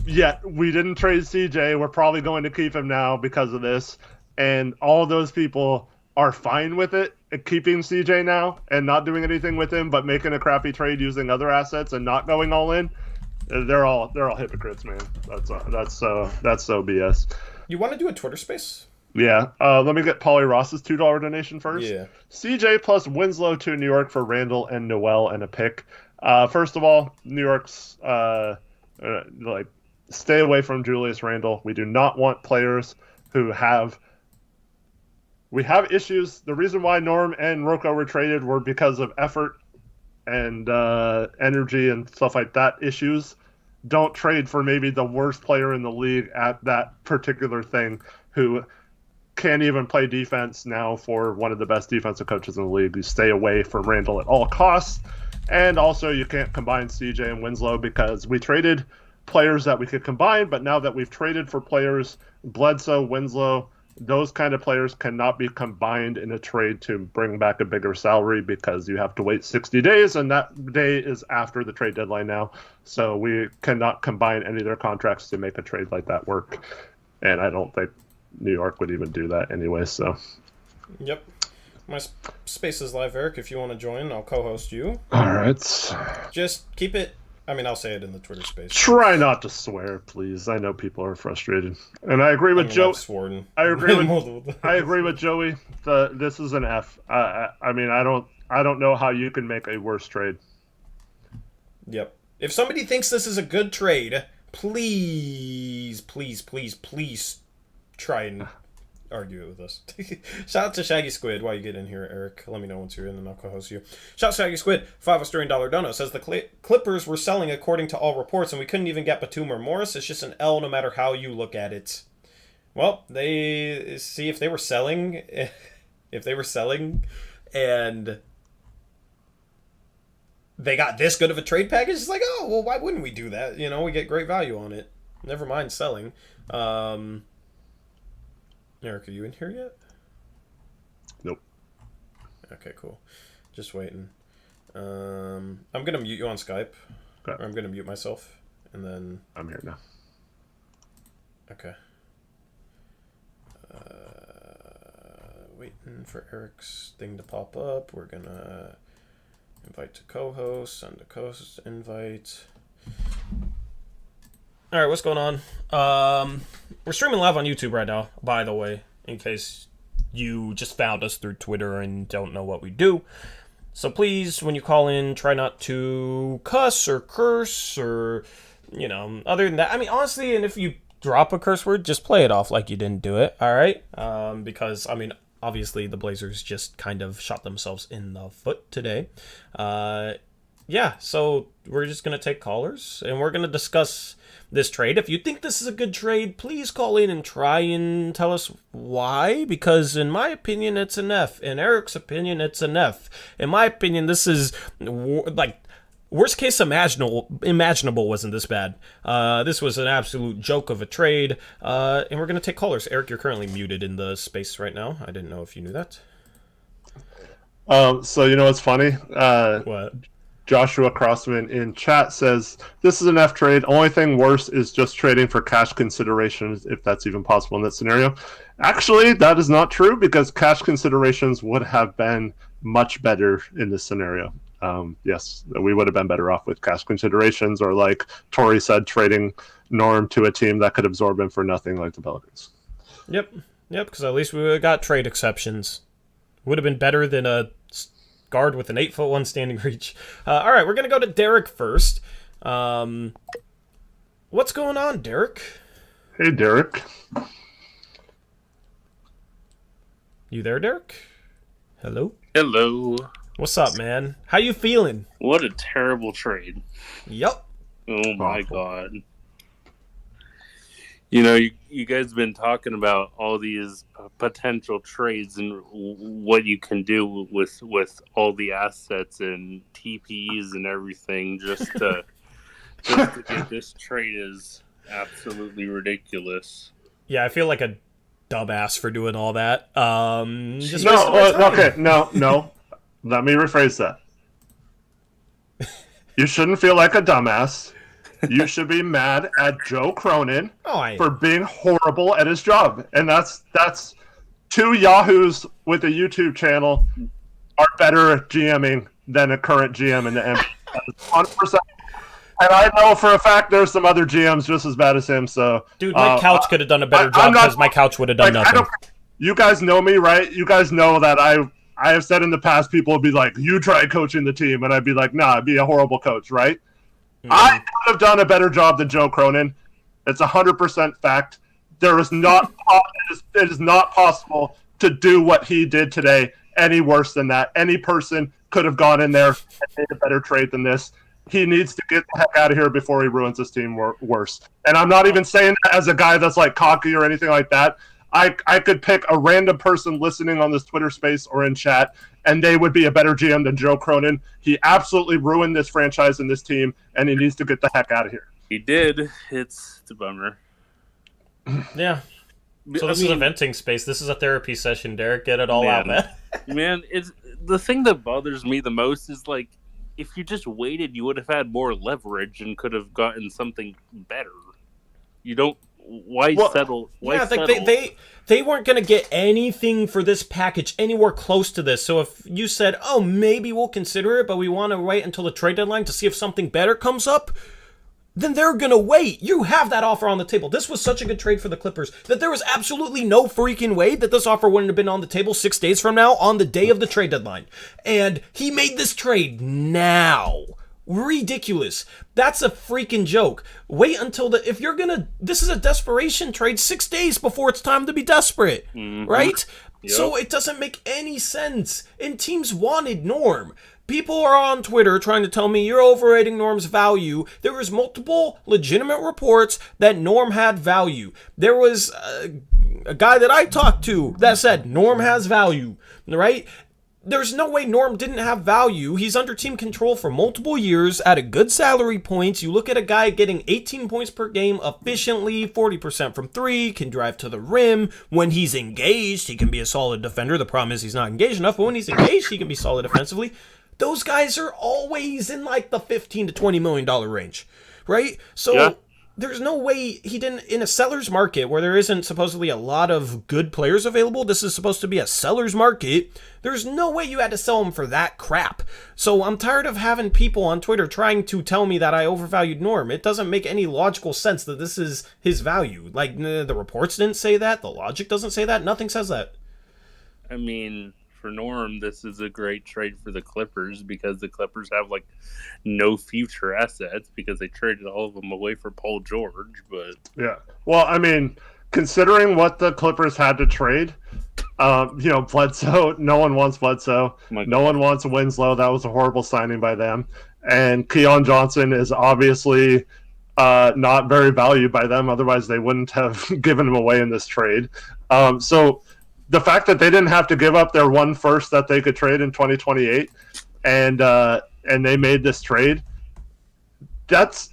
S2: Yet we didn't trade CJ. We're probably going to keep him now because of this. And all those people are fine with it, keeping CJ now and not doing anything with him, but making a crappy trade using other assets and not going all in. They're all hypocrites, man. That's so BS.
S1: You want to do a Twitter space?
S2: Yeah. Let me get Paulie Ross's $2 donation first.
S1: Yeah.
S2: CJ plus Winslow to New York for Randall and Noel and a pick. First of all, New York's stay away from Julius Randle. We do not want players who have. We have issues. The reason why Norm and Rocco were traded were because of effort and energy and stuff like that issues. Don't trade for maybe the worst player in the league at that particular thing who can't even play defense now for one of the best defensive coaches in the league. You stay away from Randall at all costs. And also you can't combine CJ and Winslow because we traded players that we could combine, but now that we've traded for players, Bledsoe, Winslow, those kind of players cannot be combined in a trade to bring back a bigger salary because you have to wait 60 days, and that day is after the trade deadline now. So we cannot combine any of their contracts to make a trade like that work. And I don't think New York would even do that anyway. So.
S1: Yep. My space is live, Eric. If you want to join, I'll co-host you.
S2: All right.
S1: Just keep it. I mean, I'll say it in the Twitter space.
S2: Try not to swear, please. I know people are frustrated, and I agree with Joe. I agree with Joey. This is an F. I mean, I don't know how you can make a worse trade.
S1: Yep. If somebody thinks this is a good trade, please try and argue it with us. Shout out to Shaggy Squid while you get in here, Eric. Let me know once you're in and I'll co-host you. Shout out to Shaggy Squid, $5 Australian dono. Says the Clippers were selling according to all reports and we couldn't even get Batum or Morris. It's just an L no matter how you look at it. Well, they see if they were selling, and they got this good of a trade package. It's like, oh, well, why wouldn't we do that? You know, we get great value on it. Never mind selling. Eric, are you in here yet?
S2: Nope.
S1: Okay, cool. Just waiting. I'm gonna mute you on Skype.
S2: Okay.
S1: Or I'm gonna mute myself, and then
S2: I'm here now.
S1: Okay. Waiting for Eric's thing to pop up. We're gonna invite to co-host, send a co-host invite. All right, what's going on? We're streaming live on YouTube right now, by the way, in case you just found us through Twitter and don't know what we do. So please, when you call in, try not to cuss or curse or, you know, other than that. I mean, honestly, and if you drop a curse word, just play it off like you didn't do it, all right? Because, I mean, obviously the Blazers just kind of shot themselves in the foot today. Yeah, so we're just going to take callers, and we're going to discuss this trade. If you think this is a good trade, please call in and try and tell us why, because in my opinion, it's an F. In Eric's opinion, it's an F. In my opinion, this is, like, worst case imaginable wasn't this bad. This was an absolute joke of a trade, and we're going to take callers. Eric, you're currently muted in the space right now. I didn't know if you knew that.
S2: So you know what's funny?
S1: What?
S2: Joshua Crossman in chat says, this is an F trade. Only thing worse is just trading for cash considerations, if that's even possible in that scenario. Actually, that is not true, because cash considerations would have been much better in this scenario. Yes, we would have been better off with cash considerations, or like Tori said, trading Norm to a team that could absorb him for nothing, like the Pelicans.
S1: Yep, because at least we would have got trade exceptions. Would have been better than a guard with an 8'1" standing reach. All right, we're going to go to Derek first. What's going on, Derek?
S2: Hey, Derek.
S1: You there, Derek? Hello?
S3: Hello.
S1: What's up, man? How you feeling?
S3: What a terrible trade.
S1: Yep.
S3: Oh, my God. You know, you guys have been talking about all these potential trades and what you can do with all the assets and TPs and everything just to get this trade is absolutely ridiculous.
S1: Yeah, I feel like a dumbass for doing all that. Just
S2: No. Let me rephrase that. You shouldn't feel like a dumbass. You should be mad at Joe Cronin for being horrible at his job. And that's two yahoos with a YouTube channel are better at GMing than a current GM in the NBA. 100%. And I know for a fact there's some other GMs just as bad as him. So,
S1: dude, Mike Couch could have done a better job because Mike Couch would have done nothing.
S2: You guys know me, right? You guys know that I have said in the past, people would be like, you try coaching the team. And I'd be like, nah, I'd be a horrible coach, right? Mm-hmm. I could have done a better job than Joe Cronin. It's 100% fact. It is not possible to do what he did today any worse than that. Any person could have gone in there and made a better trade than this. He needs to get the heck out of here before he ruins his team worse. And I'm not even saying that as a guy that's like cocky or anything like that. I could pick a random person listening on this Twitter space or in chat, and they would be a better GM than Joe Cronin. He absolutely ruined this franchise and this team, and he needs to get the heck out of here.
S3: He did. It's a bummer.
S1: Yeah. So this is a venting space. This is a therapy session, Derek. Get it all out, man.
S3: Man, it's the thing that bothers me the most is, like, if you just waited, you would have had more leverage and could have gotten something better. You don't. Why settle? Settle?
S1: They weren't going to get anything for this package anywhere close to this. So if you said, oh, maybe we'll consider it, but we want to wait until the trade deadline to see if something better comes up, then they're going to wait. You have that offer on the table. This was such a good trade for the Clippers that there was absolutely no freaking way that this offer wouldn't have been on the table 6 days from now on the day of the trade deadline. And he made this trade now. ridiculous. That's a freaking joke. Wait until this is a desperation trade 6 days before it's time to be desperate, right? Yep. So it doesn't make any sense. And teams wanted Norm. People are on Twitter trying to tell me you're overrating Norm's value. There was multiple legitimate reports that Norm had value. There was a guy that I talked to that said Norm has value, right? There's no way Norm didn't have value. He's under team control for multiple years at a good salary points. You look at a guy getting 18 points per game efficiently, 40% from 3, can drive to the rim. When he's engaged, he can be a solid defender. The problem is he's not engaged enough, but when he's engaged, he can be solid defensively. Those guys are always in like the $15 to $20 million range, right? So there's no way he didn't, in a seller's market where there isn't supposedly a lot of good players available, this is supposed to be a seller's market, there's no way you had to sell him for that crap. So I'm tired of having people on Twitter trying to tell me that I overvalued Norm. It doesn't make any logical sense that this is his value. Like, the reports didn't say that, the logic doesn't say that, nothing says that.
S3: I mean, for Norm, this is a great trade for the Clippers because the Clippers have like no future assets because they traded all of them away for Paul George. But
S2: yeah, well, I mean, considering what the Clippers had to trade, Bledsoe, no one wants Bledsoe. No one wants Winslow. That was a horrible signing by them. And Keon Johnson is obviously not very valued by them. Otherwise, they wouldn't have given him away in this trade. So the fact that they didn't have to give up their one first that they could trade in 2028 and they made this trade, that's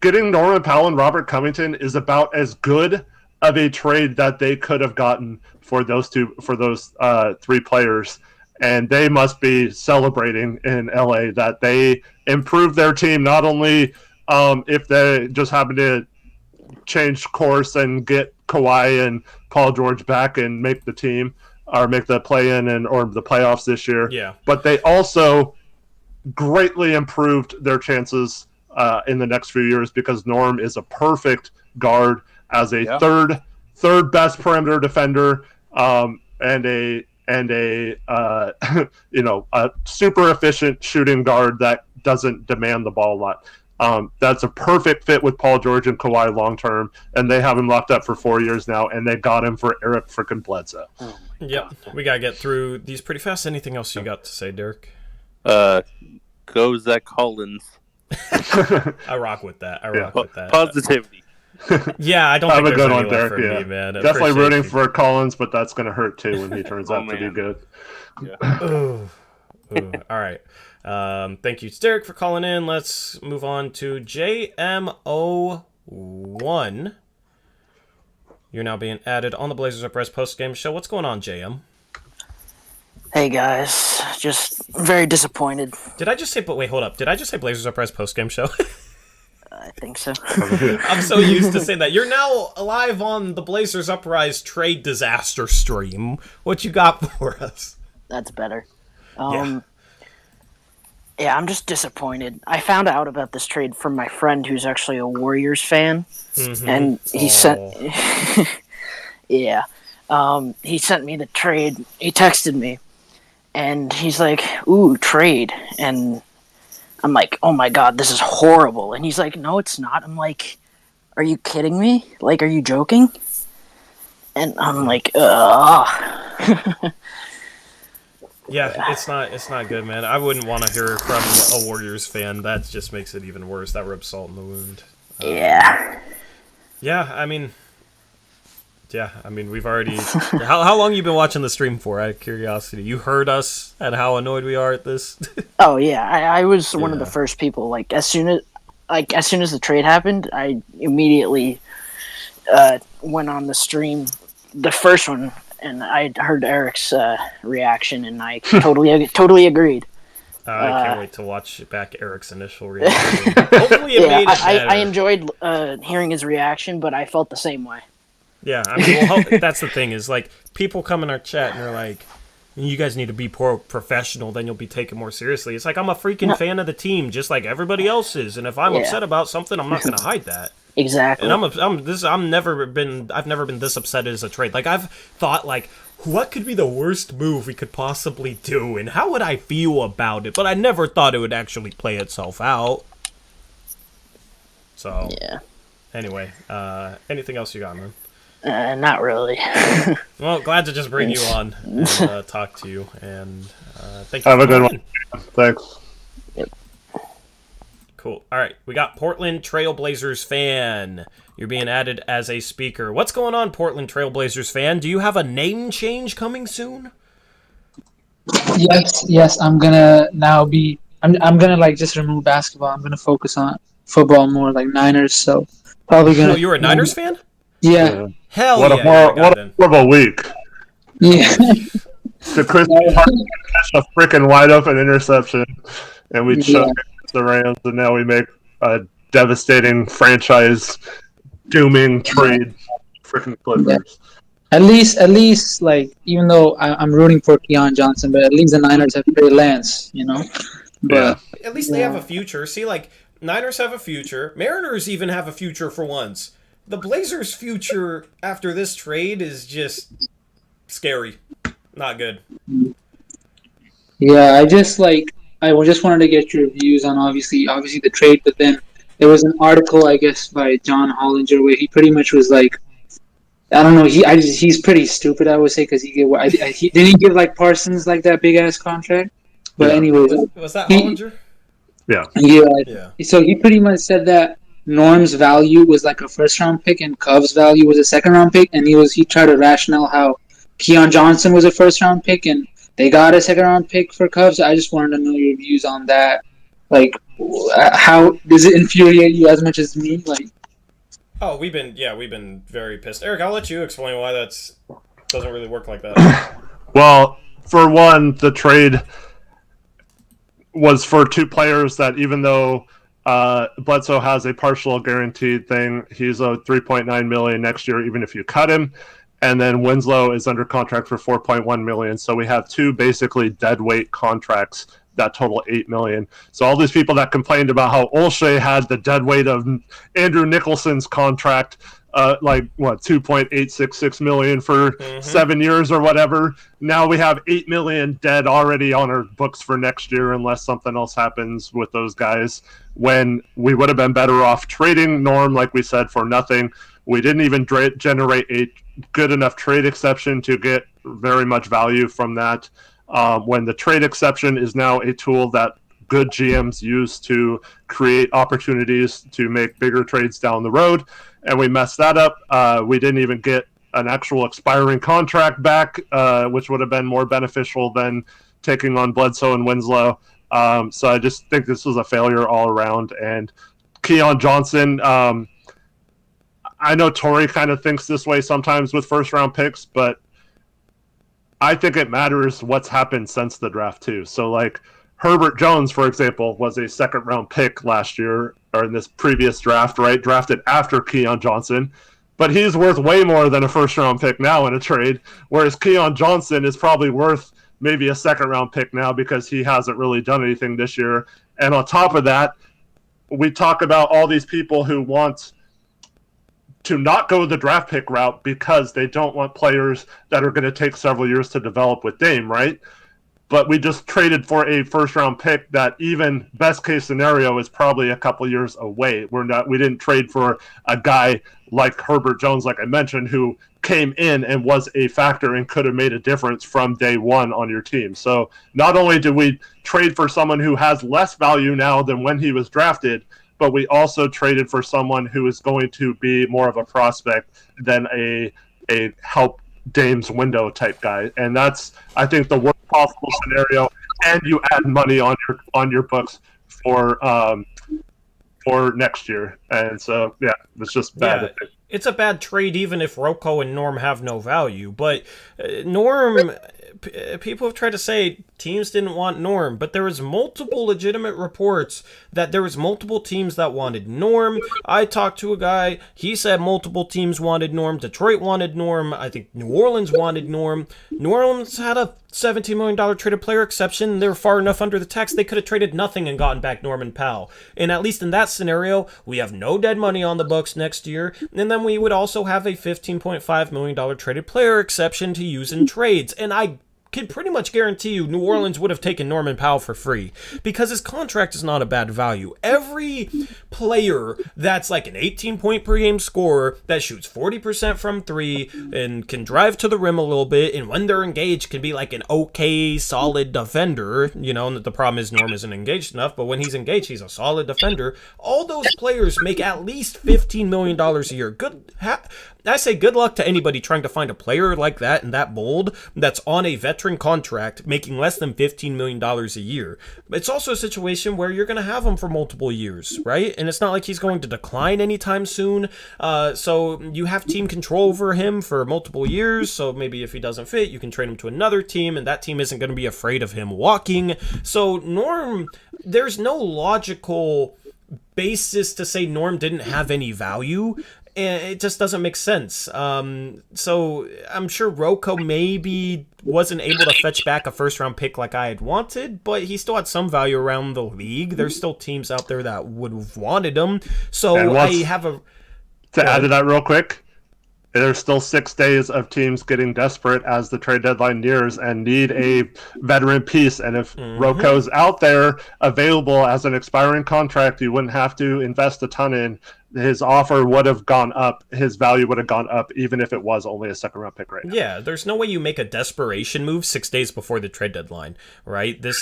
S2: getting Norman Powell and Robert Covington is about as good of a trade that they could have gotten for those three players. And they must be celebrating in LA that they improved their team, not only if they just happen to change course and get Kawhi and Paul George back and make the team or make the play-in or the playoffs this year.
S1: Yeah.
S2: But they also greatly improved their chances in the next few years because Norm is a perfect guard as a third best perimeter defender and a a super efficient shooting guard that doesn't demand the ball a lot. That's a perfect fit with Paul George and Kawhi long term, and they have him locked up for 4 years now, and they got him for Eric frickin' Bledsoe.
S1: Oh yep, we gotta get through these pretty fast. Anything else you got to say, Derek?
S3: Go Zach Collins.
S1: I rock with that. With that.
S3: Positivity.
S1: Yeah, I don't think there's any left for me, man.
S2: Definitely rooting for Collins, but that's going to hurt too when he turns out to be good.
S3: Yeah.
S1: Ooh. All right. Thank you, Derek, for calling in. Let's move on to JMO1. You're now being added on the Blazers Uprise post-game show. What's going on, JM?
S4: Hey, guys. Just very disappointed.
S1: Did I just say... But wait, hold up. Did I just say Blazers Uprise post-game show?
S4: I think so.
S1: I'm so used to saying that. You're now live on the Blazers Uprise trade disaster stream. What you got for us?
S4: That's better. Yeah, I'm just disappointed. I found out about this trade from my friend who's actually a Warriors fan. Mm-hmm. And he sent... yeah. He sent me the trade. He texted me. And he's like, ooh, trade. And I'm like, oh my God, this is horrible. And he's like, no, it's not. I'm like, are you kidding me? Like, are you joking? And I'm like, ugh.
S1: Yeah, it's not good, man. I wouldn't want to hear from a Warriors fan. That just makes it even worse. That rubs salt in the wound.
S4: Yeah.
S1: Yeah, I mean, we've already... how long you been watching the stream for, out of curiosity? You heard us and how annoyed we are at this?
S4: Oh, yeah. I was one of the first people. Like, as soon as the trade happened, I immediately went on the stream, the first one, and I heard Eric's reaction, and I totally agreed.
S1: I can't wait to watch back Eric's initial reaction. Hopefully it made it better.
S4: I enjoyed hearing his reaction, but I felt the same way.
S1: Yeah, I mean, well, that's the thing is, like, people come in our chat and they're like, you guys need to be more professional, then you'll be taken more seriously. It's like, I'm a freaking fan of the team, just like everybody else is, and if I'm upset about something, I'm not going to hide that.
S4: Exactly.
S1: And I've never been this upset as a trade. Like, I've thought, like, what could be the worst move we could possibly do, and how would I feel about it? But I never thought it would actually play itself out. So,
S4: yeah.
S1: Anyway, anything else you got, man?
S4: Not really.
S1: Well, glad to just bring you on and talk to you, and thank you.
S2: Have a good one. Thanks.
S1: Cool. All right, we got Portland Trailblazers fan. You're being added as a speaker. What's going on, Portland Trailblazers fan? Do you have a name change coming soon?
S5: Yes. I'm gonna now be. I'm gonna like just remove basketball. I'm gonna focus on football more, like Niners. So probably gonna.
S1: Oh, you're a Niners fan?
S5: Yeah.
S1: Hell
S2: What
S1: yeah!
S2: a horrible week.
S5: Yeah.
S2: The Chris catch a freaking wide open interception, and we choke against the Rams, and now we make a devastating franchise dooming trade. Freaking Clippers.
S5: At least, like, even though I'm rooting for Keon Johnson, but at least the Niners have Trey Lance, you know. But
S1: at least they have a future. See, like, Niners have a future. Mariners even have a future for once. The Blazers' future after this trade is just scary. Not good.
S5: yeah, I just wanted to get your views on obviously the trade, but then there was an article, I guess, by John Hollinger where he pretty much was like, I don't know, he's pretty stupid, I would say, because he didn't give like Parsons like that big ass contract. But anyways,
S1: was that Hollinger?
S5: Yeah. So he pretty much said that Norm's value was like a first round pick and Cov's value was a second round pick, and he tried to rationale how Keon Johnson was a first round pick and they got a second round pick for Covs. So I just wanted to know your views on that. Like, how does it infuriate you as much as me? Like,
S1: oh, we've been very pissed. Eric, I'll let you explain why doesn't really work like that.
S2: Well, for one, the trade was for two players that, even though Bledsoe has a partial guaranteed thing, he's owed $3.9 million next year, even if you cut him. And then Winslow is under contract for $4.1 million. So we have two basically dead weight contracts that total $8 million. So all these people that complained about how Olshey had the dead weight of Andrew Nicholson's contract, $2.866 million for 7 years or whatever. Now we have $8 million dead already on our books for next year, unless something else happens with those guys. When we would have been better off trading Norm, like we said, for nothing. We didn't even generate a good enough trade exception to get very much value from that. When the trade exception is now a tool that good GMs use to create opportunities to make bigger trades down the road, and we messed that up. We didn't even get an actual expiring contract back, which would have been more beneficial than taking on Bledsoe and Winslow. So I just think this was a failure all around. And Keon Johnson, I know Tori kind of thinks this way sometimes with first-round picks, but I think it matters what's happened since the draft, too. So, like, Herbert Jones, for example, was a second-round pick last year, or in this previous draft, right? Drafted after Keon Johnson. But he's worth way more than a first-round pick now in a trade, whereas Keon Johnson is probably worth maybe a second-round pick now because he hasn't really done anything this year. And on top of that, we talk about all these people who want to not go the draft pick route because they don't want players that are going to take several years to develop with Dame, right? But we just traded for a first-round pick that, even best-case scenario, is probably a couple years away. We didn't trade for a guy like Herbert Jones, like I mentioned, who came in and was a factor and could have made a difference from day one on your team. So not only did we trade for someone who has less value now than when he was drafted, but we also traded for someone who is going to be more of a prospect than a help Dame's window type guy. And that's, I think, the worst possible scenario. And you add money on your books for next year. And so, yeah, it's just bad.
S1: Yeah, it's a bad trade even if Rocco and Norm have no value. But Norm people have tried to say teams didn't want Norm, but there was multiple legitimate reports that there was multiple teams that wanted Norm. I talked to a guy, he said multiple teams wanted Norm. Detroit wanted Norm. I think New Orleans wanted Norm. New Orleans had a $17 million traded player exception. They were far enough under the tax, they could have traded nothing and gotten back Norman Powell. And at least in that scenario, we have no dead money on the books next year, and then we would also have a $15.5 million traded player exception to use in trades. And I can pretty much guarantee you New Orleans would have taken Norman Powell for free because his contract is not a bad value. Every player that's like an 18-point per game scorer that shoots 40% from three and can drive to the rim a little bit, and when they're engaged can be like an okay, solid defender. You know, the problem is Norm isn't engaged enough, but when he's engaged, he's a solid defender. All those players make at least $15 million a year. I say good luck to anybody trying to find a player like that and that bold that's on a veteran contract making less than $15 million a year. It's also a situation where you're going to have him for multiple years, right? And it's not like he's going to decline anytime soon. So you have team control over him for multiple years. So maybe if he doesn't fit, you can trade him to another team, and that team isn't going to be afraid of him walking. So Norm, there's no logical basis to say Norm didn't have any value. It just doesn't make sense. So I'm sure Rocco maybe wasn't able to fetch back a first-round pick like I had wanted, but he still had some value around the league. There's still teams out there that would have wanted him. So I have a...
S2: To add to that real quick, there's still 6 days of teams getting desperate as the trade deadline nears and need a veteran piece. And if Rocco's out there available as an expiring contract, you wouldn't have to invest a ton in. His offer would have gone up. His value would have gone up, even if it was only a second-round pick right now.
S1: Yeah, there's no way you make a desperation move 6 days before the trade deadline, right? This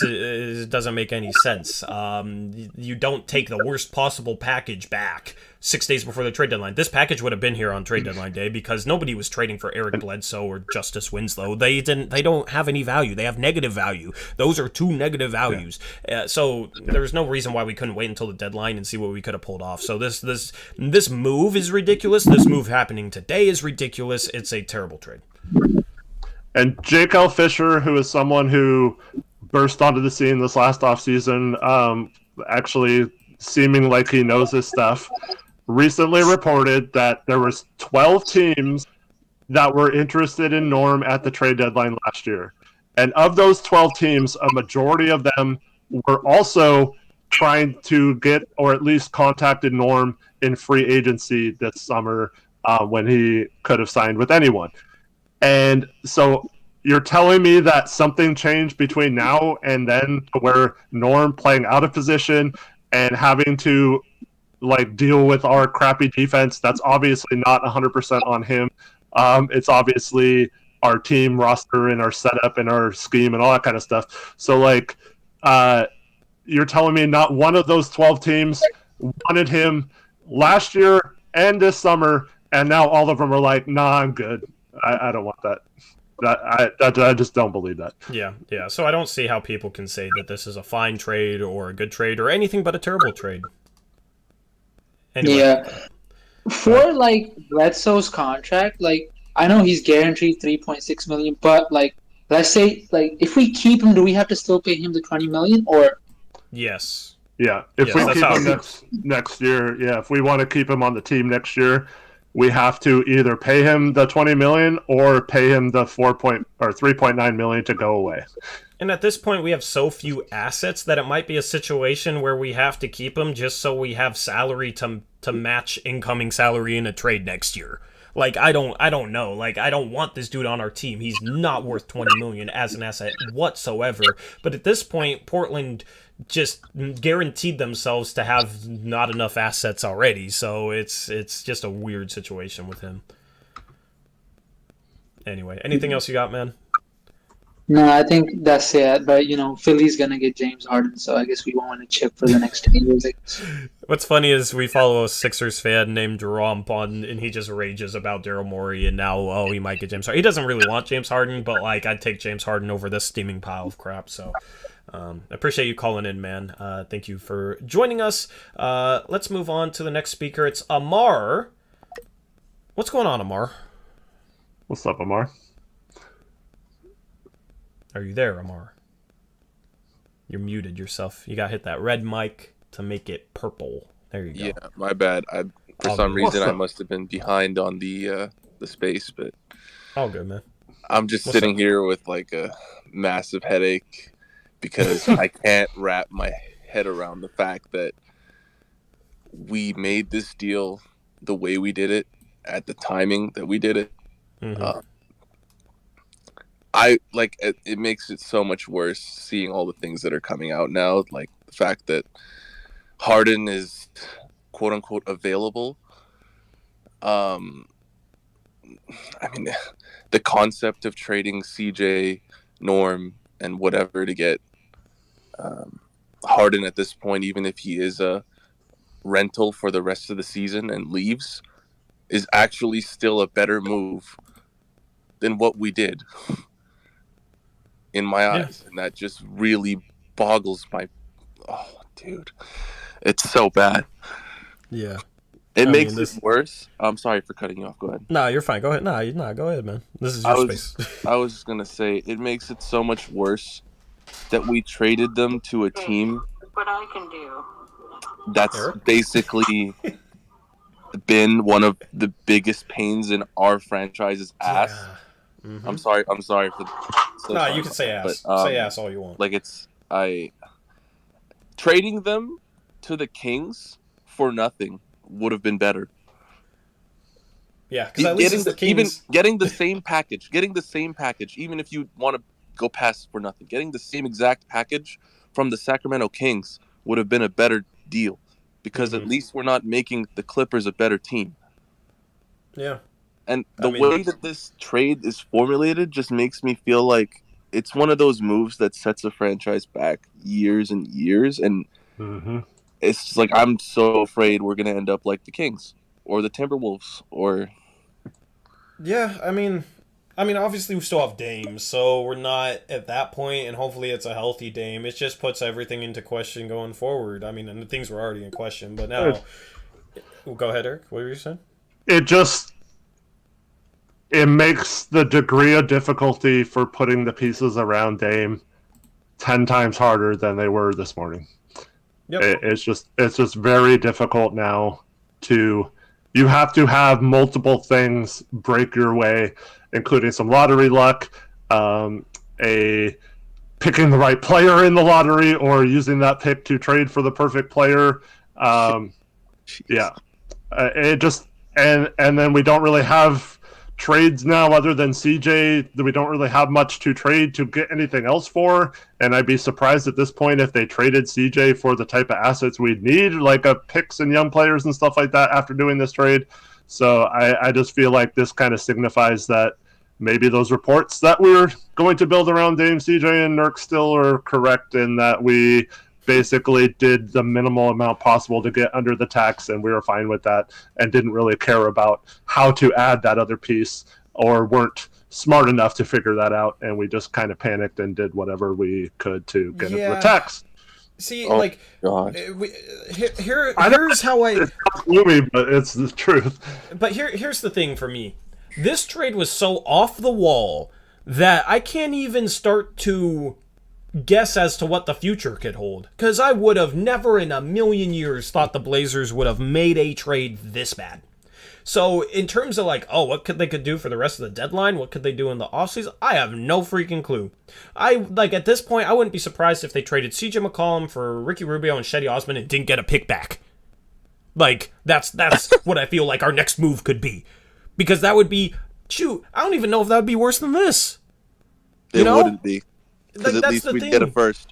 S1: doesn't make any sense. You don't take the worst possible package back 6 days before the trade deadline. This package would have been here on trade deadline day because nobody was trading for Eric Bledsoe or Justice Winslow. They don't have any value. They have negative value. Those are two negative values. Yeah. So there's no reason why we couldn't wait until the deadline and see what we could have pulled off. So this move is ridiculous. This move happening today is ridiculous. It's a terrible trade.
S2: And Jake L. Fisher, who is someone who burst onto the scene this last offseason, actually seeming like he knows his stuff, recently reported that there was 12 teams that were interested in Norm at the trade deadline last year. And of those 12 teams, a majority of them were also trying to get or at least contacted Norm in free agency this summer when he could have signed with anyone. And so you're telling me that something changed between now and then where Norm playing out of position and having to like deal with our crappy defense, that's obviously not 100% on him. It's obviously our team roster and our setup and our scheme and all that kind of stuff. So like you're telling me not one of those 12 teams wanted him last year and this summer, and now all of them are like, nah, I'm good. I don't want that. I just don't believe that.
S1: Yeah. So I don't see how people can say that this is a fine trade or a good trade or anything but a terrible trade. Anyway.
S5: Yeah. For like Bledsoe's contract, like I know he's guaranteed $3.6 million, but like let's say like if we keep him, do we have to still pay him the $20 million or?
S1: Yes.
S2: Yeah. If we keep him next year, yeah. If we want to keep him on the team next year, we have to either pay him the $20 million or pay him the $3.9 million to go away.
S1: And at this point, we have so few assets that it might be a situation where we have to keep him just so we have salary to match incoming salary in a trade next year. Like I don't know. Like I don't want this dude on our team. He's not worth $20 million as an asset whatsoever. But at this point, Portland just guaranteed themselves to have not enough assets already. So it's just a weird situation with him. Anyway, anything else you got, man?
S5: No, I think that's it. But, you know, Philly's going to get James Harden, so I guess we won't want to chip for the next 10 years.
S1: What's funny is we follow a Sixers fan named Jerome Pond, and he just rages about Daryl Morey, and now, he might get James Harden. He doesn't really want James Harden, but, like, I'd take James Harden over this steaming pile of crap, so... I appreciate you calling in, man. Thank you for joining us. Let's move on to the next speaker. It's Amar. What's going on, Amar?
S2: What's up, Amar?
S1: Are you there, Amar? You're muted yourself. You gotta hit that red mic to make it purple. There you go.
S6: Yeah, my bad. For some reason I must have been behind on the space, but
S1: all good, man.
S6: I'm just sitting here with like a massive headache because I can't wrap my head around the fact that we made this deal the way we did it at the timing that we did it.
S1: Mm-hmm.
S6: It makes it so much worse seeing all the things that are coming out now, like the fact that Harden is quote unquote available. I mean, the concept of trading CJ, Norm, and whatever to get Harden at this point, even if he is a rental for the rest of the season and leaves, is actually still a better move than what we did in my eyes. And that just really boggles my... Oh, dude. It's so bad.
S1: Yeah.
S6: It makes it worse. I'm sorry for cutting you off. Go ahead.
S1: No, you're fine. Go ahead. No, go ahead, man. This is your space.
S6: I was just going to say, it makes it so much worse that we traded them to a team
S7: what I can do.
S6: That's basically been one of the biggest pains in our franchise's ass. Yeah. Mm-hmm. I'm sorry for...
S1: You can say ass. But, say ass all you want.
S6: Like, trading them to the Kings for nothing would have been better.
S1: Yeah, because at least the Kings...
S6: Even getting the same package, even if you want to go past for nothing, getting the same exact package from the Sacramento Kings would have been a better deal, because at least we're not making the Clippers a better team.
S1: Yeah.
S6: And the way that this trade is formulated just makes me feel like it's one of those moves that sets a franchise back years and years, and it's just like, I'm so afraid we're going to end up like the Kings or the Timberwolves or...
S1: Yeah, I mean, obviously we still have Dame, so we're not at that point, and hopefully it's a healthy Dame. It just puts everything into question going forward. I mean, and the things were already in question, but now... Well, go ahead, Eric. What were you saying?
S2: It makes the degree of difficulty for putting the pieces around Dame 10 times harder than they were this morning. Yep. It's just very difficult now to... You have to have multiple things break your way, including some lottery luck, picking the right player in the lottery, or using that pick to trade for the perfect player. It just and then we don't really have trades now other than CJ. We don't really have much to trade to get anything else for, and I'd be surprised at this point if they traded CJ for the type of assets we'd need, like picks and young players and stuff like that after doing this trade. So I just feel like this kind of signifies that maybe those reports that we're going to build around Dame, CJ, and Nurk still are correct, in that we basically did the minimal amount possible to get under the tax, and we were fine with that and didn't really care about how to add that other piece, or weren't smart enough to figure that out, and we just kind of panicked and did whatever we could to get under the tax.
S1: See, here's how I...
S2: It's gloomy, but it's the truth.
S1: But here's the thing for me. This trade was so off the wall that I can't even start to guess as to what the future could hold. Because I would have never in a million years thought the Blazers would have made a trade this bad. So in terms of what they could do for the rest of the deadline, what could they do in the offseason, I have no freaking clue. At this point, I wouldn't be surprised if they traded CJ McCollum for Ricky Rubio and Shetty Osman and didn't get a pick back. That's what I feel like our next move could be. Because that would be, I don't even know if that would be worse than this.
S6: It wouldn't be. Because at least we'd get it first.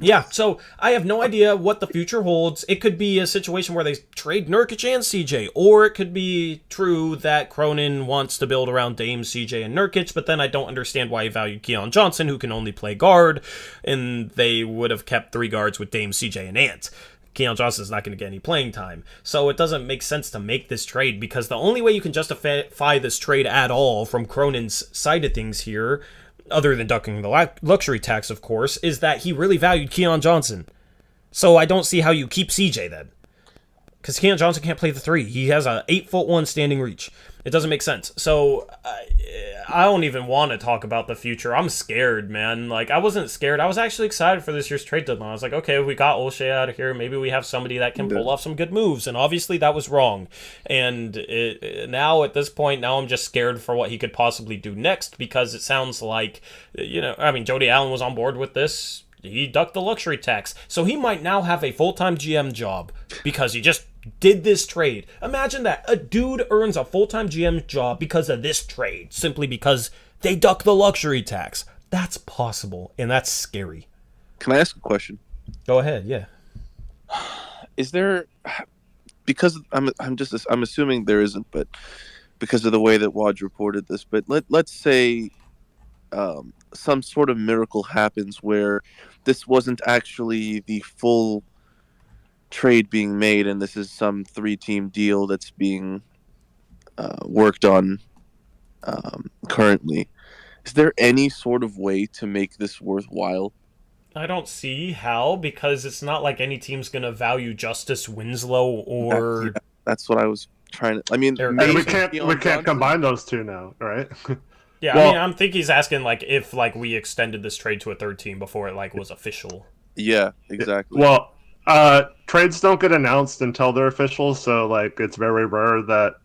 S1: Yeah, so I have no idea what the future holds. It could be a situation where they trade Nurkic and CJ, or it could be true that Cronin wants to build around Dame, CJ, and Nurkic, but then I don't understand why he valued Keon Johnson, who can only play guard, and they would have kept 3 guards with Dame, CJ, and Ant. Keon Johnson's not going to get any playing time. So it doesn't make sense to make this trade, because the only way you can justify this trade at all from Cronin's side of things here, other than ducking the luxury tax, of course, is that he really valued Keon Johnson. So I don't see how you keep CJ then. Because Keon Johnson can't play the 3. He has a 8'1" standing reach. It doesn't make sense. So I don't even want to talk about the future. I'm scared, man. Like, I wasn't scared. I was actually excited for this year's trade deadline. I was like, okay, we got Olshey out of here. Maybe we have somebody that can pull off some good moves. And obviously that was wrong. And now at this point, now I'm just scared for what he could possibly do next, because it sounds like, Jody Allen was on board with this. He ducked the luxury tax. So he might now have a full-time GM job because he just did this trade. Imagine that. A dude earns a full-time GM job because of this trade, simply because they duck the luxury tax. That's possible, and that's scary.
S6: Can I ask a question?
S1: Go ahead, yeah.
S6: Is there, because I'm assuming there isn't, but because of the way that Waj reported this, but let's say some sort of miracle happens where this wasn't actually the full trade being made, and this is some 3-team deal that's being worked on currently. Is there any sort of way to make this worthwhile?
S1: I don't see how, because it's not like any team's going to value Justice Winslow or...
S6: That's what I was trying to... I mean,
S2: and we can't combine those two now, right?
S1: Yeah, well, I think he's asking if we extended this trade to a third team before it was official.
S6: Yeah, exactly.
S2: Well, trades don't get announced until they're official, so it's very rare that,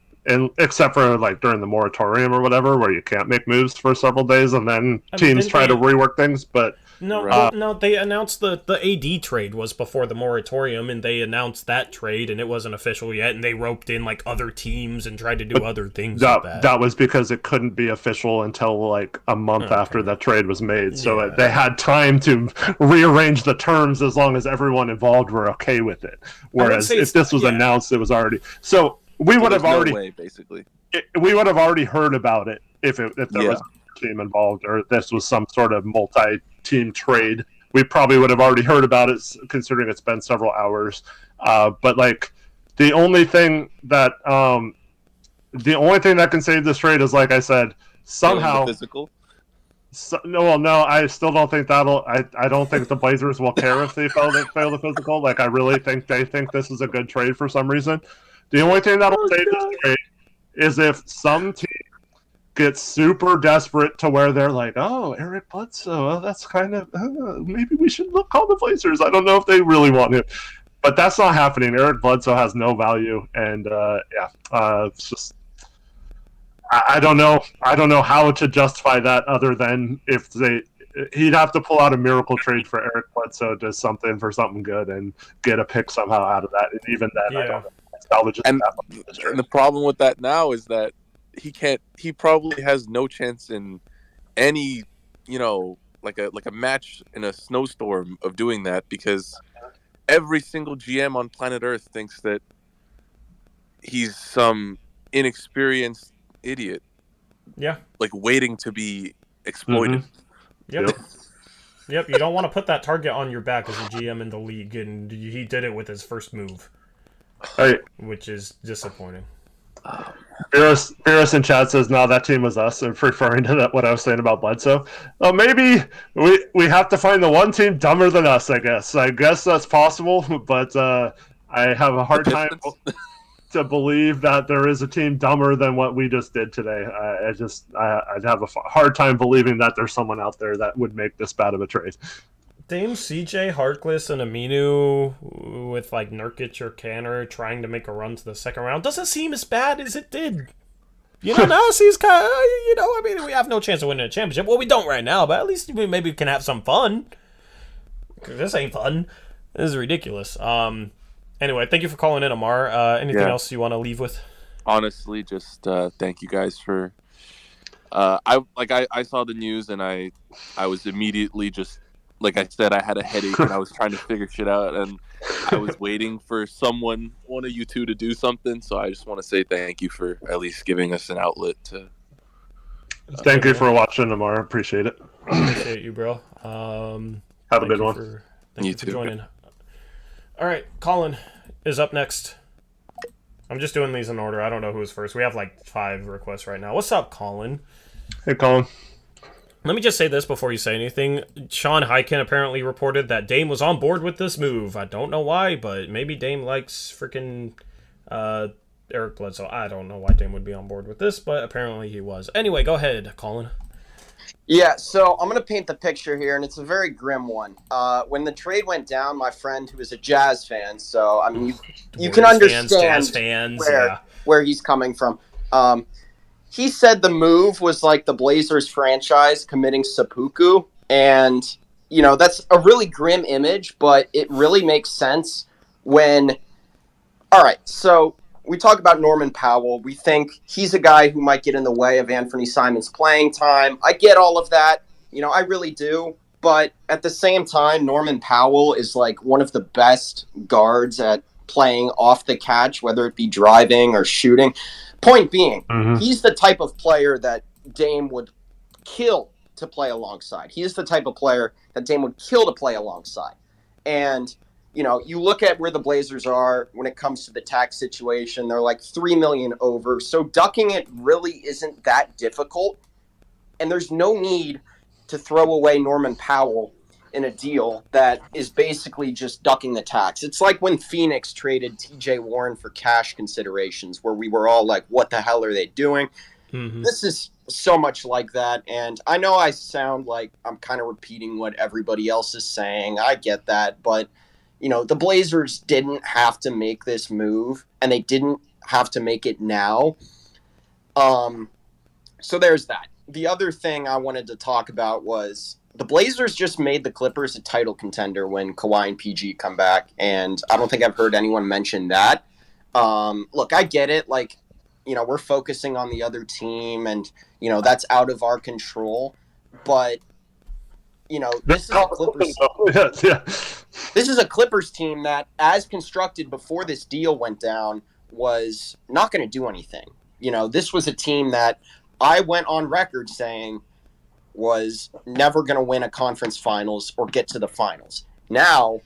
S2: except for during the moratorium or whatever, where you can't make moves for several days and then teams try to rework things. But
S1: no, they announced the AD trade was before the moratorium, and they announced that trade, and it wasn't official yet, and they roped in other teams and tried to do other things.
S2: That was because it couldn't be official until a month after that trade was made, so they had time to rearrange the terms as long as everyone involved were okay with it. Whereas if this was announced, it was already so. We would have already we would have already heard about it if there was a team involved, or if this was some sort of multi-team trade. We probably would have already heard about it, considering it's been several hours. But the only thing that can save this trade is, like I said, somehow
S6: physical.
S2: No, I still don't think that'll. I don't think the Blazers will care if they fail the physical. I really think they think this is a good trade for some reason. The only thing that'll save this trade is if some team gets super desperate to where they're like, oh, Eric Bledsoe, that's kind of, maybe we should call the Blazers. I don't know if they really want him. But that's not happening. Eric Bledsoe has no value. And, it's just, I don't know. I don't know how to justify that other than if he'd have to pull out a miracle trade for Eric Bledsoe, do something for something good and get a pick somehow out of that. And even then, I don't know.
S6: And the problem with that now is that he probably has no chance in any, like a match in a snowstorm of doing that, because every single GM on planet Earth thinks that he's some inexperienced idiot.
S1: Yeah.
S6: Waiting to be exploited.
S1: Mm-hmm. Yep. You don't want to put that target on your back as a GM in the league, and he did it with his first move.
S2: Right.
S1: Which is disappointing.
S2: Beerus in chat says, no, that team was us, and referring to what I was saying about Bledsoe. Maybe we have to find the one team dumber than us, I guess. I guess that's possible, but I have a hard time to believe that there is a team dumber than what we just did today. I'd have a hard time believing that there's someone out there that would make this bad of a trade.
S1: Dame CJ, Harkless, and Aminu with Nurkic or Kanter trying to make a run to the second round doesn't seem as bad as it did. Now it seems kind of, we have no chance of winning a championship. Well, we don't right now, but at least we maybe can have some fun. This ain't fun. This is ridiculous. Anyway, thank you for calling in, Amar. Anything else you want to leave with?
S6: Honestly, just thank you guys for. I saw the news and I was immediately just. Like I said, I had a headache and I was trying to figure shit out, and I was waiting for one of you two to do something. So I just want to say thank you for at least giving us an outlet to.
S2: Thank you for watching, Amar. Appreciate it.
S1: Appreciate you, bro.
S2: Have a good one.
S1: Thank you for joining. All right, Colin is up next. I'm just doing these in order. I don't know who's first. We have 5 requests right now. What's up, Colin?
S2: Hey, Colin.
S1: Let me just say this before you say anything. Sean Hyken apparently reported that Dame was on board with this move. I don't know why, but maybe Dame likes freaking Eric Bledsoe. I don't know why Dame would be on board with this, but apparently he was. Anyway, go ahead, Colin.
S7: Yeah, so I'm going to paint the picture here, and it's a very grim one. When the trade went down, my friend, who is a Jazz fan, so, I mean, you can understand
S1: Jazz fans,
S7: where he's coming from. He said the move was like the Blazers franchise committing seppuku, and, you know, that's a really grim image, but it really makes sense when... All right, so we talk about Norman Powell. We think he's a guy who might get in the way of Anthony Simons' playing time. I get all of that. You know, I really do. But at the same time, Norman Powell is like one of the best guards at playing off the catch, whether it be driving or shooting. Point being, he's the type of player that Dame would kill to play alongside. He is the type of player that Dame would kill to play alongside. And, you know, you look at where the Blazers are when it comes to the tax situation. They're like $3 million over. So ducking it really isn't that difficult. And there's no need to throw away Norman Powell in a deal that is basically just ducking the tax. It's like when Phoenix traded TJ Warren for cash considerations, where we were all like, what the hell are they doing? This is so much like that. And I know I sound like I'm kind of repeating what everybody else is saying. I get that. But, you know, the Blazers didn't have to make this move, and they didn't have to make it now. So there's that. The other thing I wanted to talk about was the Blazers just made the Clippers a title contender when Kawhi and PG come back, and I don't think I've heard anyone mention that. Look, I get it. Like, you know, we're focusing on the other team, and, you know, that's out of our control. But, you know, this is a Clippers. This is a Clippers team that, as constructed before this deal went down, was not going to do anything. You know, this was a team that I went on record saying was never going to win a conference finals or get to the finals. Now,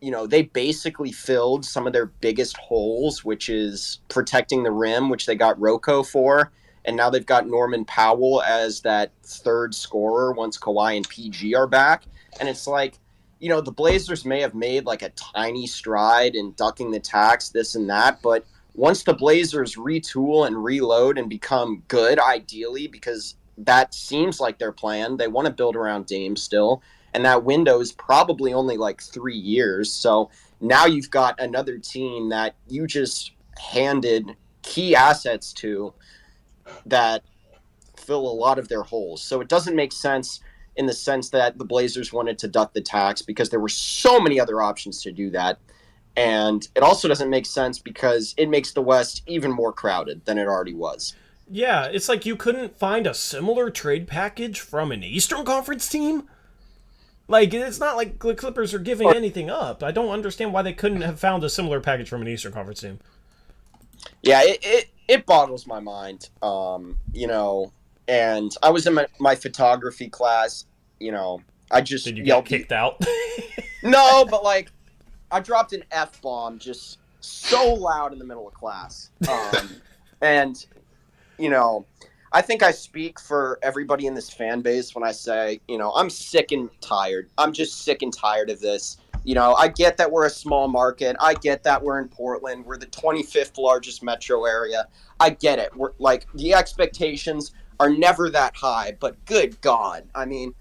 S7: you know, they basically filled some of their biggest holes, which is protecting the rim, which they got Rocco for. And now they've got Norman Powell as that third scorer once Kawhi and PG are back. And it's like, you know, the Blazers may have made like a tiny stride in ducking the tax, this and that. But once the Blazers retool and reload and become good, ideally, because that seems like their plan, they want to build around Dame still. And that window is probably only like 3 years. So now you've got another team that you just handed key assets to that fill a lot of their holes. So it doesn't make sense in the sense that the Blazers wanted to duck the tax because there were so many other options to do that. And it also doesn't make sense because it makes the West even more crowded than it already was.
S1: Yeah, it's like you couldn't find a similar trade package from an Eastern Conference team? Like, it's not like the Clippers are giving anything up. I don't understand why they couldn't have found a similar package from an Eastern Conference team.
S7: Yeah, it boggles my mind, you know, and I was in my photography class, you know, I just
S1: Did you get kicked out?
S7: No, but, like, I dropped an F-bomb just so loud in the middle of class. And, you know, I think I speak for everybody in this fan base when I say, you know, I'm sick and tired. I'm just sick and tired of this. You know, I get that we're a small market. I get that we're in Portland. We're the 25th largest metro area. I get it. We're like, the expectations are never that high, but good God. I mean,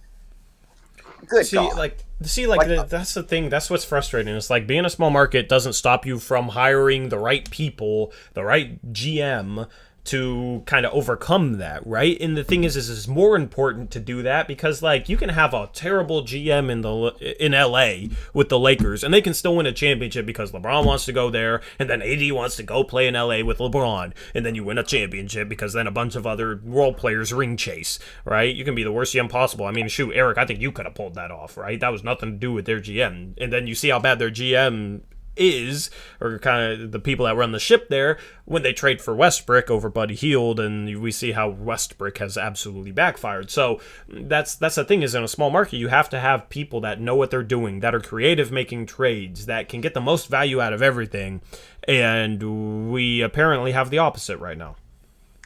S7: good God.
S1: That's the thing. That's what's frustrating. It's like being a small market doesn't stop you from hiring the right people, the right GM to kind of overcome that, right? And the thing is it's more important to do that because, like, you can have a terrible GM in LA with the Lakers, and they can still win a championship because LeBron wants to go there, and then AD wants to go play in LA with LeBron, and then you win a championship because then a bunch of other role players ring chase, right? You can be the worst GM possible. I mean, shoot, Eric, I think you could have pulled that off, right? That was nothing to do with their GM. And then you see how bad their GM is, or kind of the people that run the ship there, when they trade for Westbrook over Buddy Hield, and we see how Westbrook has absolutely backfired. So that's the thing, is in a small market you have to have people that know what they're doing, that are creative making trades, that can get the most value out of everything, and we apparently have the opposite right now.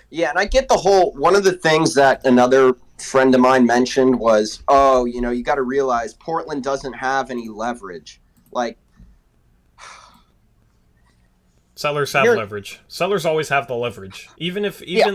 S7: Yeah, and I get the whole, one of the things that another friend of mine mentioned was, oh, you know, you got to realize Portland doesn't have any leverage. Like,
S1: Sellers have leverage. Sellers always have the leverage, even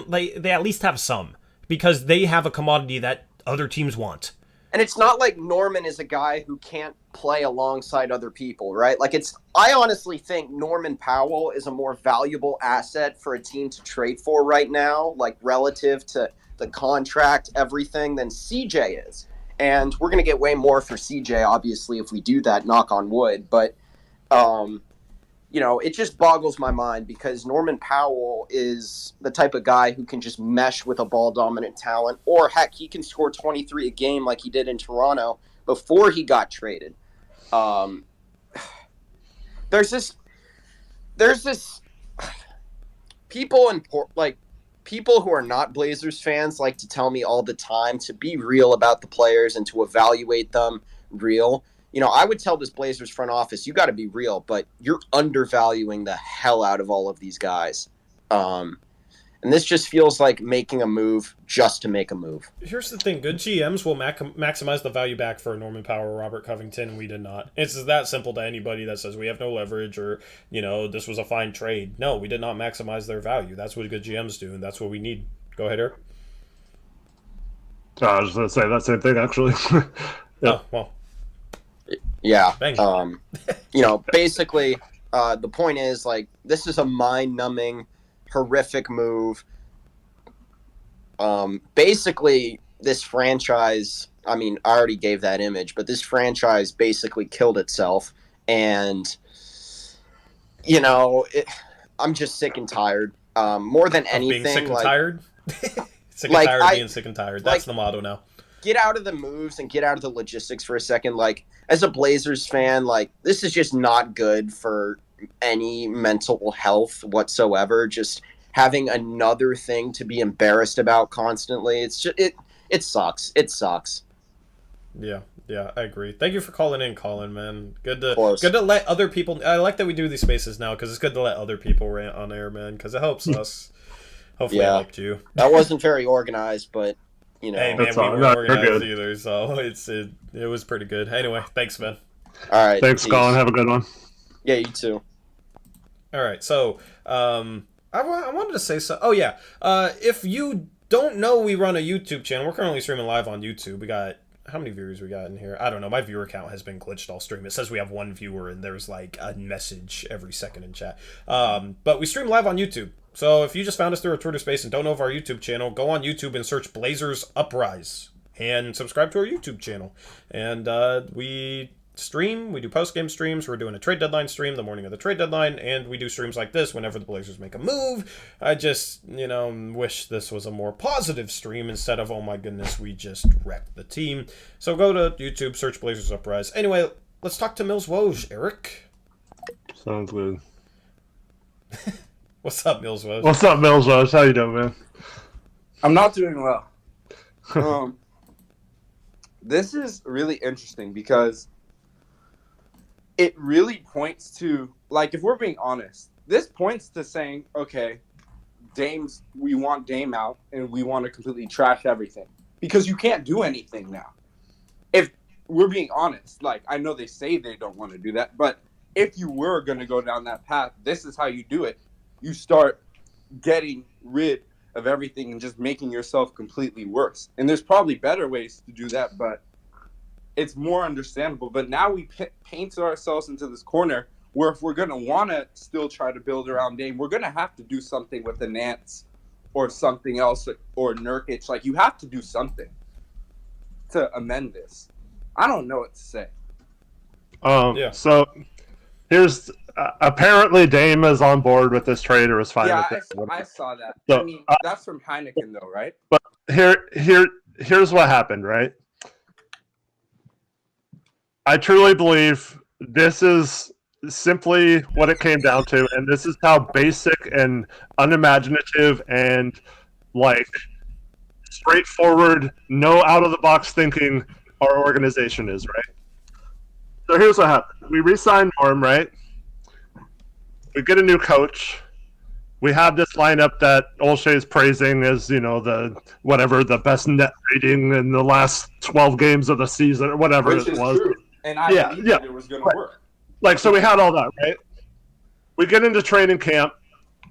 S1: they at least have some, because they have a commodity that other teams want.
S7: And it's not like Norman is a guy who can't play alongside other people, right? Like I honestly think Norman Powell is a more valuable asset for a team to trade for right now, like relative to the contract, everything, than CJ is. And we're going to get way more for CJ, obviously, if we do that, knock on wood. But, it just boggles my mind because Norman Powell is the type of guy who can just mesh with a ball-dominant talent. Or, heck, he can score 23 a game like he did in Toronto before he got traded. There's this people who are not Blazers fans like to tell me all the time to be real about the players and to evaluate them real. I would tell this Blazers front office, you got to be real, but you're undervaluing the hell out of all of these guys. And this just feels like making a move just to make a move.
S1: Here's the thing. Good GMs will maximize the value back for Norman Powell or Robert Covington, and we did not. It's that simple to anybody that says we have no leverage or, this was a fine trade. No, we did not maximize their value. That's what good GMs do, and that's what we need. Go ahead, Eric.
S2: I was going to say that same thing, actually.
S1: Yeah. Oh, well.
S7: Yeah. Basically, the point is, this is a mind-numbing, horrific move. Basically, this franchise, I already gave that image, but this franchise basically killed itself. And, I'm just sick and tired. More than anything.
S1: Being sick and tired? Sick and tired of being sick and tired. That's the motto now.
S7: Get out of the moves and get out of the logistics for a second. As a Blazers fan, this is just not good for any mental health whatsoever. Just having another thing to be embarrassed about constantly. It's just, it sucks. It sucks.
S1: Yeah, I agree. Thank you for calling in, Colin, man. Good to let other people. I like that we do these spaces now because it's good to let other people rant on air, man, because it helps us. Hopefully, it helped you.
S7: That wasn't very organized, but
S1: Hey man, we weren't organized either, so it was pretty good. Anyway, thanks, man.
S7: All right,
S2: thanks, Colin. Have a good one.
S7: Yeah, you too.
S1: All right, so I wanted to say so. Oh yeah, if you don't know, we run a YouTube channel. We're currently streaming live on YouTube. We got how many viewers we got in here? I don't know. My viewer count has been glitched all stream. It says we have one viewer, and there's a message every second in chat. But we stream live on YouTube. So if you just found us through a Twitter space and don't know of our YouTube channel, go on YouTube and search Blazers Uprise and subscribe to our YouTube channel. And we stream, we do post-game streams, we're doing a trade deadline stream the morning of the trade deadline, and we do streams like this whenever the Blazers make a move. I just, wish this was a more positive stream instead of, oh my goodness, we just wrecked the team. So go to YouTube, search Blazers Uprise. Anyway, let's talk to Mills Woj, Eric.
S2: Sounds good.
S1: What's up, Mills Woj?
S2: What's up, Mills Woj? How you doing, man?
S8: I'm not doing well. This is really interesting because it really points to, if we're being honest, this points to saying, okay, we want Dame out and we want to completely trash everything because you can't do anything now. If we're being honest, I know they say they don't want to do that, but if you were going to go down that path, this is how you do it. You start getting rid of everything and just making yourself completely worse. And there's probably better ways to do that, but it's more understandable. But now we paint ourselves into this corner where if we're going to want to still try to build around Dame, we're going to have to do something with the Nance or something else or Nurkic. You have to do something to amend this. I don't know what to say.
S2: So here's... apparently, Dame is on board with this trade or is fine with it.
S8: I saw that.
S2: So,
S8: that's from Heineken, though, right?
S2: But here's what happened, right? I truly believe this is simply what it came down to, and this is how basic and unimaginative and straightforward, no out-of-the-box thinking our organization is, right? So here's what happened. We re-signed Norm, right? We get a new coach. We have this lineup that Olshey is praising as, the best net rating in the last 12 games of the season or whatever
S8: Which
S2: it was.
S8: True. And I believe that it was going to work.
S2: So we had all that, right? we get into training camp,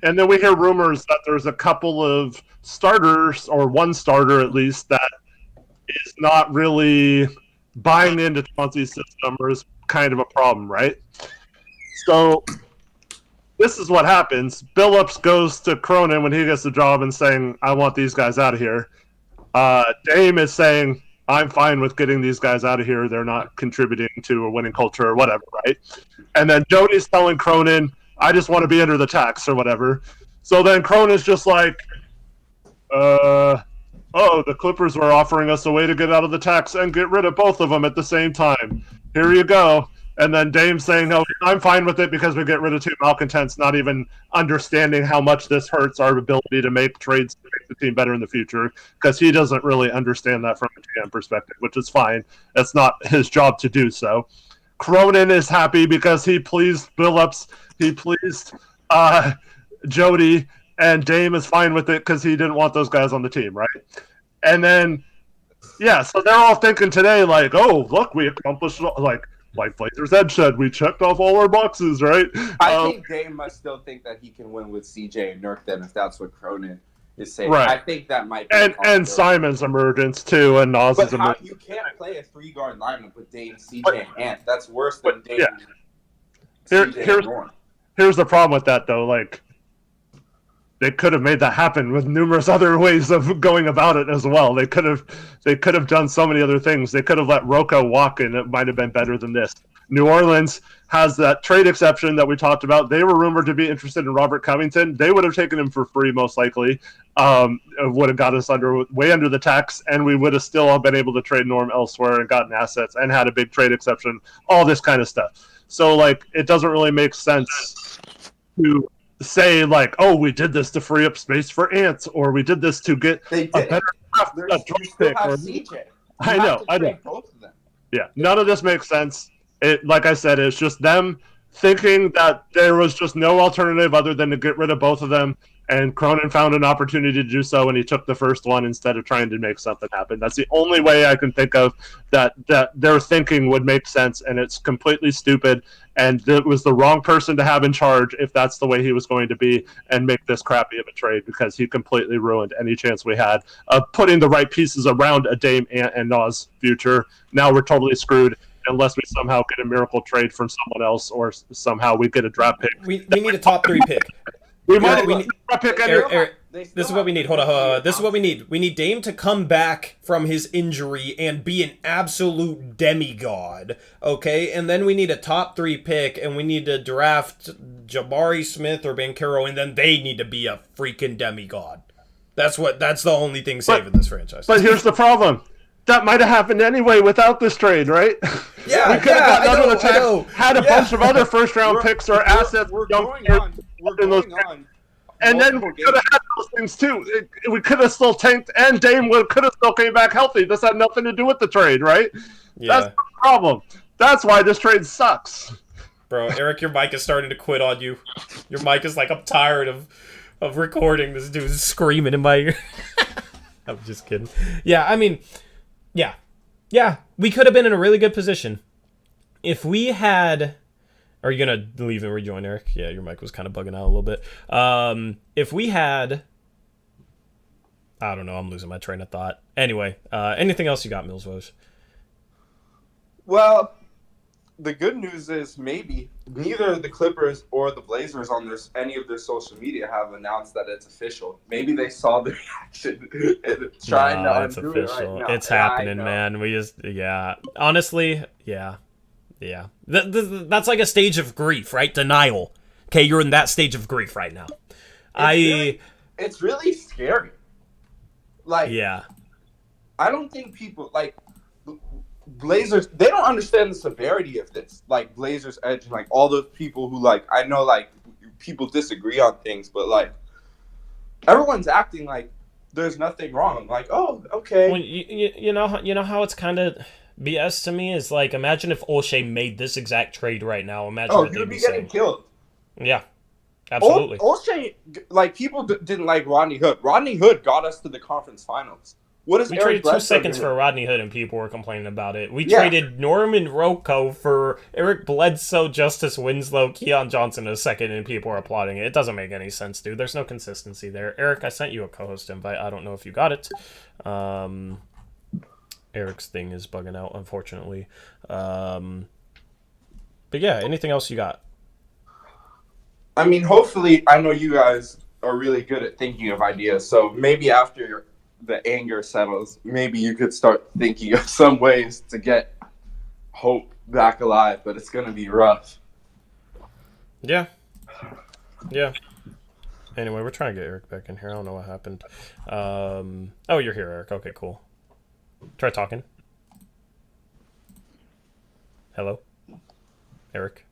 S2: and then we hear rumors that there's a couple of starters, or one starter at least, that is not really buying into Chauncey's system or is kind of a problem, right? So this is what happens. Billups goes to Cronin when he gets the job and saying, I want these guys out of here. Dame is saying, I'm fine with getting these guys out of here. They're not contributing to a winning culture or whatever, right? And then Jody's telling Cronin, I just want to be under the tax or whatever. So then Cronin's just like, the Clippers were offering us a way to get out of the tax and get rid of both of them at the same time. Here you go. And then Dame saying, no, I'm fine with it because we get rid of two malcontents, not even understanding how much this hurts our ability to make trades to make the team better in the future, because he doesn't really understand that from a GM perspective, which is fine. It's not his job to do so. Cronin is happy because he pleased Billups, he pleased Jody, and Dame is fine with it because he didn't want those guys on the team, right? And then, so they're all thinking today, like, oh, look, we accomplished, like Blazers Ed said, we checked off all our boxes, right?
S8: I think Dame must still think that he can win with CJ and Nurk then, if that's what Cronin is saying.
S2: Right.
S8: I think that might be
S2: and Simon's emergence, too, and Nas's emergence.
S8: You can't play a three-guard lineup with Dame, CJ, and Ant. That's worse than Dame, CJ, and Norm.
S2: Here's the problem with that, though. Like, they could have made that happen with numerous other ways of going about it as well. They could have done so many other things. They could have let Rocco walk, and it might have been better than this. New Orleans has that trade exception that we talked about. They were rumored to be interested in Robert Covington. They would have taken him for free, most likely. Would have got us way under the tax, and we would have still been able to trade Norm elsewhere and gotten assets and had a big trade exception. All this kind of stuff. So, like, it doesn't really make sense to say, like, oh, we did this to free up space for Ants, or we did this to get a better draft pick. I know.
S8: Both of them.
S2: Yeah, none of this makes sense. It, like I said, it's just them thinking that there was just no alternative other than to get rid of both of them, and Cronin found an opportunity to do so, and he took the first one instead of trying to make something happen. That's the only way I can think of that their thinking would make sense, and it's completely stupid, and it was the wrong person to have in charge if that's the way he was going to be and make this crappy of a trade, because he completely ruined any chance we had of putting the right pieces around a Dame, Ant, and Nas future. Now we're totally screwed unless we somehow get a miracle trade from someone else, or somehow we get a draft pick.
S1: We need a top 3 pick.
S2: We need a pick.
S1: Eric, this is what we need. Hold on. This is what we need. We need Dame to come back from his injury and be an absolute demigod, okay? And then we need a top 3 pick, and we need to draft Jabari Smith or Banchero, and then they need to be a freaking demigod. That's the only thing saving this franchise.
S2: But here's the problem. That might have happened anyway without this trade, right?
S1: Yeah,
S2: we could have gotten under the tax, had a bunch of other first-round picks or assets.
S8: We're going on.
S2: And then we could have had those things too. We could have still tanked, and Dame could have still came back healthy. This had nothing to do with the trade, right?
S1: Yeah.
S2: That's the problem. That's why this trade sucks.
S1: Bro, Eric, your mic is starting to quit on you. Your mic is like, I'm tired of recording. This dude's screaming in my ear. I'm just kidding. Yeah, I mean... Yeah, we could have been in a really good position if we had... Are you going to leave and rejoin, Eric? Yeah, your mic was kind of bugging out a little bit. If we had... I don't know, I'm losing my train of thought. Anyway, anything else you got, Mills Woes?
S8: Well, the good news is maybe neither the Clippers or the Blazers on any of their social media have announced that it's official. Maybe they saw the reaction and trying to
S1: it's
S8: undo
S1: official.
S8: it right now.
S1: It's happening, man. We just, honestly, yeah. That's like a stage of grief, right? Denial. Okay, you're in that stage of grief right now.
S8: It's really scary. Like,
S1: yeah.
S8: I don't think people, like, Blazers, they don't understand the severity of this. Like, Blazers Edge and, like, all those people who, like, I know, like, people disagree on things, but, like, everyone's acting like there's nothing wrong. Like, oh, okay.
S1: Well, you know how it's kind of BS to me is, like, imagine if O'Shea made this exact trade right now. Imagine what
S8: you'd be getting killed.
S1: Yeah, absolutely.
S8: O'Shea, like, people didn't like Rodney Hood. Rodney Hood got us to the conference finals. What is
S1: We
S8: Eric
S1: traded 2
S8: Bledsoe
S1: seconds
S8: doing?
S1: for Rodney Hood, and people were complaining about it. We
S8: Yeah.
S1: traded Norman Rocco for Eric Bledsoe, Justice Winslow, Keon Johnson in a second, and people are applauding it. It doesn't make any sense, dude. There's no consistency there. Eric, I sent you a co-host invite. I don't know if you got it. Eric's thing is bugging out, unfortunately. But yeah, anything else you got?
S8: I mean, hopefully, I know you guys are really good at thinking of ideas, so maybe after the anger settles, maybe you could start thinking of some ways to get hope back alive, but it's going to be rough.
S1: Yeah. Anyway, we're trying to get Eric back in here. I don't know what happened. Oh, you're here, Eric. Okay, cool. Try talking. Hello? Eric?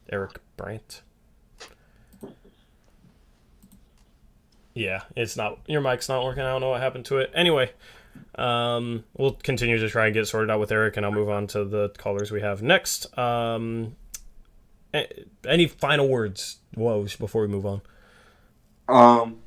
S1: Eric Brandt? Yeah, it's not. Your mic's not working. I don't know what happened to it. Anyway, we'll continue to try and get sorted out with Eric, and I'll move on to the callers we have next. Any final words, Woj, before we move on?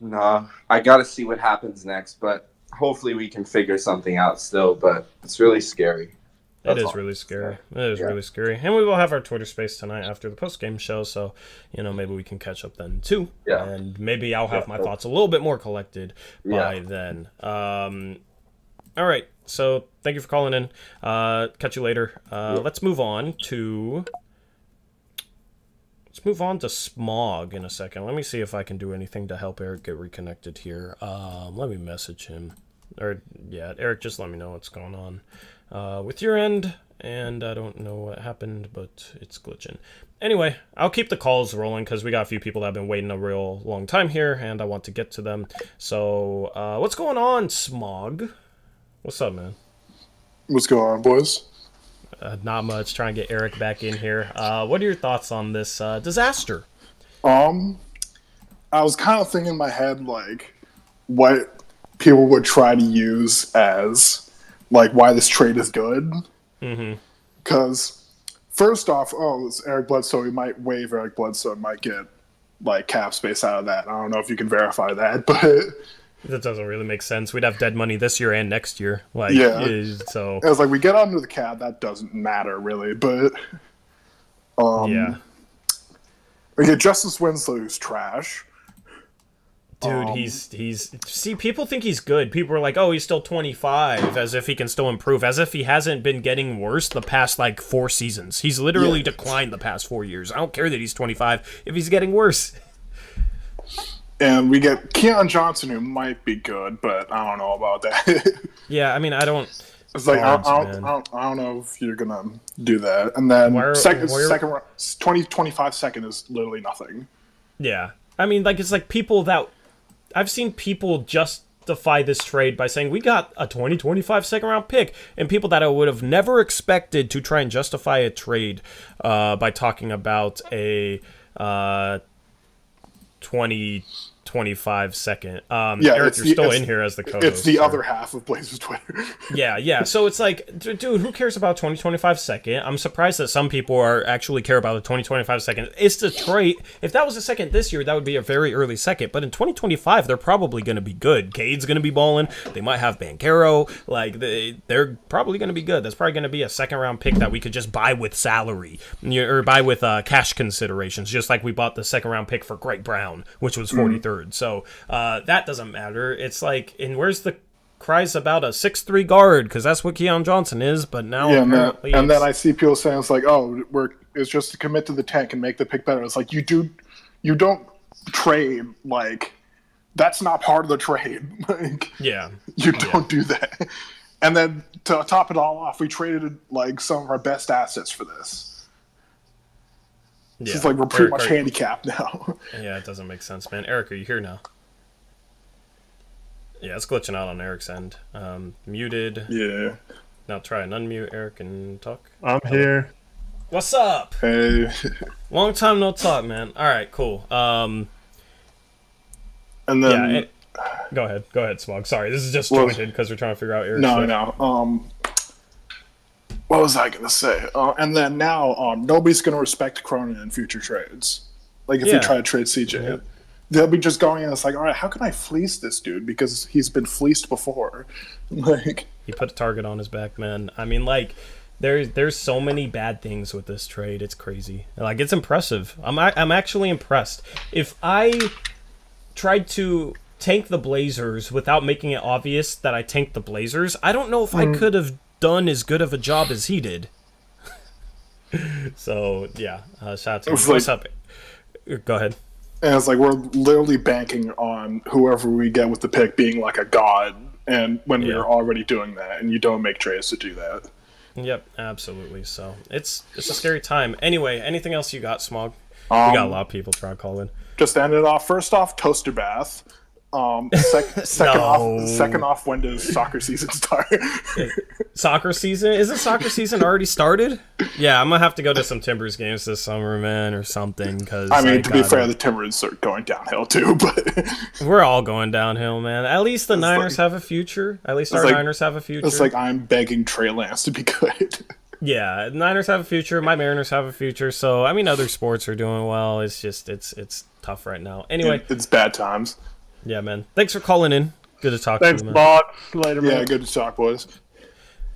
S8: Nah, I got to see what happens next, but hopefully we can figure something out still, but it's really scary.
S1: It is really scary. It is really scary. And we will have our Twitter space tonight after the post-game show, so, maybe we can catch up then, too.
S8: Yeah.
S1: And maybe I'll have my thoughts a little bit more collected by then. All right, so thank you for calling in. Catch you later. Let's move on to Smog in a second. Let me see if I can do anything to help Eric get reconnected here. Let me message him. Eric, just let me know what's going on with your end, and I don't know what happened, but it's glitching. Anyway, I'll keep the calls rolling because we got a few people that have been waiting a real long time here, and I want to get to them. So, what's going on, Smog? What's up, man?
S9: What's going on, boys?
S1: Not much. Trying to get Eric back in here. What are your thoughts on this disaster?
S9: I was kind of thinking in my head, like, what people would try to use as, like, why this trade is good. Because, first off, it's Eric Bledsoe. We might waive Eric Bledsoe and might get, like, cap space out of that. I don't know if you can verify that, but...
S1: That doesn't really make sense. We'd have dead money this year and next year. So...
S9: It was like, we get under the cap, that doesn't matter, really, but...
S1: yeah.
S9: We get Justice Winslow, who's trash.
S1: Dude, he's... See, people think he's good. People are like, oh, he's still 25, as if he can still improve, as if he hasn't been getting worse the past, 4 seasons. He's literally declined the past 4 years. I don't care that he's 25 if he's getting worse.
S9: And we get Keon Johnson, who might be good, but I don't know about that.
S1: Yeah, I mean, I don't...
S9: It's like, I don't know if you're going to do that. And then second 25 second is literally nothing.
S1: Yeah. I mean, it's like people that... I've seen people justify this trade by saying, we got a 2025 second round pick, and people that I would have never expected to try and justify a trade by talking about a 2025 second. Eric, you're still in here as the co-host.
S9: It's the other half of Blazers Twitter.
S1: Yeah. So it's like, dude, who cares about 2025 second? I'm surprised that some people actually care about a 2025 second. It's the trade. If that was a second this year, that would be a very early second. But in 2025, they're probably going to be good. Cade's going to be balling. They might have Banchero. They're probably going to be good. That's probably going to be a second round pick that we could just buy with salary or buy with cash considerations, just like we bought the second round pick for Greg Brown, which was 43rd. So that doesn't matter. It's like, and where's the cries about a 6'3" guard? Because that's what Keon Johnson is. But now,
S9: and then I see people saying it's like, it's just to commit to the tank and make the pick better. It's like you don't trade, like, that's not part of the trade. You don't do that. And then to top it all off, we traded some of our best assets for this.
S1: Yeah.
S9: It's like we're pretty much handicapped now.
S1: Yeah, it doesn't make sense, man. Eric, are you here now? Yeah, it's glitching out on Eric's end. Muted.
S9: Yeah.
S1: Now try and unmute Eric and talk.
S2: I'm here.
S1: What's up?
S9: Hey.
S1: Long time no talk, man. All right, cool.
S9: And then...
S1: Go ahead, Smog. Sorry, this is just jointed because we're trying to figure out Eric's stuff.
S9: No. What was I going to say? And then now, nobody's going to respect Cronin in future trades. Like, if you try to trade CJ. they'll be just going and it's like, all right, how can I fleece this dude? Because he's been fleeced before. Like,
S1: he put a target on his back, man. I mean, like, there's so many bad things with this trade. It's crazy. Like, it's impressive. I'm actually impressed. If I tried to tank the Blazers without making it obvious that I tanked the Blazers, I don't know if I could have done as good of a job as he did. So, yeah. Shout out to him. What's up? Go ahead.
S9: And it's like we're literally banking on whoever we get with the pick being like a god, and when we're already doing that, and you don't make trades to do that.
S1: Yep, absolutely. So it's a scary time. Anyway, anything else you got, Smog? We got a lot of people trying to call in.
S9: Just to end it off. First off, toaster bath. Second off, when does soccer season start?
S1: Soccer season? Isn't soccer season already started? Yeah, I'm gonna have to go to some Timbers games this summer, man, or something. Cause
S9: I mean, to be fair, the Timbers are going downhill too, but
S1: we're all going downhill, man. At least the Niners have a future. At least our Niners have a future.
S9: It's like I'm begging Trey Lance to be good.
S1: Yeah, Niners have a future. My Mariners have a future. So I mean, other sports are doing well. It's just it's tough right now. Anyway,
S9: it's bad times.
S1: Yeah, man. Thanks for calling in. Good to talk to you, man.
S2: Thanks, Bob. Later, man.
S9: Yeah, good to talk, boys.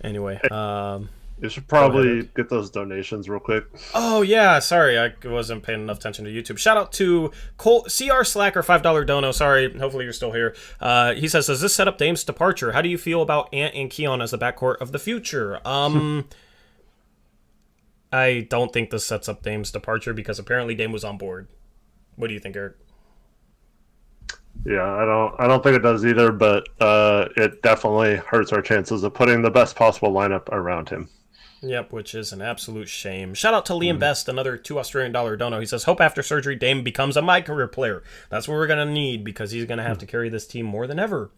S1: Anyway,
S2: you should probably get those donations real quick.
S1: Oh, yeah. Sorry, I wasn't paying enough attention to YouTube. Shout out to Cole, CR Slacker, $5 dono. Sorry, hopefully you're still here. He says, does this set up Dame's departure? How do you feel about Ant and Keon as the backcourt of the future? I don't think this sets up Dame's departure because apparently Dame was on board. What do you think, Eric?
S2: Yeah, I don't think it does either, but it definitely hurts our chances of putting the best possible lineup around him.
S1: Yep, which is an absolute shame. Shout out to Liam Best, another $2 Australian dono. He says, hope after surgery Dame becomes a my-career player. That's what we're going to need because he's going to have to carry this team more than ever.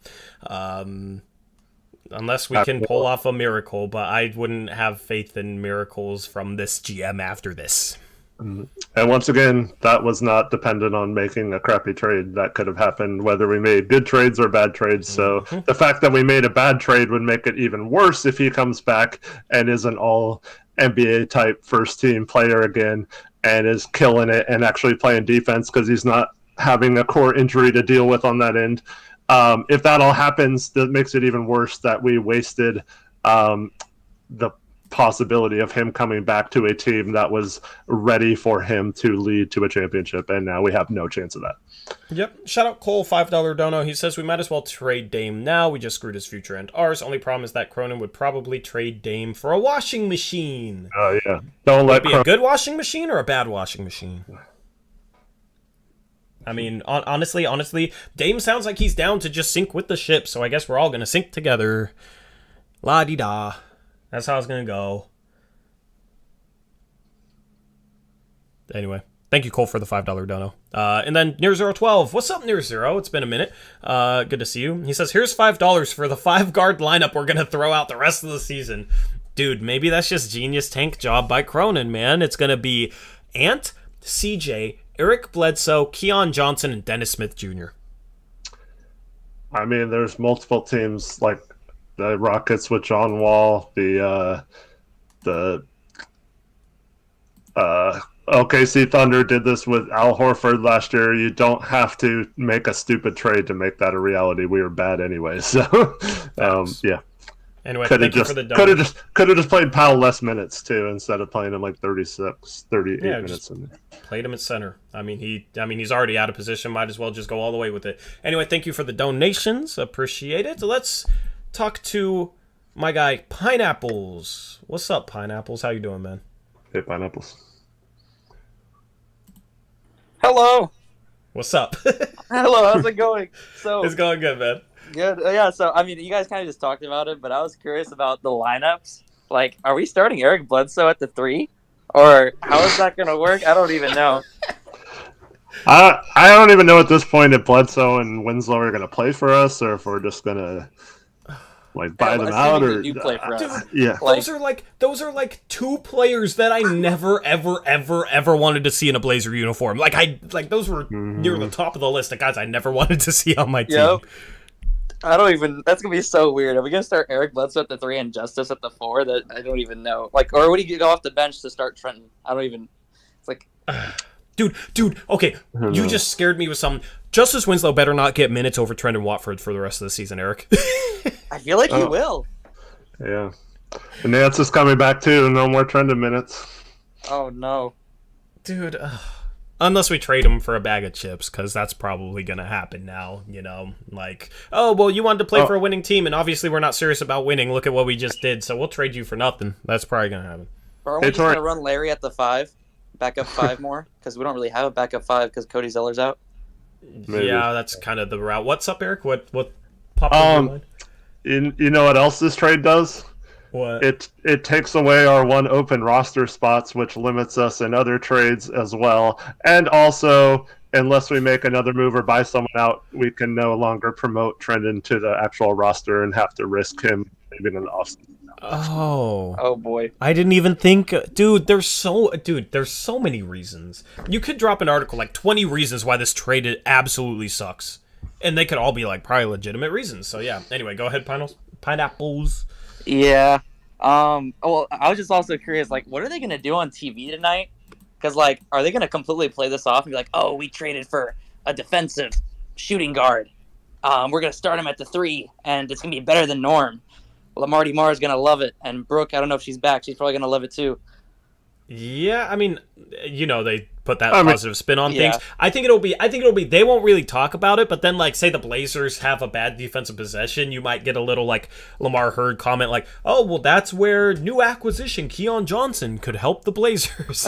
S1: Unless we can pull off a miracle, but I wouldn't have faith in miracles from this GM after this.
S2: And once again, that was not dependent on making a crappy trade. That could have happened whether we made good trades or bad trades. So the fact that we made a bad trade would make it even worse if he comes back and is an all NBA type first team player again and is killing it and actually playing defense because he's not having a core injury to deal with on that end. If that all happens, that makes it even worse that we wasted the possibility of him coming back to a team that was ready for him to lead to a championship, and now we have no chance of that.
S1: Yep. Shout out Cole, $5 dono. He says we might as well trade Dame now. We just screwed his future and ours. Only problem is that Cronin would probably trade Dame for a washing machine.
S2: Oh yeah. Don't let
S1: it be a good washing machine or a bad washing machine? I mean, honestly, Dame sounds like he's down to just sink with the ship, so I guess we're all gonna sink together. La-di-da. That's how it's going to go. Anyway, thank you, Cole, for the $5 dono. And then Near012. What's up, Near0? It's been a minute. Good to see you. He says, here's $5 for the 5-guard lineup we're going to throw out the rest of the season. Dude, maybe that's just genius tank job by Cronin, man. It's going to be Ant, CJ, Eric Bledsoe, Keon Johnson, and Dennis Smith Jr.
S2: I mean, there's multiple teams like the Rockets with John Wall, the OKC Thunder did this with Al Horford last year. You don't have to make a stupid trade to make that a reality. We were bad anyway, so yeah.
S1: Anyway,
S2: could have just played Powell less minutes too instead of playing him like 36, 38 minutes.
S1: Played him at center. I mean, he's already out of position. Might as well just go all the way with it. Anyway, thank you for the donations. Appreciate it. Let's talk to my guy Pineapples. What's up, Pineapples? How you doing, man?
S2: Hey, Pineapples.
S10: Hello.
S1: What's up?
S10: Hello. How's it going?
S1: It's going good, man.
S10: Good. Yeah. So I mean, you guys kind of just talked about it, but I was curious about the lineups. Like, are we starting Eric Bledsoe at the 3, or how is that going to work? I don't even know.
S2: I don't even know at this point if Bledsoe and Winslow are going to play for us, or if we're just going to buy them out, or
S10: play for us.
S1: Dude,
S2: yeah.
S1: Those are like two players that I never ever wanted to see in a Blazer uniform. Those were near the top of the list of guys I never wanted to see on my team.
S10: Yep. I don't even. That's gonna be so weird. Are we gonna start Eric Bledsoe at the 3 and Justice at the 4? That I don't even know. Or would he go off the bench to start Trenton? I don't even. It's like.
S1: Dude, okay, you just scared me with something. Justice Winslow better not get minutes over Trendon Watford for the rest of the season, Eric.
S10: I feel like he will.
S2: Yeah. And Nance is coming back too. No more Trendon minutes.
S10: Oh, no.
S1: Dude, unless we trade him for a bag of chips, because that's probably going to happen now, you know? Like, oh, well, you wanted to play for a winning team, and obviously we're not serious about winning. Look at what we just did, so we'll trade you for nothing. That's probably going to happen.
S10: Or are we just going to run Larry at the 5? Backup 5 more? Because we don't really have a backup 5 because Cody Zeller's out.
S2: Maybe.
S1: Yeah, that's kind of the route. What's up, Eric? What popped in your mind?
S2: You know what else this trade does?
S1: What?
S2: It takes away our one open roster spots, which limits us in other trades as well. And also, unless we make another move or buy someone out, we can no longer promote Trendon to the actual roster and have to risk him leaving in the offseason.
S1: Oh
S10: boy!
S1: I didn't even think, dude. There's so many reasons. You could drop an article like 20 reasons why this trade absolutely sucks, and they could all be like probably legitimate reasons. So yeah. Anyway, go ahead, pineapples.
S10: Yeah. Well, I was just also curious, like, what are they gonna do on TV tonight? Because like, are they gonna completely play this off and be like, oh, we traded for a defensive shooting guard. We're gonna start him at the 3, and it's gonna be better than Norm. Lamarty Marr is gonna love it, and Brooke, I don't know if she's back. She's probably gonna love it too.
S1: Yeah, I mean, you know, they put that positive spin on things. I think it'll be. They won't really talk about it, but then, like, say the Blazers have a bad defensive possession, you might get a little like Lamar Hurd comment, like, "Oh, well, that's where new acquisition Keon Johnson could help the Blazers."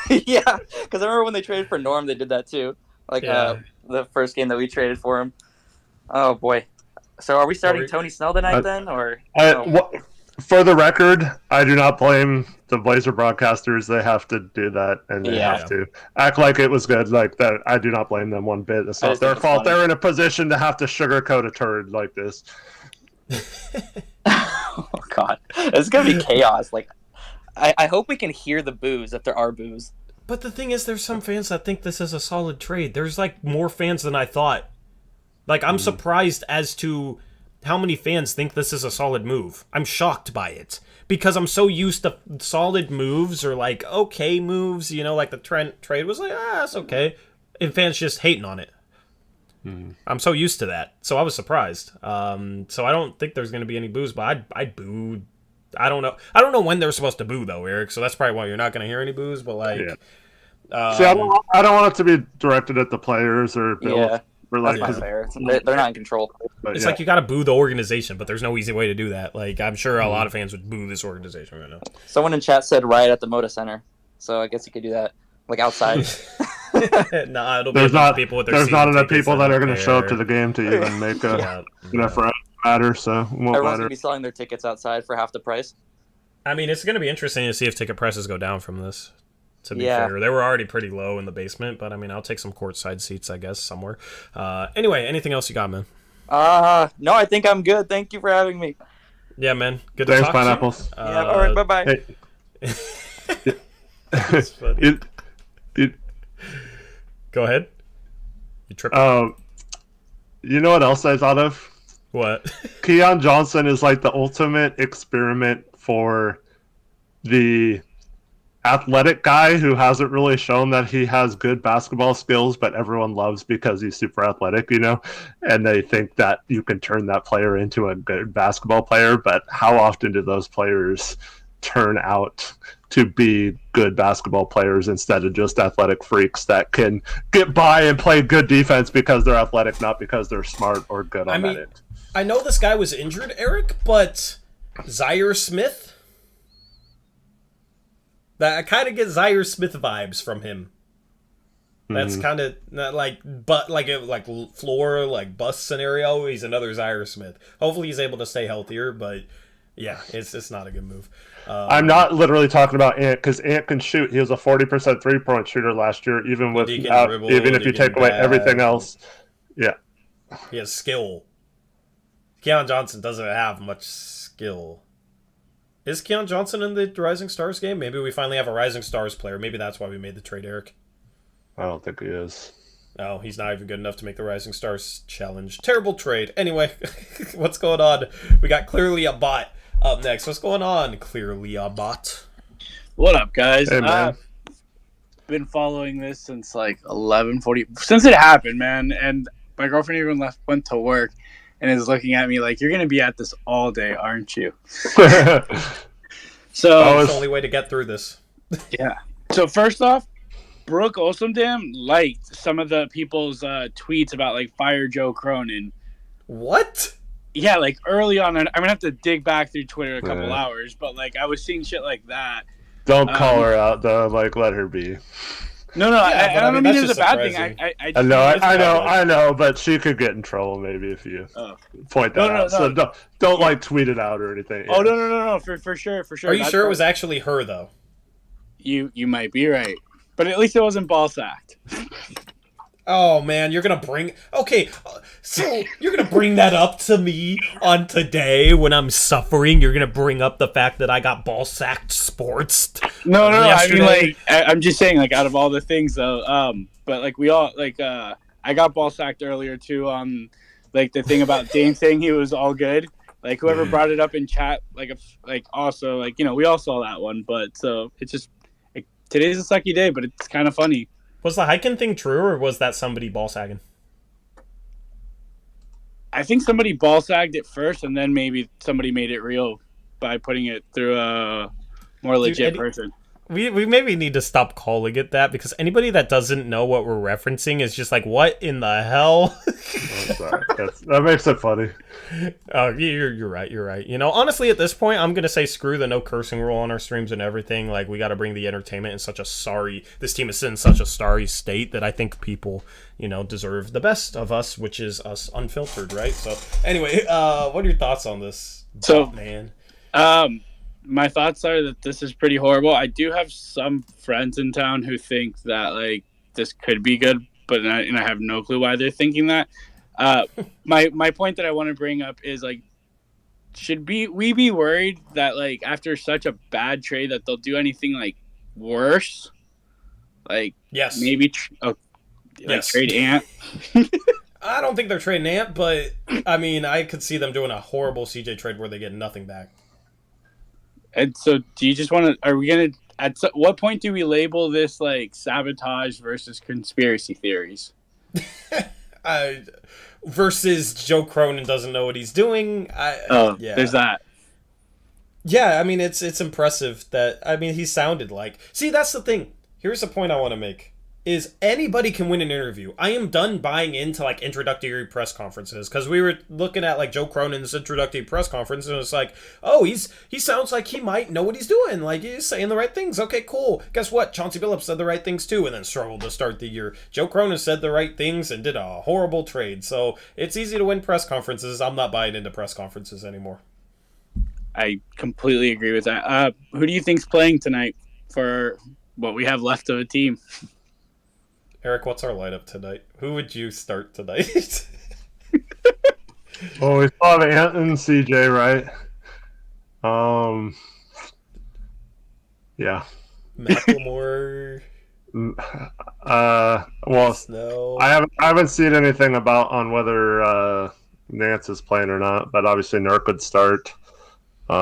S10: Yeah, because I remember when they traded for Norm, they did that too. Like the first game that we traded for him. Oh boy. So are we starting Tony Snell tonight then, or?
S2: For the record, I do not blame the Blazer broadcasters. They have to do that, and they have to act like it was good. Like that, I do not blame them one bit. It's not their fault. They're in a position to have to sugarcoat a turd like this.
S10: Oh God, it's gonna be chaos. Like, I hope we can hear the boos if there are boos.
S1: But the thing is, there's some fans that think this is a solid trade. There's like more fans than I thought. Like, I'm surprised as to how many fans think this is a solid move. I'm shocked by it. Because I'm so used to solid moves or, like, okay moves. You know, like the trade was like, it's okay. And fans just hating on it. I'm so used to that. So I was surprised. So I don't think there's going to be any boos, but I'd boo. I don't know. I don't know when they're supposed to boo, though, Eric. So that's probably why you're not going to hear any boos, but, like... Yeah.
S2: See, I don't want it to be directed at the players or Bill.
S10: That's not fair. They're not in control.
S1: It's like you got to boo the organization, but there's no easy way to do that. Like, I'm sure a lot of fans would boo this organization right now.
S10: Someone in chat said riot at the Moda Center, so I guess you could do that, like outside.
S1: Nah, it'll be people with their
S2: There's not enough people that are going to show up to the game to even make enough matter. So
S10: everyone's going to be selling their tickets outside for half the price.
S1: I mean, it's going to be interesting to see if ticket prices go down from this. To be fair, they were already pretty low in the basement, but I mean, I'll take some courtside seats, I guess, somewhere. Anyway, anything else you got, man?
S10: No, I think I'm good. Thank you for having me.
S1: Yeah, man. Good to talk
S2: pineapples.
S1: to you.
S10: Yeah, all right, bye-bye.
S2: Hey.
S1: That's funny. Go ahead. You tripping?
S2: You know what else I thought of?
S1: What?
S2: Keon Johnson is like the ultimate experiment for the athletic guy who hasn't really shown that he has good basketball skills, but everyone loves because he's super athletic, you know, and they think that you can turn that player into a good basketball player. But how often do those players turn out to be good basketball players instead of just athletic freaks that can get by and play good defense because they're athletic, not because they're smart or good on that end?
S1: I know this guy was injured, Eric, but Zaire Smith? I kind of get Zaire Smith vibes from him. That's kind of like floor, like bus scenario. He's another Zaire Smith. Hopefully he's able to stay healthier, but yeah, it's not a good move.
S2: I'm not literally talking about Ant because Ant can shoot. He was a 40% 3-point shooter last year, even if you take away everything else. Yeah,
S1: he has skill. Keon Johnson doesn't have much skill. Is Keon Johnson in the Rising Stars game? Maybe we finally have a Rising Stars player. Maybe that's why we made the trade, Eric.
S2: I don't think he is.
S1: No, he's not even good enough to make the Rising Stars challenge. Terrible trade. Anyway, what's going on? We got Clearly a Bot up next. What's going on, Clearly a Bot?
S11: What up, guys?
S2: Hey, man.
S11: been following this since like 11:40 since it happened, man. And my girlfriend even went to work and is looking at me like, "You're gonna be at this all day, aren't you?" So
S1: it's the only way to get through this.
S11: Yeah. So first off, Brooke Olsomdam liked some of the people's tweets about like fire Joe Cronin.
S1: What?
S11: Yeah, like early on, I'm gonna have to dig back through Twitter a couple hours, but like I was seeing shit like that.
S2: Don't call her out though. Like, let her be.
S11: No, I don't mean it's a bad thing.
S2: I know, but she could get in trouble maybe if you point that out. So don't like tweet it out or anything.
S11: Oh no, for sure.
S1: Are you sure it was actually her though?
S11: You might be right, but at least it wasn't ball sacked.
S1: Oh man, you're gonna bring that up to me on today when I'm suffering. You're gonna bring up the fact that I got ball sacked sports.
S11: No. I mean, like, I'm just saying, like, out of all the things though, but like we all like, I got ball sacked earlier too on like the thing about Dane saying he was all good. Like whoever brought it up in chat, like also like we all saw that one, but so it's just like, today's a sucky day, but it's kind of funny.
S1: Was the hiking thing true, or was that somebody ball sagging?
S11: I think somebody ball sagged it first, and then maybe somebody made it real by putting it through a more legit person.
S1: We maybe need to stop calling it that, because anybody that doesn't know what we're referencing is just like, what in the hell?
S2: Sorry. That makes it funny.
S1: Oh, you're right. Honestly, at this point, I'm going to say screw the no cursing rule on our streams and everything. Like, we got to bring the entertainment in this team is in such a sorry state that I think people, deserve the best of us, which is us unfiltered, right? So, anyway, what are your thoughts on this? Man.
S11: My thoughts are that this is pretty horrible. I do have some friends in town who think that like this could be good, but I have no clue why they're thinking that. My point that I want to bring up is like, should we be worried that like after such a bad trade that they'll do anything like worse? Like
S1: yes,
S11: maybe trade Ant.
S1: I don't think they're trading Ant, but I mean I could see them doing a horrible CJ trade where they get nothing back.
S11: And so, do you just want to? Are we gonna? At what point do we label this like sabotage versus conspiracy theories?
S1: Versus Joe Cronin doesn't know what he's doing.
S11: There's that.
S1: Yeah, I mean it's impressive that he sounded like. See, that's the thing. Here's the point I want to make. Is anybody can win an interview. I am done buying into like introductory press conferences, because we were looking at like Joe Cronin's introductory press conference and it's like, oh, he sounds like he might know what he's doing. Like he's saying the right things. Okay, cool. Guess what? Chauncey Billups said the right things too and then struggled to start the year. Joe Cronin said the right things and did a horrible trade. So it's easy to win press conferences. I'm not buying into press conferences anymore.
S11: I completely agree with that. Who do you think's playing tonight for what we have left of a team?
S1: Eric, what's our lineup tonight? Who would you start tonight?
S2: Well, we still have Ant and CJ, right? Yeah.
S1: Macklemore.
S2: Well,
S1: Snow.
S2: I haven't seen anything on whether Nance is playing or not, but obviously Nurk would start.
S1: We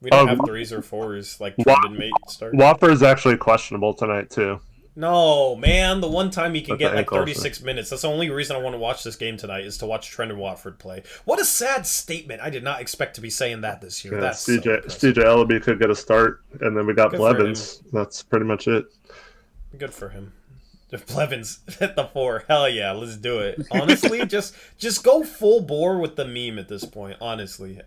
S1: don't have threes or fours like Trendon mate start.
S2: Whopper is actually questionable tonight too.
S1: No, man, the one time he can get like 36 minutes. That's the only reason I want to watch this game tonight is to watch Trendon Watford play. What a sad statement. I did not expect to be saying that this year.
S2: Yeah,
S1: That's
S2: CJ Ellaby could get a start, and then we got Blevins. That's pretty much it.
S1: Good for him. If Blevins hit the 4, hell yeah, let's do it. Honestly, just go full bore with the meme at this point. Honestly,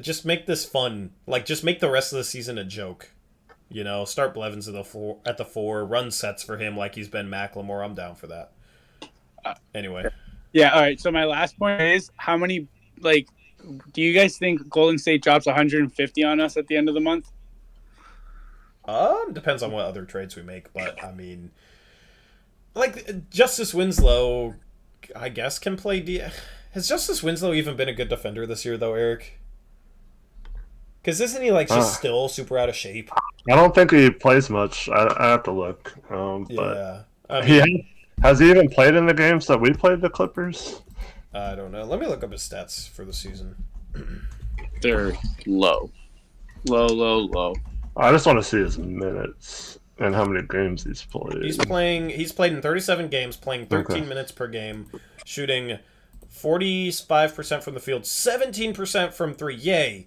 S1: just make this fun. Like, just make the rest of the season a joke. Start Blevins at the 4, run sets for him like he's been Macklemore. I'm down for that. Anyway.
S11: Yeah, all right. So my last point is, how many, do you guys think Golden State drops 150 on us at the end of the month?
S1: Depends on what other trades we make, but, Justice Winslow, I guess, can play Has Justice Winslow even been a good defender this year, though, Eric? Because isn't he, just still super out of shape?
S2: I don't think he plays much. I have to look.
S1: Yeah.
S2: Has he even played in the games that we played the Clippers?
S1: I don't know. Let me look up his stats for the season.
S11: They're low. Low.
S2: I just want to see his minutes and how many games he's played.
S1: He's played in 37 games, playing 13 minutes per game, shooting 45% from the field, 17% from three. Yay.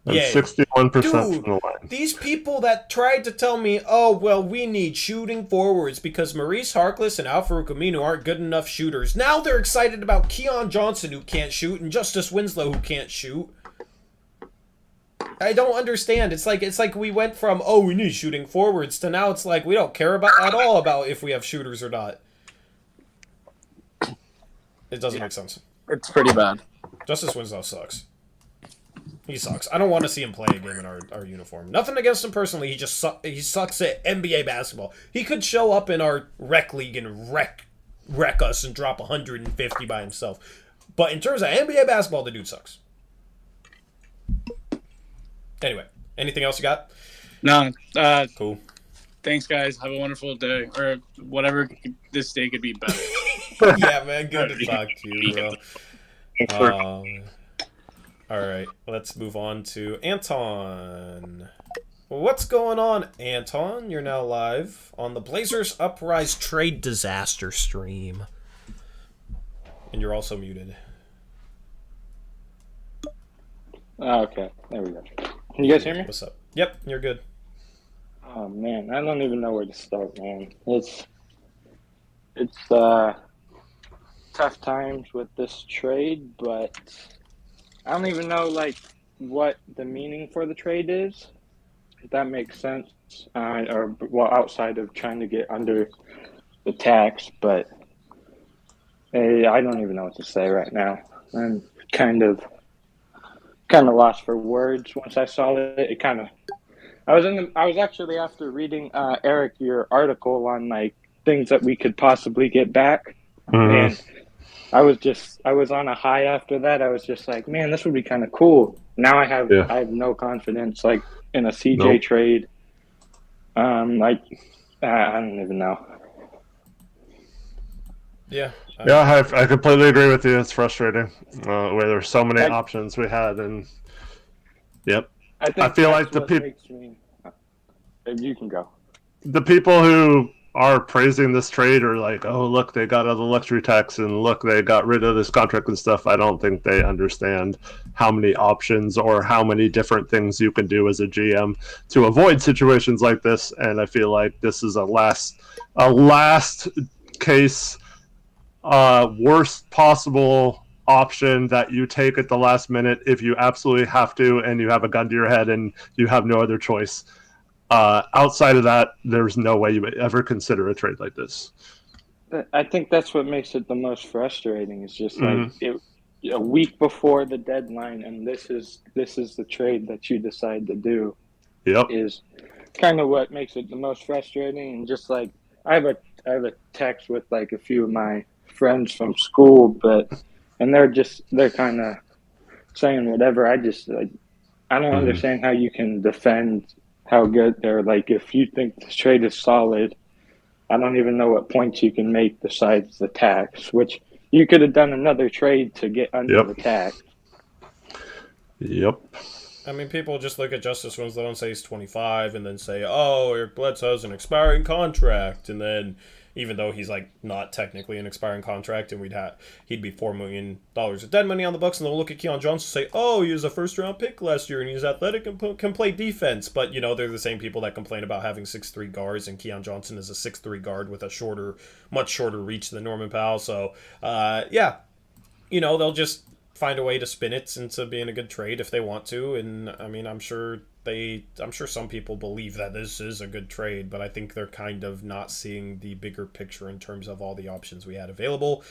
S2: And 61%
S1: Dude,
S2: from the line.
S1: These people that tried to tell me, oh, well, we need shooting forwards because Maurice Harkless and Al-Farouq Aminu aren't good enough shooters. Now they're excited about Keon Johnson, who can't shoot, and Justice Winslow, who can't shoot. I don't understand. It's like we went from, oh, we need shooting forwards, to now it's like we don't care at all about if we have shooters or not. It doesn't make sense.
S11: It's pretty bad.
S1: Justice Winslow sucks. He sucks. I don't want to see him play a game in our uniform. Nothing against him personally. He sucks at NBA basketball. He could show up in our rec league and wreck us and drop 150 by himself. But in terms of NBA basketball, the dude sucks. Anyway, anything else you got?
S11: No.
S1: Cool.
S11: Thanks, guys. Have a wonderful day, or whatever. This day could be better.
S1: Yeah, man. Good to talk to you, bro. All right, let's move on to Anton. What's going on, Anton? You're now live on the Blazers Uprise Trade Disaster stream. And you're also muted.
S12: Okay, there we go. Can you guys hear me?
S1: What's up? Yep, you're good.
S12: Oh man, I don't even know where to start, man. It's tough times with this trade, but I don't even know like what the meaning for the trade is. If that makes sense, or well, outside of trying to get under the tax, but I don't even know what to say right now. I'm kind of lost for words. Once I saw it, I was actually after reading Eric your article on like things that we could possibly get back, and I was on a high after that. I was just like, man, this would be kind of cool. Now I have no confidence like in a CJ trade. I don't even know.
S2: Yeah. I completely agree with you. It's frustrating where there's so many options we had, and I feel like the people.
S12: You can go.
S2: The people who are praising this trade are like, oh, look, they got out of the luxury tax, and look, they got rid of this contract and stuff. I don't think they understand how many options or how many different things you can do as a GM to avoid situations like this. And I feel like this is a last case, worst possible option that you take at the last minute if you absolutely have to and you have a gun to your head and you have no other choice. Outside of that, there's no way you would ever consider a trade like this.
S12: I think that's what makes it the most frustrating. Is just like a week before the deadline, and this is the trade that you decide to do.
S2: Yep,
S12: is kind of what makes it the most frustrating. And just like I have a text with like a few of my friends from school, and they're kind of saying whatever. I don't understand how you can defend how good they're like. If you think this trade is solid, I don't even know what points you can make besides the tax, which you could have done another trade to get under the tax.
S2: Yep.
S1: I mean, people just look at Justice Winslow and say he's 25 and then say, oh, Eric Bledsoe has an expiring contract. And then even though he's like not technically an expiring contract and he'd be $4 million of dead money on the books, and they'll look at Keon Johnson and say, oh, he was a first-round pick last year and he's athletic and can play defense. But, they're the same people that complain about having 6'3 guards, and Keon Johnson is a 6'3 guard with a much shorter reach than Norman Powell. So, they'll just find a way to spin it into being a good trade if they want to. And, I mean, I'm sure some people believe that this is a good trade, but I think they're kind of not seeing the bigger picture in terms of all the options we had available.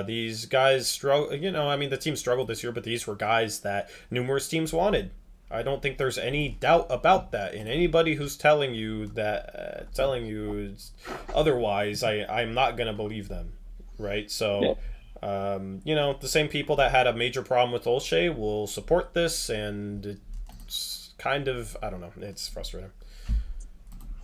S1: These guys struggle, the team struggled this year, but these were guys that numerous teams wanted. I don't think there's any doubt about that. And anybody who's telling you otherwise, I'm not going to believe them. Right. So, the same people that had a major problem with Olshey will support this, and kind of, I don't know, it's frustrating.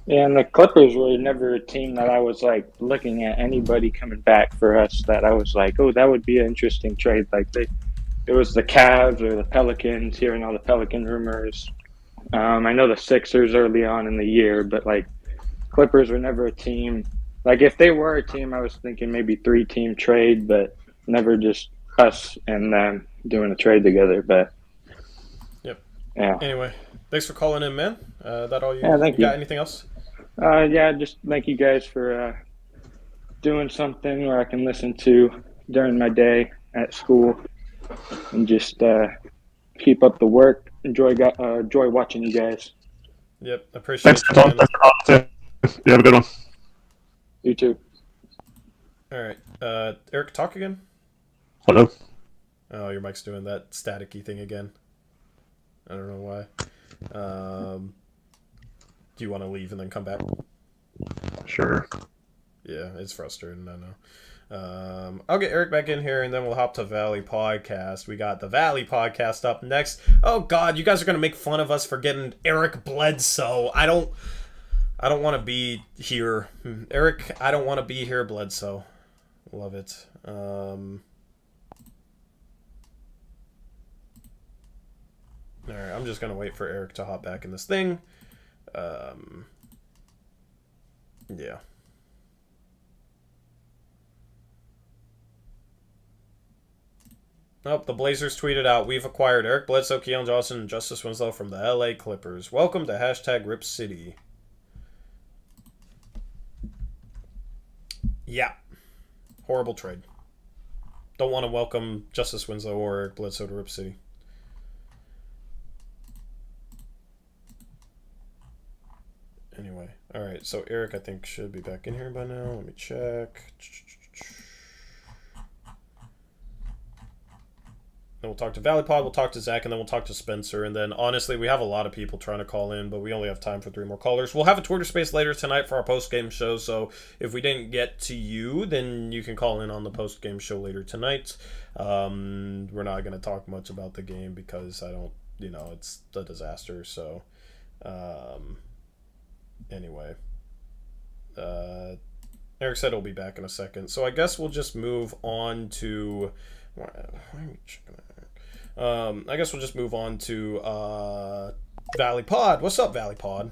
S12: Yeah, and the Clippers were never a team that I was like looking at anybody coming back for us that I was like, oh, that would be an interesting trade. Like it was the Cavs or the Pelicans, hearing all the Pelican rumors. I know the Sixers early on in the year, but like Clippers were never a team. Like if they were a team, I was thinking maybe 3-team trade, but never just us and them doing a trade together. But
S1: Yep.
S12: yeah.
S1: Anyway, thanks for calling in, man. That all you?
S12: Yeah, thank you.
S1: Got anything else?
S12: Yeah, just thank you guys for doing something where I can listen to during my day at school, and just keep up the work. Enjoy watching you guys.
S1: Yep, appreciate
S2: Thanks,
S1: it.
S2: Tom. Thanks for calling. You have a good one.
S12: You too.
S1: All right, Eric, talk again.
S2: Hello.
S1: Oh, your mic's doing that staticky thing again. I don't know why. Do you want to leave and then come back?
S2: Sure.
S1: Yeah, it's frustrating, I know. I'll get Eric back in here, and then we'll hop to Valley Podcast. We got the Valley Podcast up next. Oh, God, you guys are going to make fun of us for getting Eric Bledsoe. I don't want to be here. Eric, I don't want to be here, Bledsoe. Love it. Alright, I'm just going to wait for Eric to hop back in this thing. Yeah. Oh, the Blazers tweeted out, "We've acquired Eric Bledsoe, Keon Johnson, and Justice Winslow from the LA Clippers. Welcome to #Rip City." Yeah. Horrible trade. Don't want to welcome Justice Winslow or Eric Bledsoe to Rip City. Anyway, alright, so Eric, I think, should be back in here by now. Let me check. Then we'll talk to Valley Pod, we'll talk to Zach, and then we'll talk to Spencer. And then, honestly, we have a lot of people trying to call in, but we only have time for 3 more callers. We'll have a Twitter space later tonight for our post-game show, so if we didn't get to you, then you can call in on the post-game show later tonight. We're not going to talk much about the game because I don't, it's a disaster, so... Anyway. Eric said he'll be back in a second, so I guess we'll just move on to... Why are we checking that? I guess we'll just move on to Valley Pod. What's up, Valley Pod?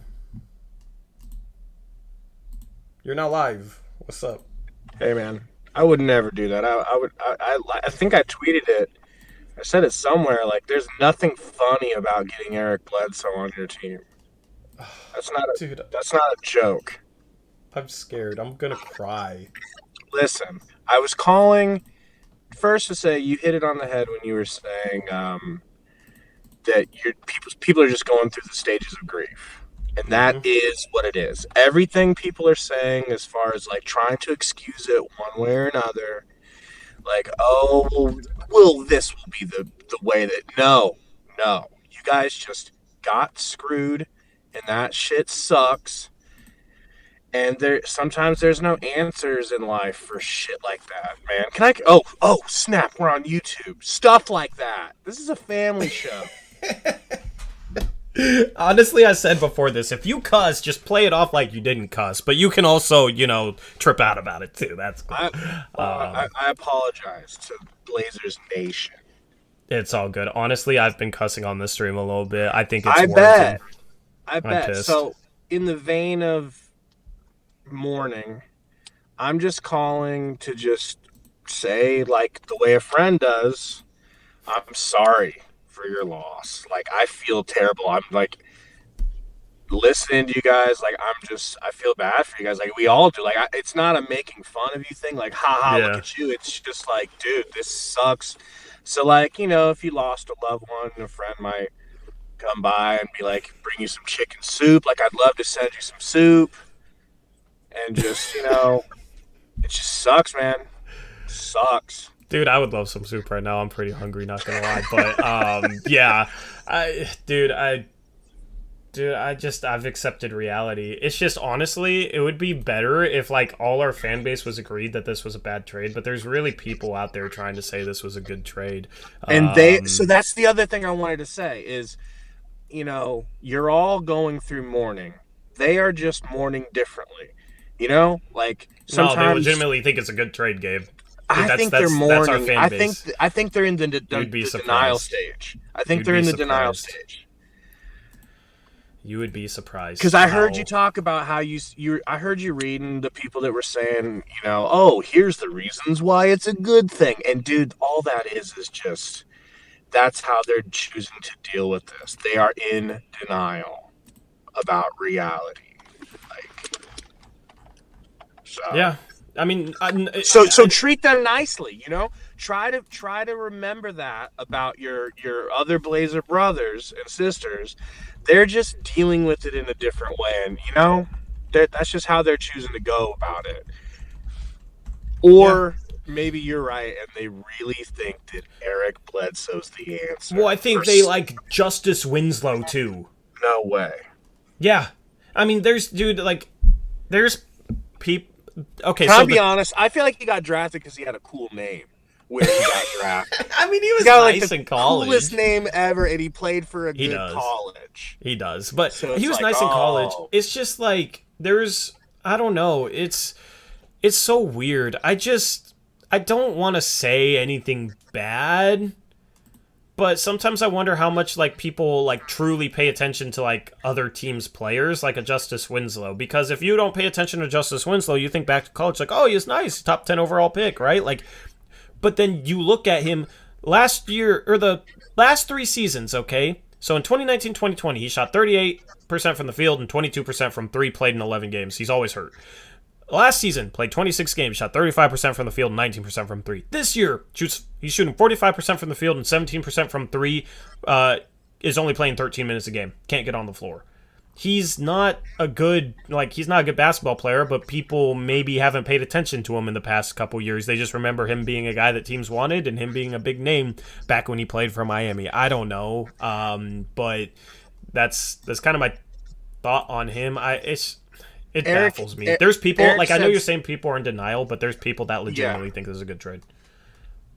S1: You're now live. What's up?
S13: Hey, man. I would never do that. I think I tweeted it. I said it somewhere. Like, there's nothing funny about getting Eric Bledsoe on your team. That's not a joke.
S1: I'm scared. I'm gonna cry.
S13: Listen, I was calling first to say you hit it on the head when you were saying that people are just going through the stages of grief, and that is what it is. Everything people are saying, as far as like trying to excuse it one way or another, like, oh, well, this will be the way that. No, you guys just got screwed, and that shit sucks. And sometimes there's no answers in life for shit like that, man. Can I? Oh, snap! We're on YouTube. Stuff like that. This is a family show.
S1: Honestly, I said before this, if you cuss, just play it off like you didn't cuss. But you can also, trip out about it too. That's cool.
S13: I apologize to Blazers Nation.
S1: It's all good. Honestly, I've been cussing on this stream a little bit. I think it's
S13: warranted.
S1: I
S13: bet. So, in the vein of mourning, I'm just calling to just say, like the way a friend does, I'm sorry for your loss. Like, I feel terrible. I'm like listening to you guys. Like, I feel bad for you guys. Like, we all do. Like, it's not a making fun of you thing. Like, haha, look at you. It's just like, dude, this sucks. So, like, if you lost a loved one, a friend might come by and be like, bring you some chicken soup. Like, I'd love to send you some soup. And just, it just sucks, man. Sucks.
S1: Dude, I would love some soup right now. I'm pretty hungry, not gonna lie. But, yeah. I've accepted reality. It's just, honestly, it would be better if, like, all our fan base was agreed that this was a bad trade. But there's really people out there trying to say this was a good trade.
S13: And so that's the other thing I wanted to say is, you're all going through mourning. They are just mourning differently. Like sometimes
S1: they legitimately think it's a good trade, Gabe.
S13: I think they're mourning.
S1: That's our fan base.
S13: I think they're in the denial stage. I think they're in the denial stage.
S1: You would be surprised.
S13: Because I heard you talk about how I heard you reading the people that were saying, oh, here's the reasons why it's a good thing. And dude, all that is just, that's how they're choosing to deal with this. They are in denial about reality.
S1: Yeah. I mean,
S13: so treat them nicely, Try to remember that about your other Blazer brothers and sisters. They're just dealing with it in a different way, and that's just how they're choosing to go about it. Or maybe you're right, and they really think that Eric Bledsoe's the answer.
S1: Well, I think they like Justice Winslow too.
S13: No way.
S1: Yeah, I mean, there's people. Okay,
S13: Can I be honest? I feel like he got drafted because he had a cool name. Where he got drafted.
S1: I mean, he was
S13: nice
S1: in college.
S13: Coolest name ever, and he played for a good college.
S1: He does, but
S13: so
S1: he was nice in college. It's just like I don't know. It's so weird. I don't want to say anything bad, but sometimes I wonder how much like people like truly pay attention to like other teams' players, like a Justice Winslow. Because if you don't pay attention to Justice Winslow, you think back to college like, oh, he's nice, top 10 overall pick, right? Like. But then you look at him last year, or the last 3 seasons, okay? So in 2019-2020, he shot 38% from the field and 22% from 3, played in 11 games. He's always hurt. Last season, played 26 games, shot 35% from the field and 19% from 3. This year, he's shooting 45% from the field and 17% from 3, is only playing 13 minutes a game. Can't get on the floor. He's not a good basketball player, but people maybe haven't paid attention to him in the past couple years. They just remember him being a guy that teams wanted and him being a big name back when he played for Miami. I don't know, but that's kind of my thought on him. It baffles me. There's people I know you're saying people are in denial, but there's people that legitimately think this is a good trade.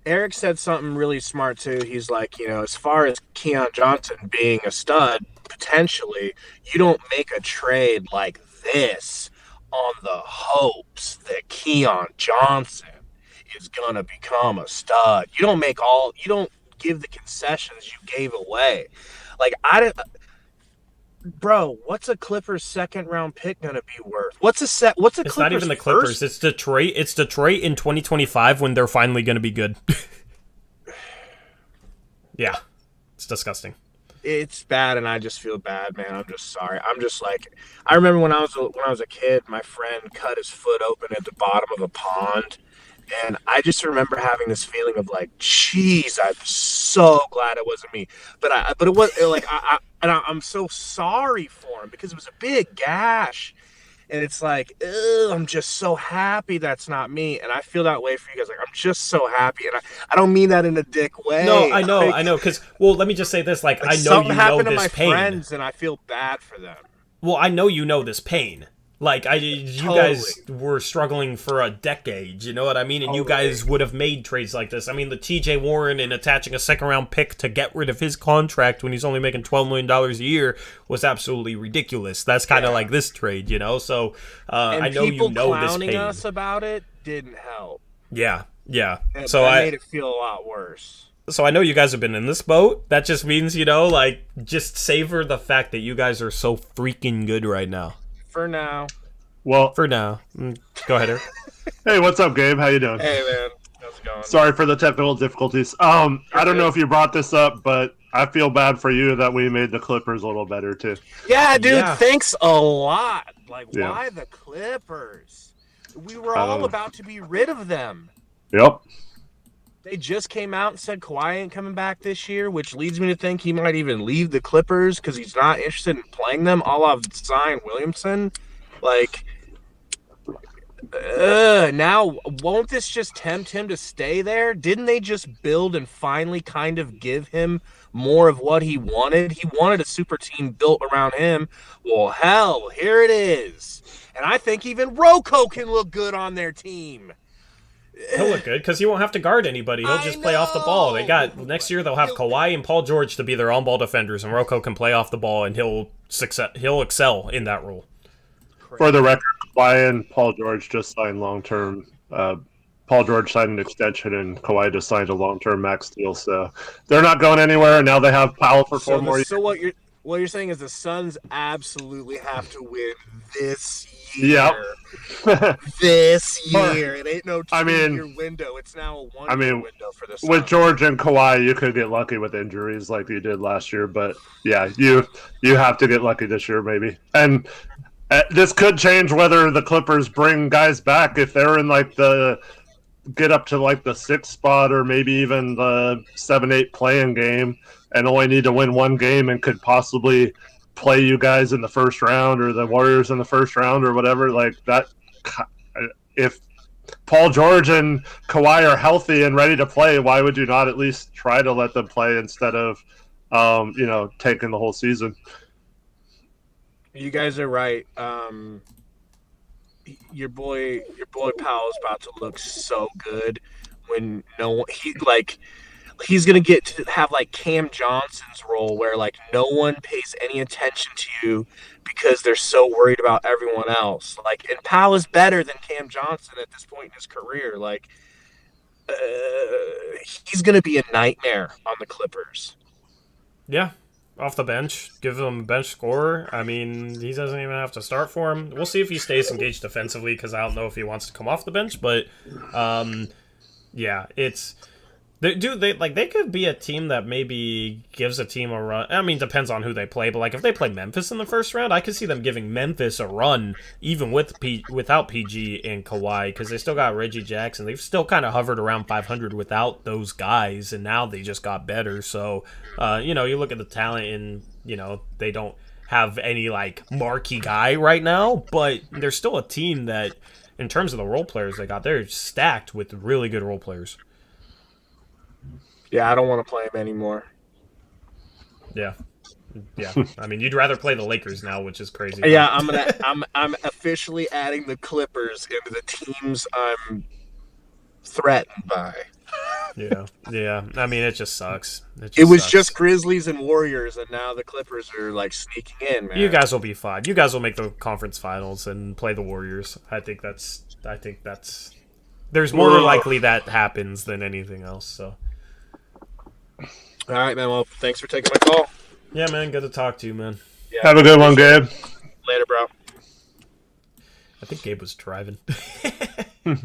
S13: Eric said something really smart too. He's like, as far as Keon Johnson being a stud, potentially, you don't make a trade like this on the hopes that Keon Johnson is gonna become a stud. You don't give the concessions you gave away. Like bro, what's a Clippers second round pick gonna be worth? What's a Clippers?
S1: It's not even the Clippers.
S13: First?
S1: It's Detroit. It's Detroit in 2025 when they're finally gonna be good. Yeah, it's disgusting.
S13: It's bad, and I just feel bad, man. I'm just sorry. I'm just like, I remember when I was a kid, my friend cut his foot open at the bottom of a pond, and I just remember having this feeling of like, geez, I'm so glad it wasn't me. But it was like, I'm so sorry for him because it was a big gash. And it's like, I'm just so happy that's not me. And I feel that way for you guys. Like, I'm just so happy. And I don't mean that in a dick way.
S1: No, I know. Because, well, let me just say this. Like I know you know this pain. Something happened to my
S13: friends, and I feel bad for them.
S1: Well, I know you know this pain. Like, you guys were struggling for a decade, you know what I mean? And you guys would have made trades like this. I mean, the TJ Warren and attaching a second-round pick to get rid of his contract when he's only making $12 million a year was absolutely ridiculous. That's kind of like this trade, you know? So, I know you know this pain.
S13: And people clowning us about it didn't help.
S1: Yeah.
S13: And
S1: so
S13: that made it feel a lot worse.
S1: So I know you guys have been in this boat. That just means, just savor the fact that you guys are so freaking good right now.
S13: For now.
S2: Well,
S1: for now. Go ahead, Eric.
S2: Hey, what's up, Gabe? How you doing?
S13: Hey, man. How's it going?
S2: Sorry for the technical difficulties. I don't know if you brought this up, but I feel bad for you that we made the Clippers a little better, too.
S13: Yeah, dude, thanks a lot. Like, why the Clippers? We were all about to be rid of them.
S2: Yep.
S13: They just came out and said Kawhi ain't coming back this year, which leads me to think he might even leave the Clippers because he's not interested in playing them, a la Zion Williamson. Like, now, won't this just tempt him to stay there? Didn't they just build and finally kind of give him more of what he wanted? He wanted a super team built around him. Well, hell, here it is. And I think even Rocco can look good on their team.
S1: He'll look good because he won't have to guard anybody. He'll just play off the ball. Next year they'll have Kawhi and Paul George to be their on-ball defenders, and Rocco can play off the ball, and he'll excel in that role.
S2: For the record, Kawhi and Paul George just signed long-term. Paul George signed an extension, and Kawhi just signed a long-term max deal. So they're not going anywhere. And now they have Powell for 4 more years.
S13: So what what you're saying is the Suns absolutely have to win this year.
S2: Yep.
S13: This year. It ain't no two-year window. It's now a one-year window for the Suns.
S2: With George and Kawhi, you could get lucky with injuries like you did last year. But, yeah, you have to get lucky this year maybe. And this could change whether the Clippers bring guys back. If they're in, like, get up to, like, the 6th spot or maybe even the 7-8 play-in game and only need to win one game and could possibly play you guys in the first round or the Warriors in the first round or whatever, like that. If Paul George and Kawhi are healthy and ready to play, why would you not at least try to let them play instead of, taking the whole season?
S13: You guys are right. Your boy Powell's about to look so good when he's gonna get to have like Cam Johnson's role where like no one pays any attention to you because they're so worried about everyone else. Like, and Powell is better than Cam Johnson at this point in his career. Like, he's gonna be a nightmare on the Clippers.
S1: Yeah. Off the bench, give him a bench scorer. I mean, he doesn't even have to start for him. We'll see if he stays engaged defensively because I don't know if he wants to come off the bench. But, yeah, it's they could be a team that maybe gives a team a run. I mean, depends on who they play. But like if they play Memphis in the first round, I could see them giving Memphis a run even without PG and Kawhi because they still got Reggie Jackson. They've still kind of hovered around 500 without those guys, and now they just got better. So, you look at the talent, and they don't have any like marquee guy right now, but they're still a team that, in terms of the role players they got, they're stacked with really good role players.
S13: Yeah, I don't want to play him anymore.
S1: Yeah. I mean, you'd rather play the Lakers now, which is crazy.
S13: Yeah, I'm officially adding the Clippers into the teams I'm threatened by.
S1: Yeah. I mean, it just sucks.
S13: It was just Grizzlies and Warriors, and now the Clippers are like sneaking in, man.
S1: You guys will be fine. You guys will make the conference finals and play the Warriors. I think that's. There's more likely that happens than anything else. So.
S13: All right, man. Well, thanks for taking my call.
S1: Yeah, man. Good to talk to you, man.
S13: Yeah,
S2: have a good one, Gabe.
S13: Later, bro.
S1: I think Gabe was driving.
S2: They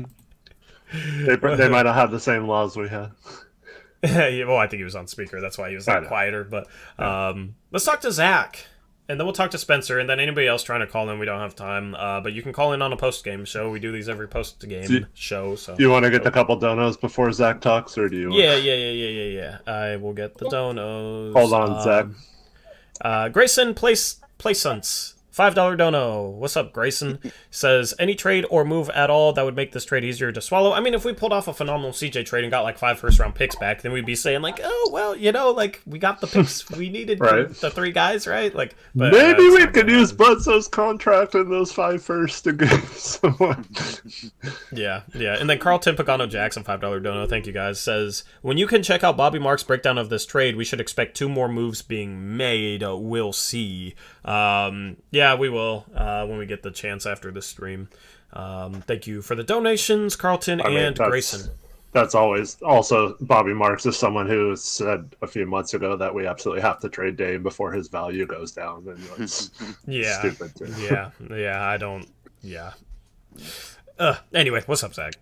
S2: might not have the same laws we had.
S1: Yeah, well, I think he was on speaker. That's why he was quieter. But let's talk to Zach. And then we'll talk to Spencer, and then anybody else trying to call in, we don't have time. But you can call in on a post-game show. We do these every post-game show. So
S2: you want to get the couple donos before Zach talks, or do you?
S1: Yeah. I will get the donos.
S2: Hold on,
S1: Zach. Grayson Playsons. $5 dono. What's up, Grayson? Says, any trade or move at all that would make this trade easier to swallow? I mean, if we pulled off a phenomenal CJ trade and got like 5 first-round picks back, then we'd be saying like, oh, well, like we got the picks we needed,
S2: right.
S1: the 3 guys, right? Like,
S2: but, maybe we could use Bledsoe's contract and those 5 firsts to get someone.
S1: Yeah. And then Carlton Pagano Jackson, $5 dono. Thank you, guys. Says, when you can check out Bobby Marks' breakdown of this trade, we should expect 2 more moves being made. We'll see. Yeah, we will when we get the chance after this stream. Thank you for the donations, Carlton and Grayson.
S2: That's always also Bobby Marks is someone who said a few months ago that we absolutely have to trade Dame before his value goes down. And it's stupid.
S1: I don't. Yeah. Anyway, what's up, Zach?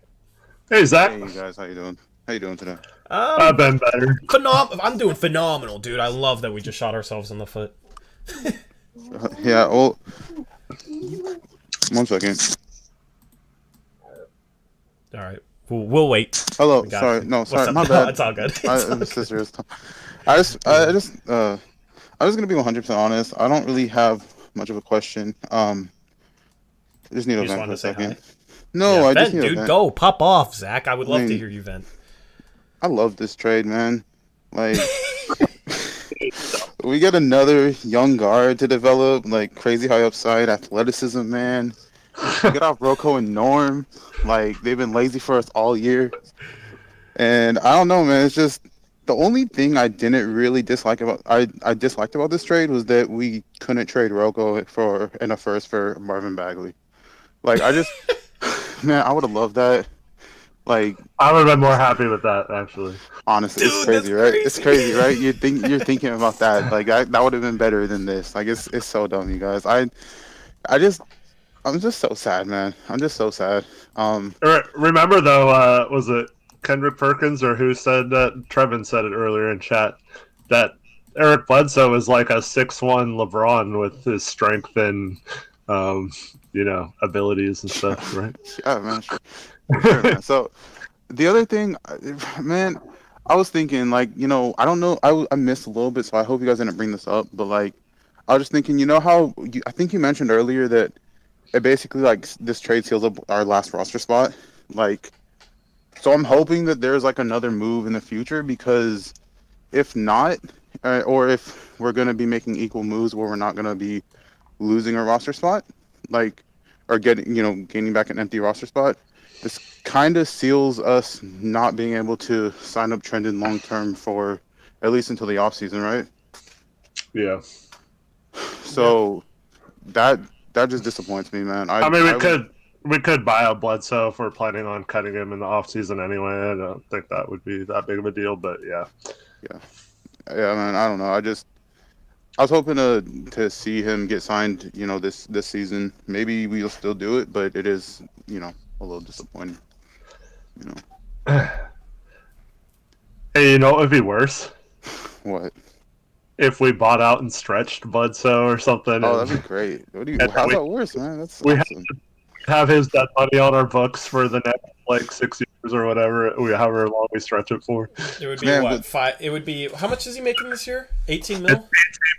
S2: Hey, Zach.
S14: Hey, guys. How you doing? How you doing today?
S2: I've been better.
S1: I'm doing phenomenal, dude. I love that we just shot ourselves in the foot.
S14: Yeah, well, 1 second.
S1: All right, we'll wait.
S14: Hello, sorry, my bad.
S1: No, it's all good.
S14: I was gonna be 100% honest. I don't really have much of a question. I just need a vent for a second. Hi? No,
S1: yeah,
S14: I
S1: vent,
S14: just need
S1: dude.
S14: a vent.
S1: Go pop off, Zach. I would love to hear you vent.
S14: I love this trade, man. Like. We get another young guard to develop, like crazy high upside athleticism, man. Get off Rocco and Norm. Like, they've been lazy for us all year. And I don't know, man. It's just the only thing I didn't really dislike about I disliked about this trade was that we couldn't trade Rocco in a first for Marvin Bagley. Like, I just man, I would have loved that. Like,
S2: I would have been more happy with that, actually.
S14: honestly,
S1: Dude,
S14: it's crazy, right? It's crazy, right? You're thinking about that. Like, that would have been better than this. Like, it's so dumb, you guys. I'm just so sad, man. I'm just so sad.
S2: Remember though, was it Kendrick Perkins or who said that? Trevin said it earlier in chat that Eric Bledsoe is like a 6'1" LeBron with his strength and abilities and stuff, right?
S14: Yeah, man. Sure, man. So the other thing, man, I was thinking, like, I don't know, I missed a little bit, so I hope you guys didn't bring this up, but like, I was just thinking, how I think you mentioned earlier that it basically, like, this trade seals up our last roster spot, like, so I'm hoping that there's like another move in the future, because if not, or if we're going to be making equal moves where we're not going to be losing a roster spot, like, or gaining back an empty roster spot, this kind of seals us not being able to sign up Trendon long term for at least until the offseason, right?
S2: Yeah.
S14: So that just disappoints me, man.
S2: I mean, we could buy out Bledsoe if we're planning on cutting him in the offseason anyway. I don't think that would be that big of a deal, but yeah.
S14: Yeah, man. I don't know. I was hoping to see him get signed, this season. Maybe we'll still do it, but it is, a little disappointing.
S2: Hey, you know what would be worse?
S14: What?
S2: If we bought out and stretched Bledsoe or something.
S14: Oh, that'd be great. How's that worse, man? That's awesome.
S2: Have his dead money on our books for the next like 6 years or whatever, however long we stretch it for.
S1: It would be five. It would be, how much is he making this year? 18 mil.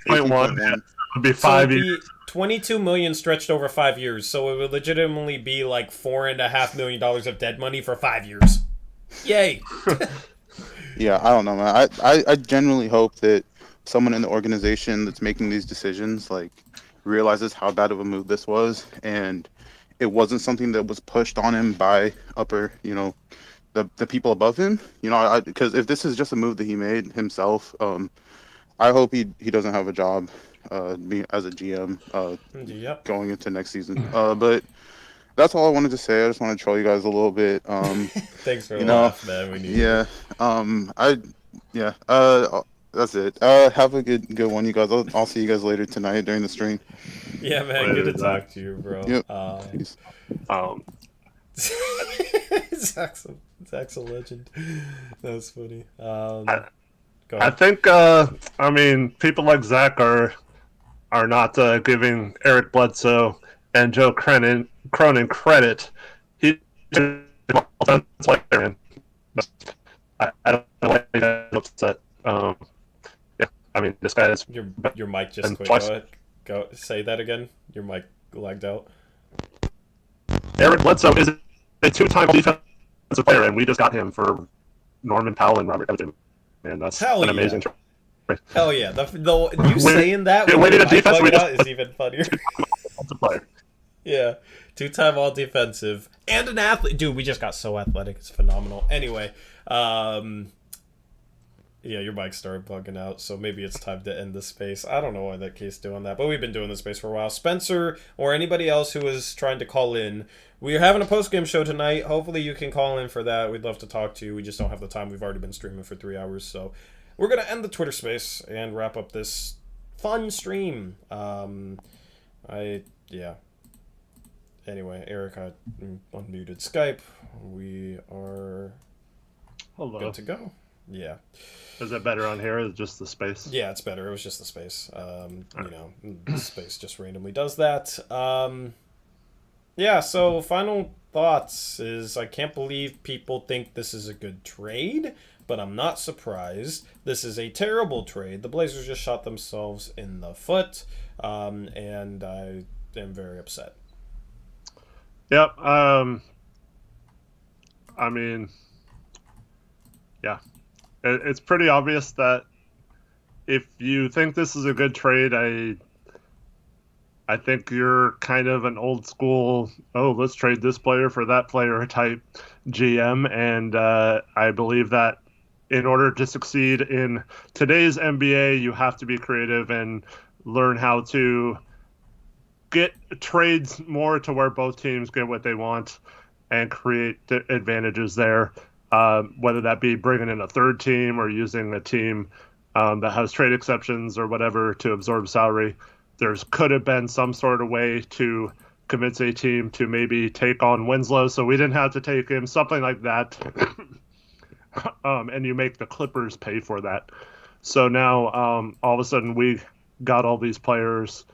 S2: 18.1. Yeah, it would be 5 years.
S1: 22 million stretched over 5 years, so it would legitimately be like $4.5 million of dead money for 5 years. Yay!
S14: Yeah, I don't know, man. I genuinely hope that someone in the organization that's making these decisions like realizes how bad of a move this was, and it wasn't something that was pushed on him by the people above him. Because if this is just a move that he made himself, I hope he doesn't have a job as a GM going into next season. But that's all I wanted to say. I just want to troll you guys a little bit.
S1: Thanks for the laugh, man. We need
S14: it. That's it. Have a good one, you guys. I'll see you guys later tonight during the stream.
S1: Yeah, man. Good to talk to you, bro.
S14: Yep. Peace.
S1: Zach's a legend. That's funny.
S2: I think people like Zach are not giving Eric Bledsoe and Joe Cronin credit. He's a player. I don't know why he's upset. This guy is
S1: your mic just quit. Go say that again. Your mic lagged out.
S2: Eric Bledsoe is a two-time defensive player, and we just got him for Norman Powell and Robert Covington. Man, that's an amazing trade.
S1: Hell yeah! You saying that when your mic bugged out is even funnier. Yeah, two-time all defensive and an athlete. Dude, we just got so athletic. It's phenomenal. Anyway, yeah, your mic started bugging out, so maybe it's time to end this space. I don't know why that case doing that, but we've been doing this space for a while. Spencer or anybody else who is trying to call in, we are having a post-game show tonight. Hopefully you can call in for that. We'd love to talk to you. We just don't have the time. We've already been streaming for 3 hours, so we're going to end the Twitter space and wrap up this fun stream. Anyway, Eric, I unmuted Skype. We are good to go. Yeah.
S2: Is it better on here or just the space?
S1: Yeah, it's better. It was just the space. The space just randomly does that. Yeah, so final thoughts is I can't believe people think this is a good trade, but I'm not surprised. This is a terrible trade. The Blazers just shot themselves in the foot, and I am very upset.
S2: Yep. Yeah. It's pretty obvious that if you think this is a good trade, I think you're kind of an old school, let's trade this player for that player type GM. And I believe that in order to succeed in today's NBA, you have to be creative and learn how to get trades more to where both teams get what they want. and create advantages there, whether that be bringing in a third team or using a team that has trade exceptions or whatever to absorb salary. There's could have been some sort of way to convince a team to maybe take on Winslow so we didn't have to take him, something like that. And you make the Clippers pay for that. So now all of a sudden we got all these players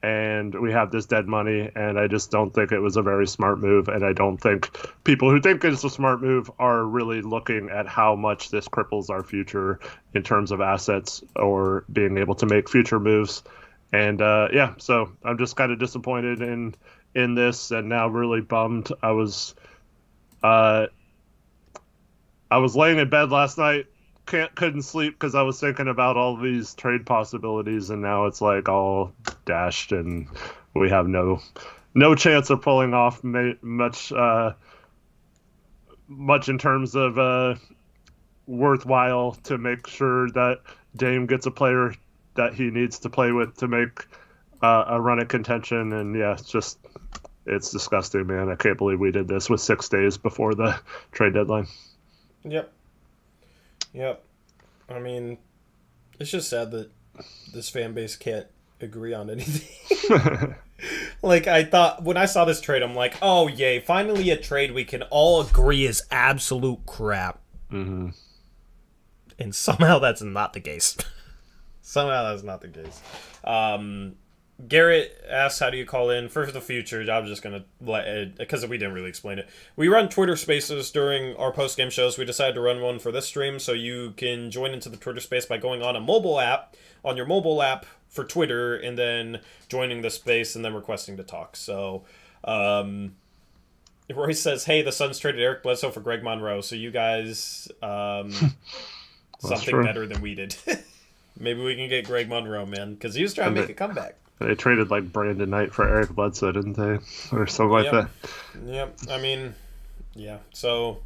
S2: and we have this dead money, and I just don't think it was a very smart move, and I don't think people who think it's a smart move are really looking at how much this cripples our future in terms of assets or being able to make future moves. And so I'm just kind of disappointed in this, and now really bummed. I was laying in bed last night, couldn't sleep because I was thinking about all these trade possibilities, and now it's like all dashed, and we have no chance of pulling off much in terms of worthwhile to make sure that Dame gets a player that he needs to play with to make a run at contention. And yeah, it's disgusting, man. I can't believe we did this with 6 days before the trade deadline.
S1: Yep. I mean, it's just sad that this fan base can't agree on anything. Like, I thought, when I saw this trade, I'm like, oh, yay, finally a trade we can all agree is absolute crap.
S2: Mm-hmm.
S1: And somehow that's not the case. Garrett asks, how do you call in? For the future, I'm just going to let it, because we didn't really explain it. We run Twitter Spaces during our post-game shows. We decided to run one for this stream, so you can join into the Twitter Space by going on your mobile app for Twitter, and then joining the space, and then requesting to talk. So, Roy says, hey, the Suns traded Eric Bledsoe for Greg Monroe, so you guys, something better than we did. Maybe we can get Greg Monroe, man, because he was trying to make a comeback.
S2: They traded like Brandon Knight for Eric Bledsoe, didn't they? Or something like that.
S1: Yep. I mean, yeah. So,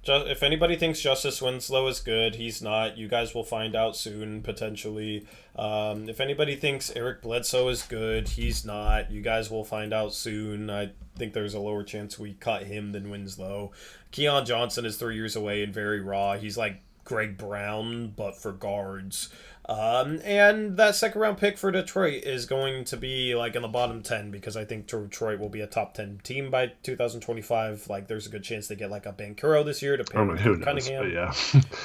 S1: if anybody thinks Justice Winslow is good, he's not. You guys will find out soon, potentially. If anybody thinks Eric Bledsoe is good, he's not. You guys will find out soon. I think there's a lower chance we cut him than Winslow. Keon Johnson is 3 years away and very raw. He's like Greg Brown, but for guards. And that second round pick for Detroit is going to be like in the bottom 10, because I think Detroit will be a top 10 team by 2025. Like, there's a good chance they get like a Bankero this year to pair with Cunningham.
S2: Yeah.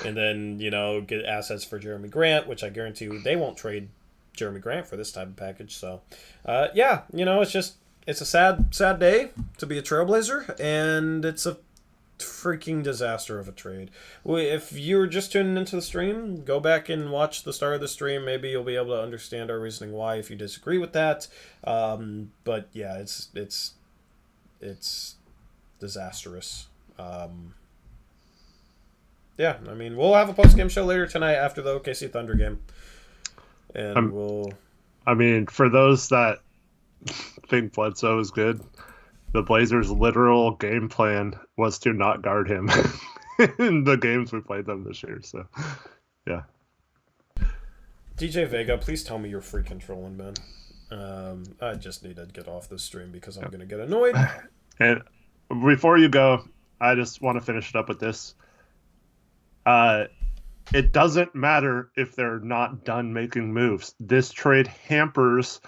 S1: And then, get assets for Jeremy Grant, which I guarantee they won't trade Jeremy Grant for this type of package. So, it's a sad day to be a Trailblazer, and it's a freaking disaster of a trade. If you're just tuning into the stream, go back and watch the start of the stream. Maybe you'll be able to understand our reasoning why if you disagree with that. But yeah, it's disastrous. Yeah, I mean, we'll have a post-game show later tonight after the OKC Thunder game. And
S2: I mean, for those that think Bledsoe is good, the Blazers' literal game plan was to not guard him in the games we played them this year. So, yeah.
S1: DJ Vega, please tell me you're freaking trolling, man. I just need to get off this stream because I'm going to get annoyed.
S2: And before you go, I just want to finish it up with this. It doesn't matter if they're not done making moves. This trade hampers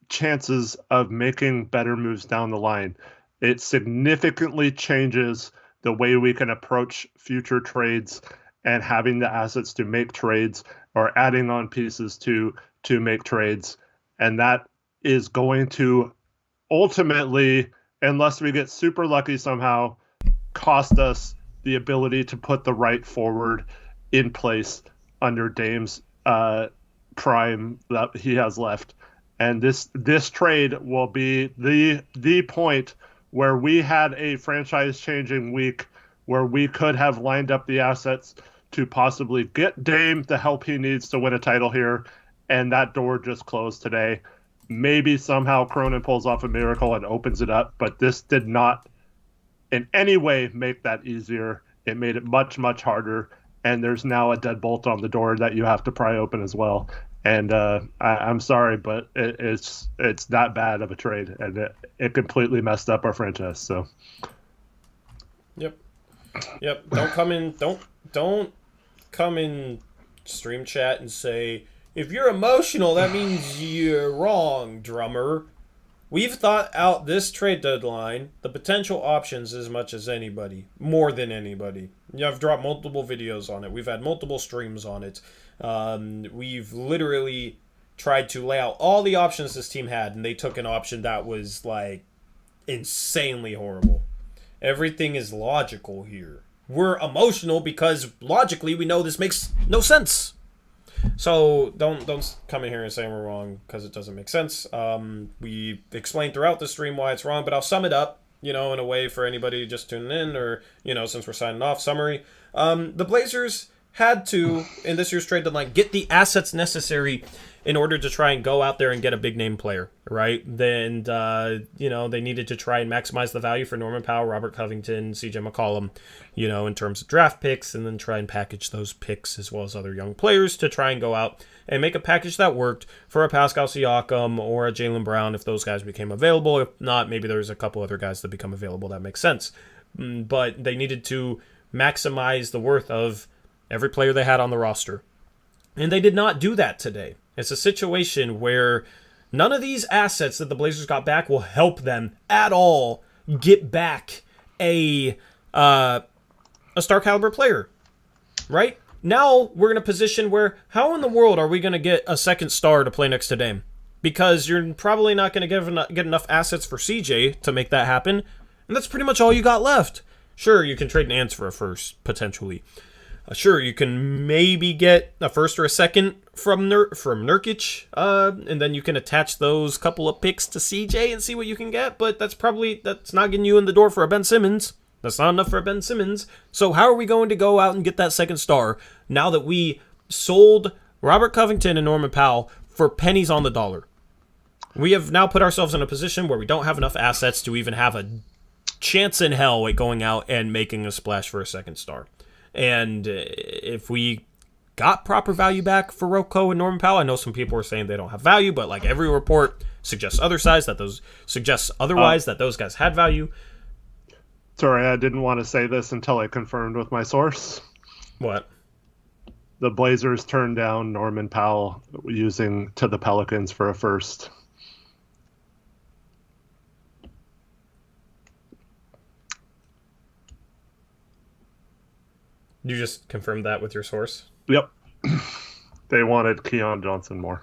S2: chances of making better moves down the line. It significantly changes the way we can approach future trades and having the assets to make trades or adding on pieces to make trades. And that is going to ultimately, unless we get super lucky somehow, cost us the ability to put the right forward in place under Dame's prime that he has left. And this trade will be the point where we had a franchise-changing week where we could have lined up the assets to possibly get Dame the help he needs to win a title here, and that door just closed today. Maybe somehow Cronin pulls off a miracle and opens it up, but this did not in any way make that easier. It made it much, much harder, and there's now a deadbolt on the door that you have to pry open as well. And I'm sorry, but it's that bad of a trade, and it completely messed up our franchise. So,
S1: yep. Don't come in stream chat and say, if you're emotional, that means you're wrong, drummer. We've thought out this trade deadline, the potential options as much as anybody, more than anybody. I've dropped multiple videos on it. We've had multiple streams on it. We've literally tried to lay out all the options this team had, and they took an option that was like insanely horrible. Everything is logical here. We're emotional because logically we know this makes no sense. So don't come in here and say we're wrong because it doesn't make sense. We explained throughout the stream why it's wrong, but I'll sum it up, in a way for anybody just tuning in or, since we're signing off, summary. The Blazers had to, in this year's trade deadline, get the assets necessary in order to try and go out there and get a big name player, right? Then, they needed to try and maximize the value for Norman Powell, Robert Covington, CJ McCollum, in terms of draft picks, and then try and package those picks as well as other young players to try and go out and make a package that worked for a Pascal Siakam or a Jaylen Brown if those guys became available. If not, maybe there's a couple other guys that become available that makes sense. But they needed to maximize the worth of every player they had on the roster. And they did not do that today. It's a situation where none of these assets that the Blazers got back will help them at all get back a star caliber player, right? Now we're in a position where how in the world are we going to get a second star to play next to Dame? Because you're probably not going to get enough assets for CJ to make that happen, and that's pretty much all you got left. Sure, you can trade an Ants for a first, potentially. Sure, you can maybe get a first or a second from Nurkic, and then you can attach those couple of picks to CJ and see what you can get, but that's not getting you in the door for a Ben Simmons. That's not enough for a Ben Simmons. So how are we going to go out and get that second star now that we sold Robert Covington and Norman Powell for pennies on the dollar? We have now put ourselves in a position where we don't have enough assets to even have a chance in hell at going out and making a splash for a second star. And if we got proper value back for Rocco and Norman Powell, I know some people are saying they don't have value, but like every report suggests otherwise, that those guys had value.
S2: Sorry, I didn't want to say this until I confirmed with my source.
S1: What?
S2: The Blazers turned down Norman Powell using to the Pelicans for a first.
S1: You just confirmed that with your source?
S2: Yep. They wanted Keon Johnson more.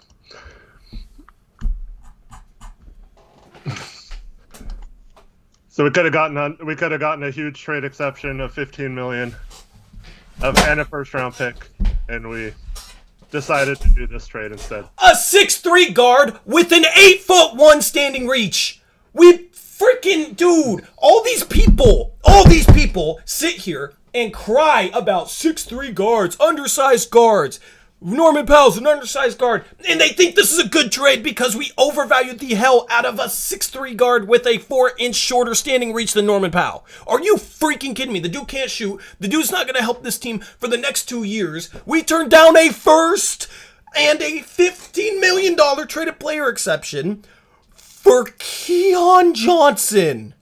S2: So we could have gotten a huge trade exception of $15 million and a first round pick, and we decided to do this trade instead.
S1: A 6'3" guard with an 8'1" standing reach. We freaking dude, all these people sit here and cry about 6'3" guards, undersized guards. Norman Powell's an undersized guard, and they think this is a good trade because we overvalued the hell out of a 6'3" guard with a 4-inch shorter standing reach than Norman Powell. Are you freaking kidding me? The dude can't shoot. The dude's not going to help this team for the next 2 years. We turned down a first and a $15 million traded player exception for Keon Johnson.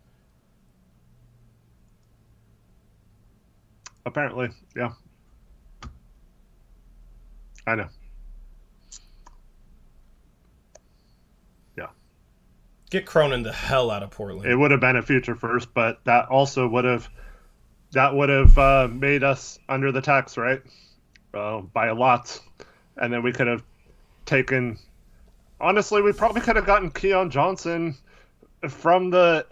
S2: Apparently, yeah. I know. Yeah.
S1: Get Cronin the hell out of Portland.
S2: It would have been a future first, but that also would have made us under the tax, right? By a lot. And then we could have taken... Honestly, we probably could have gotten Keon Johnson from the...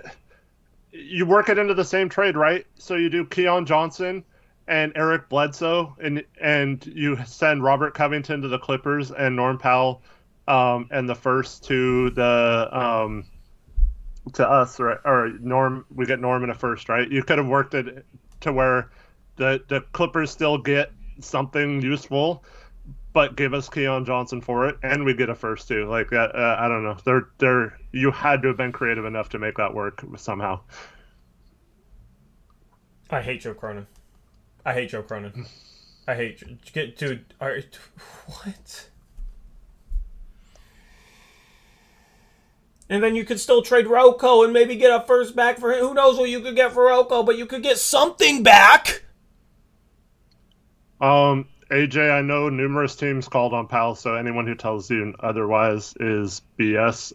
S2: You work it into the same trade, right? So you do Keon Johnson and Eric Bledsoe, and you send Robert Covington to the Clippers and Norm Powell and the first to the to us, right? Or we get Norm in a first, right? You could have worked it to where the Clippers still get something useful, but give us Keon Johnson for it, and we get a first too. Like that, I don't know. You had to have been creative enough to make that work somehow.
S1: I hate Joe Cronin. I hate Joe Cronin. I hate dude. What? And then you could still trade Rocco and maybe get a first back for him. Who knows what you could get for Rocco, but you could get something back.
S2: AJ, I know numerous teams called on Powell, so anyone who tells you otherwise is BS.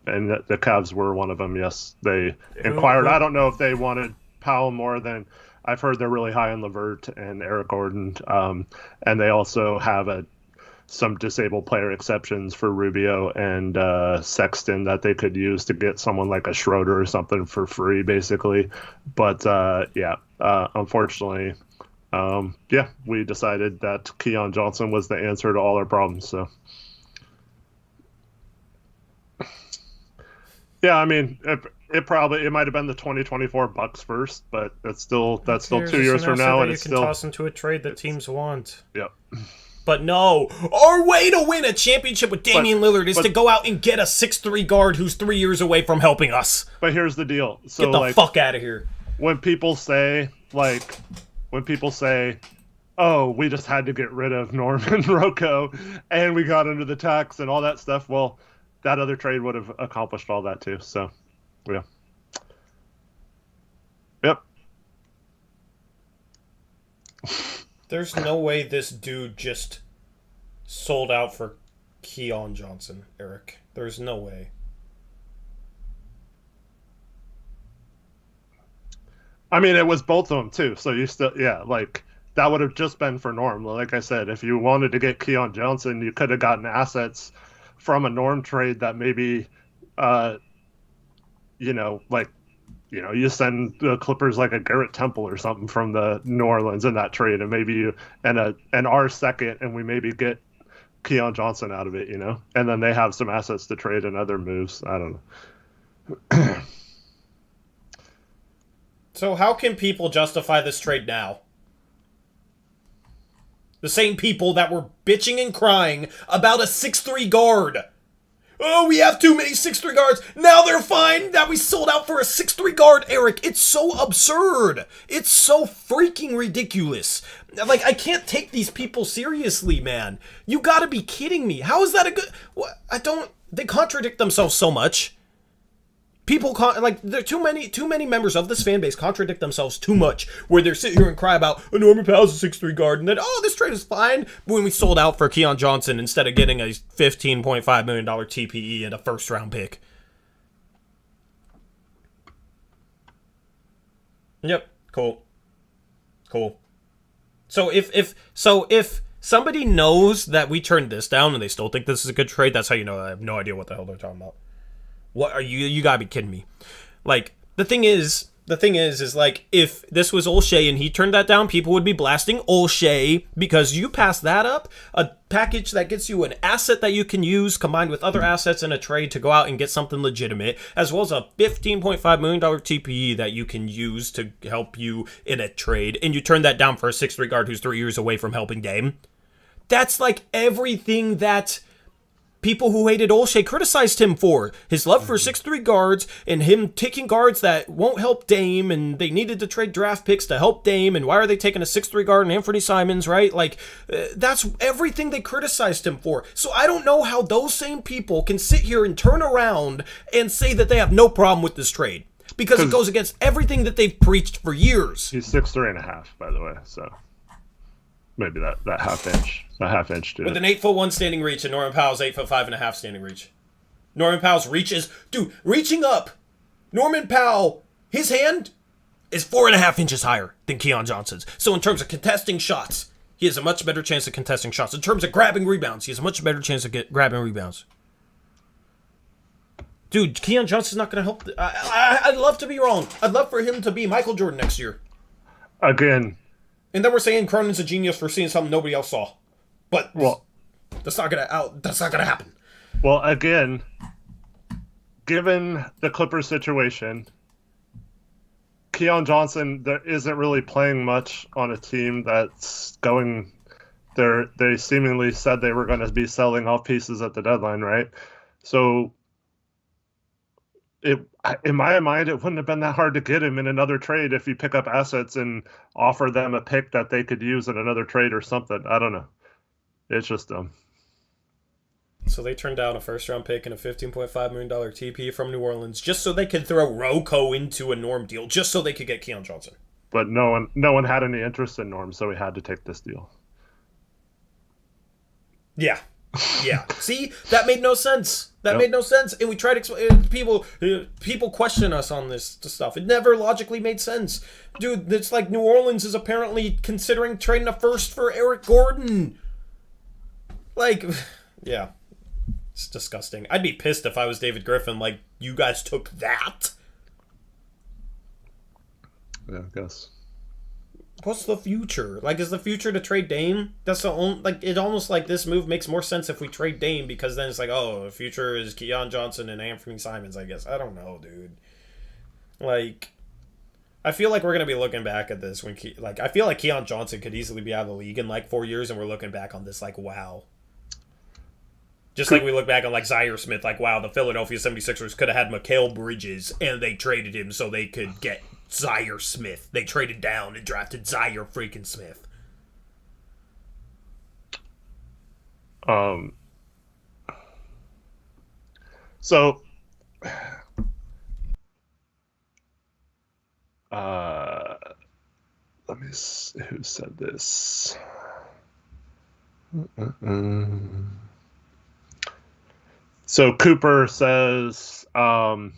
S2: And the Cavs were one of them. Yes, they inquired. I don't know if they wanted Powell more than I've heard. They're really high on Levert and Eric Gordon, and they also have some disabled player exceptions for Rubio and Sexton that they could use to get someone like a Schroeder or something for free, basically. But unfortunately. We decided that Keon Johnson was the answer to all our problems. So, yeah, I mean, it might have been the 2024 Bucks first, but that's still 2 years from now, and it's still
S1: toss into a trade that teams want.
S2: Yep.
S1: But no, our way to win a championship with Damian Lillard is to go out and get a 6'3" guard who's 3 years away from helping us.
S2: But here's the deal: so
S1: get the fuck out of here.
S2: When people say oh, we just had to get rid of Norman Rocco and we got under the tax and all that stuff, well, that other trade would have accomplished all that too. So, yeah. Yep.
S1: There's no way this dude just sold out for Keon Johnson, Eric. There's no way.
S2: I mean, it was both of them, too. So you still, that would have just been for Norm. Like I said, if you wanted to get Keon Johnson, you could have gotten assets from a Norm trade that maybe, you send the Clippers like a Garrett Temple or something from the New Orleans in that trade, and maybe and our second, and we maybe get Keon Johnson out of it, and then they have some assets to trade and other moves. I don't know.
S1: So how can people justify this trade now? The same people that were bitching and crying about a 6'3" guard. Oh, we have too many 6'3" guards. Now they're fine that we sold out for a 6'3" guard, Eric. It's so absurd. It's so freaking ridiculous. Like, I can't take these people seriously, man. You gotta be kidding me. How is that a good... What? They contradict themselves so much. People there are too many members of this fan base contradict themselves too much, where they're sitting here and cry about Norman Powell's a 6'3" guard, and then this trade is fine when we sold out for Keon Johnson instead of getting a $15.5 million TPE and a first round pick. Yep, cool. So if somebody knows that we turned this down and they still think this is a good trade, that's how you know I have no idea what the hell they're talking about. What are you gotta be kidding me. Like, the thing is like, if this was Olshey and he turned that down, people would be blasting Olshey because you passed that up, a package that gets you an asset that you can use combined with other assets in a trade to go out and get something legitimate, as well as a $15.5 million TPE that you can use to help you in a trade, and you turn that down for a 6'3" guard who's 3 years away from helping Dame. That's like everything that people who hated Olshey criticized him for. His love for 6'3" guards and him taking guards that won't help Dame, and they needed to trade draft picks to help Dame, and why are they taking a 6'3" guard and Anthony Simons, right? Like, that's everything they criticized him for. So I don't know how those same people can sit here and turn around and say that they have no problem with this trade, because it goes against everything that they've preached for years.
S2: He's 6'3.5", by the way, so maybe that half inch
S1: with an 8'1" standing reach, and Norman Powell's 8'5.5" standing reach. Norman Powell's reach is, reaching up. Norman Powell, his hand is 4.5 inches higher than Keon Johnson's. So in terms of contesting shots, he has a much better chance of contesting shots. In terms of grabbing rebounds, he has a much better chance of grabbing rebounds. Dude, Keon Johnson's not going to help. I'd love to be wrong. I'd love for him to be Michael Jordan next year.
S2: Again.
S1: And then we're saying Cronin's a genius for seeing something nobody else saw. But that's not gonna happen.
S2: Well, again, given the Clippers situation, Keon Johnson isn't really playing much on a team that's going. They seemingly said they were going to be selling off pieces at the deadline, right? So, in my mind, it wouldn't have been that hard to get him in another trade if you pick up assets and offer them a pick that they could use in another trade or something. I don't know. It's just dumb.
S1: So they turned down a first-round pick and a $15.5 million TP from New Orleans just so they could throw Rocco into a Norm deal, just so they could get Keon Johnson.
S2: But no one had any interest in Norm, so we had to take this deal.
S1: Yeah. See, that made no sense. Made no sense. And we tried to explain. People question us on this stuff. It never logically made sense. Dude, it's like New Orleans is apparently considering trading a first for Eric Gordon. Like, yeah. It's disgusting. I'd be pissed if I was David Griffin. Like, you guys took that?
S2: Yeah, I guess.
S1: What's the future? Like, is the future to trade Dame? That's the only, like, it almost like this move makes more sense if we trade Dame, because then it's like, oh, the future is Keon Johnson and Anthony Simons, I guess. I don't know, dude. Like, I feel like we're going to be looking back at this when, I feel like Keon Johnson could easily be out of the league in, like, 4 years, and we're looking back on this like, wow. Just like we look back on, like, Zaire Smith, like, wow, the Philadelphia 76ers could have had Mikal Bridges, and they traded him so they could get Zaire Smith. They traded down and drafted Zaire freaking Smith.
S2: So, let me see who said this. So Cooper says, I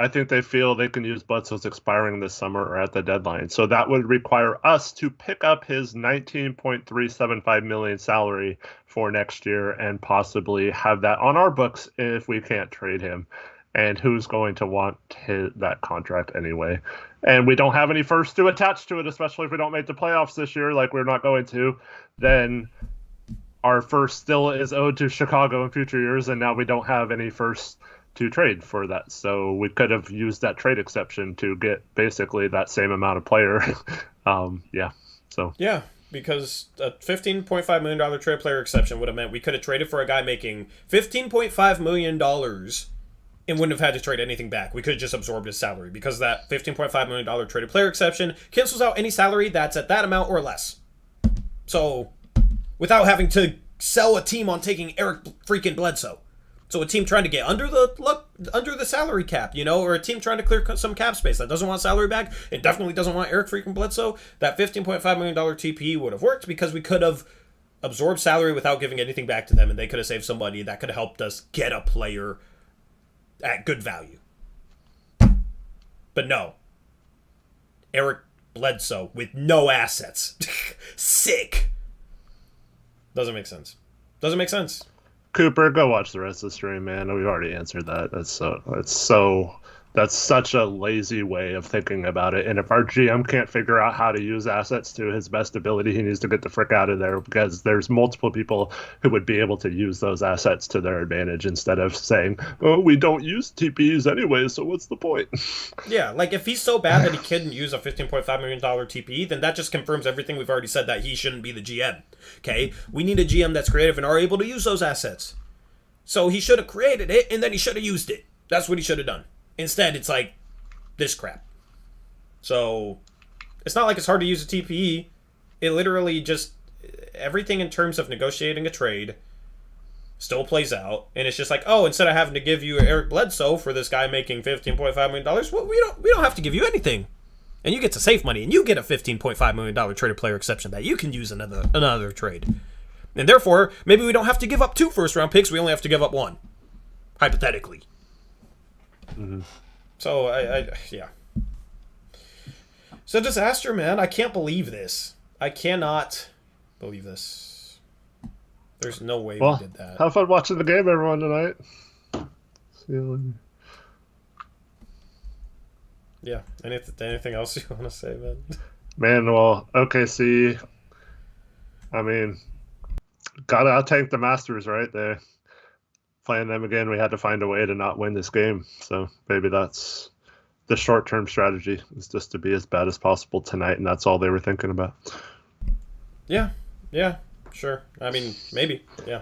S2: think they feel they can use Bledsoe's expiring this summer or at the deadline. So that would require us to pick up his $19.375 million salary for next year and possibly have that on our books if we can't trade him. And who's going to want that contract anyway? And we don't have any first to attach to it, especially if we don't make the playoffs this year, like we're not going to. Then our first still is owed to Chicago in future years, and now we don't have any first to trade for that. So we could have used that trade exception to get basically that same amount of player.
S1: Yeah, because a $15.5 million trade player exception would have meant we could have traded for a guy making $15.5 million and wouldn't have had to trade anything back. We could have just absorbed his salary because that $15.5 million traded player exception cancels out any salary that's at that amount or less. So without having to sell a team on taking Eric freaking Bledsoe. So a team trying to get under the salary cap, or a team trying to clear some cap space that doesn't want salary back and definitely doesn't want Eric freaking Bledsoe, that $15.5 million TPE would have worked because we could have absorbed salary without giving anything back to them, and they could have saved somebody that could have helped us get a player at good value. But no. Eric Bledsoe with no assets. Sick. Doesn't make sense.
S2: Cooper, go watch the rest of the stream, man. We've already answered that. That's such a lazy way of thinking about it. And if our GM can't figure out how to use assets to his best ability, he needs to get the frick out of there, because there's multiple people who would be able to use those assets to their advantage instead of saying, oh, we don't use TPEs anyway, so what's the point?
S1: Yeah, like if he's so bad that he couldn't use a $15.5 million TPE, then that just confirms everything we've already said, that he shouldn't be the GM. Okay? We need a GM that's creative and are able to use those assets. So he should have created it, and then he should have used it. That's what he should have done. Instead, it's like this crap. So it's not like it's hard to use a TPE. It literally just, everything in terms of negotiating a trade still plays out. And it's just like, oh, instead of having to give you Eric Bledsoe for this guy making $15.5 million, well, we don't have to give you anything. And you get to save money, and you get a $15.5 million traded player exception that you can use another trade. And therefore, maybe we don't have to give up 2 first-round picks. We only have to give up 1. Hypothetically.
S2: Mm-hmm.
S1: So, yeah. It's a disaster, man. I can't believe this. I cannot believe this. There's no way we did that.
S2: Have fun watching the game, everyone, tonight. See you later.
S1: Yeah. Anything else you want to say, man?
S2: Man, well, OKC, I mean, gotta out-tank the Masters, right? They're playing them again. We had to find a way to not win this game. So maybe that's the short-term strategy, is just to be as bad as possible tonight, and that's all they were thinking about.
S1: Yeah, sure. I mean, maybe, yeah.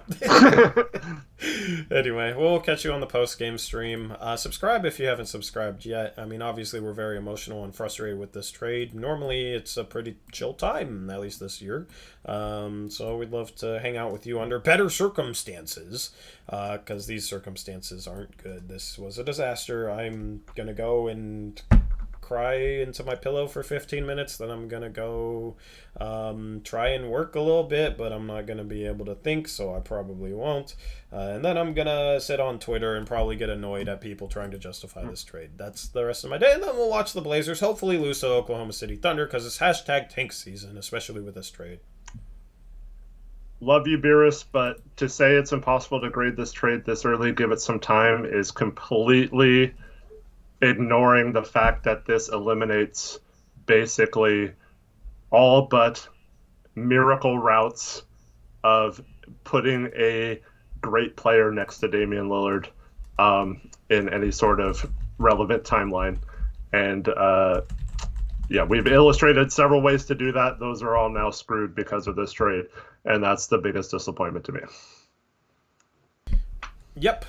S1: Anyway, we'll catch you on the post-game stream. Subscribe if you haven't subscribed yet. I mean, obviously, we're very emotional and frustrated with this trade. Normally, it's a pretty chill time, at least this year. So we'd love to hang out with you under better circumstances, because these circumstances aren't good. This was a disaster. I'm going to go and cry into my pillow for 15 minutes, then I'm gonna go try and work a little bit, but I'm not gonna be able to think, so I probably won't, and then I'm gonna sit on Twitter and probably get annoyed at people trying to justify this trade. That's the rest of my day, and then we'll watch the Blazers hopefully lose to Oklahoma City Thunder, because it's hashtag tank season, especially with this trade.
S2: Love you, Beerus, but to say it's impossible to grade this trade this early, give it some time, is completely ignoring the fact that this eliminates basically all but miracle routes of putting a great player next to Damian Lillard in any sort of relevant timeline. And yeah, we've illustrated several ways to do that. Those are all now screwed because of this trade, and that's the biggest disappointment to me.
S1: Yep.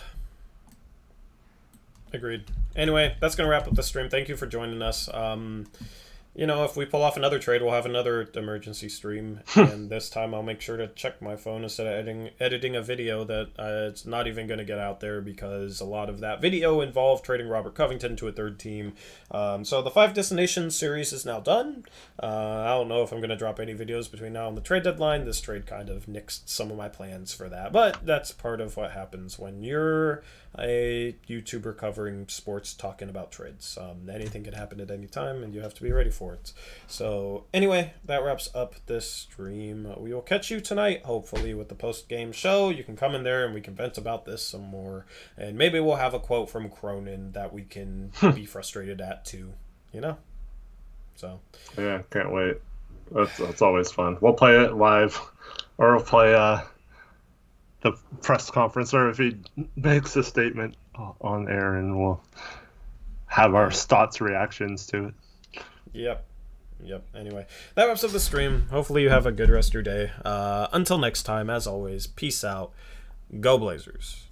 S1: Agreed. Anyway, that's going to wrap up the stream. Thank you for joining us. You know, if we pull off another trade, we'll have another emergency stream. And this time I'll make sure to check my phone instead of editing a video that it's not even going to get out there, because a lot of that video involved trading Robert Covington to a third team. So the 5 Destinations series is now done. I don't know if I'm going to drop any videos between now and the trade deadline. This trade kind of nixed some of my plans for that. But that's part of what happens when you're a YouTuber covering sports talking about trades. Anything can happen at any time, and you have to be ready for it. So anyway, that wraps up this stream. We will catch you tonight, hopefully, with the post-game show. You can come in there and we can vent about this some more, and maybe we'll have a quote from Cronin that we can be frustrated at too, you know? So
S2: yeah, can't wait. That's always fun. We'll play it live, or we'll play the press conference, or if he makes a statement on air, and we'll have our thoughts, reactions to it.
S1: Yep. Anyway, that wraps up the stream. Hopefully you have a good rest of your day. Until next time, as always, peace out. Go Blazers.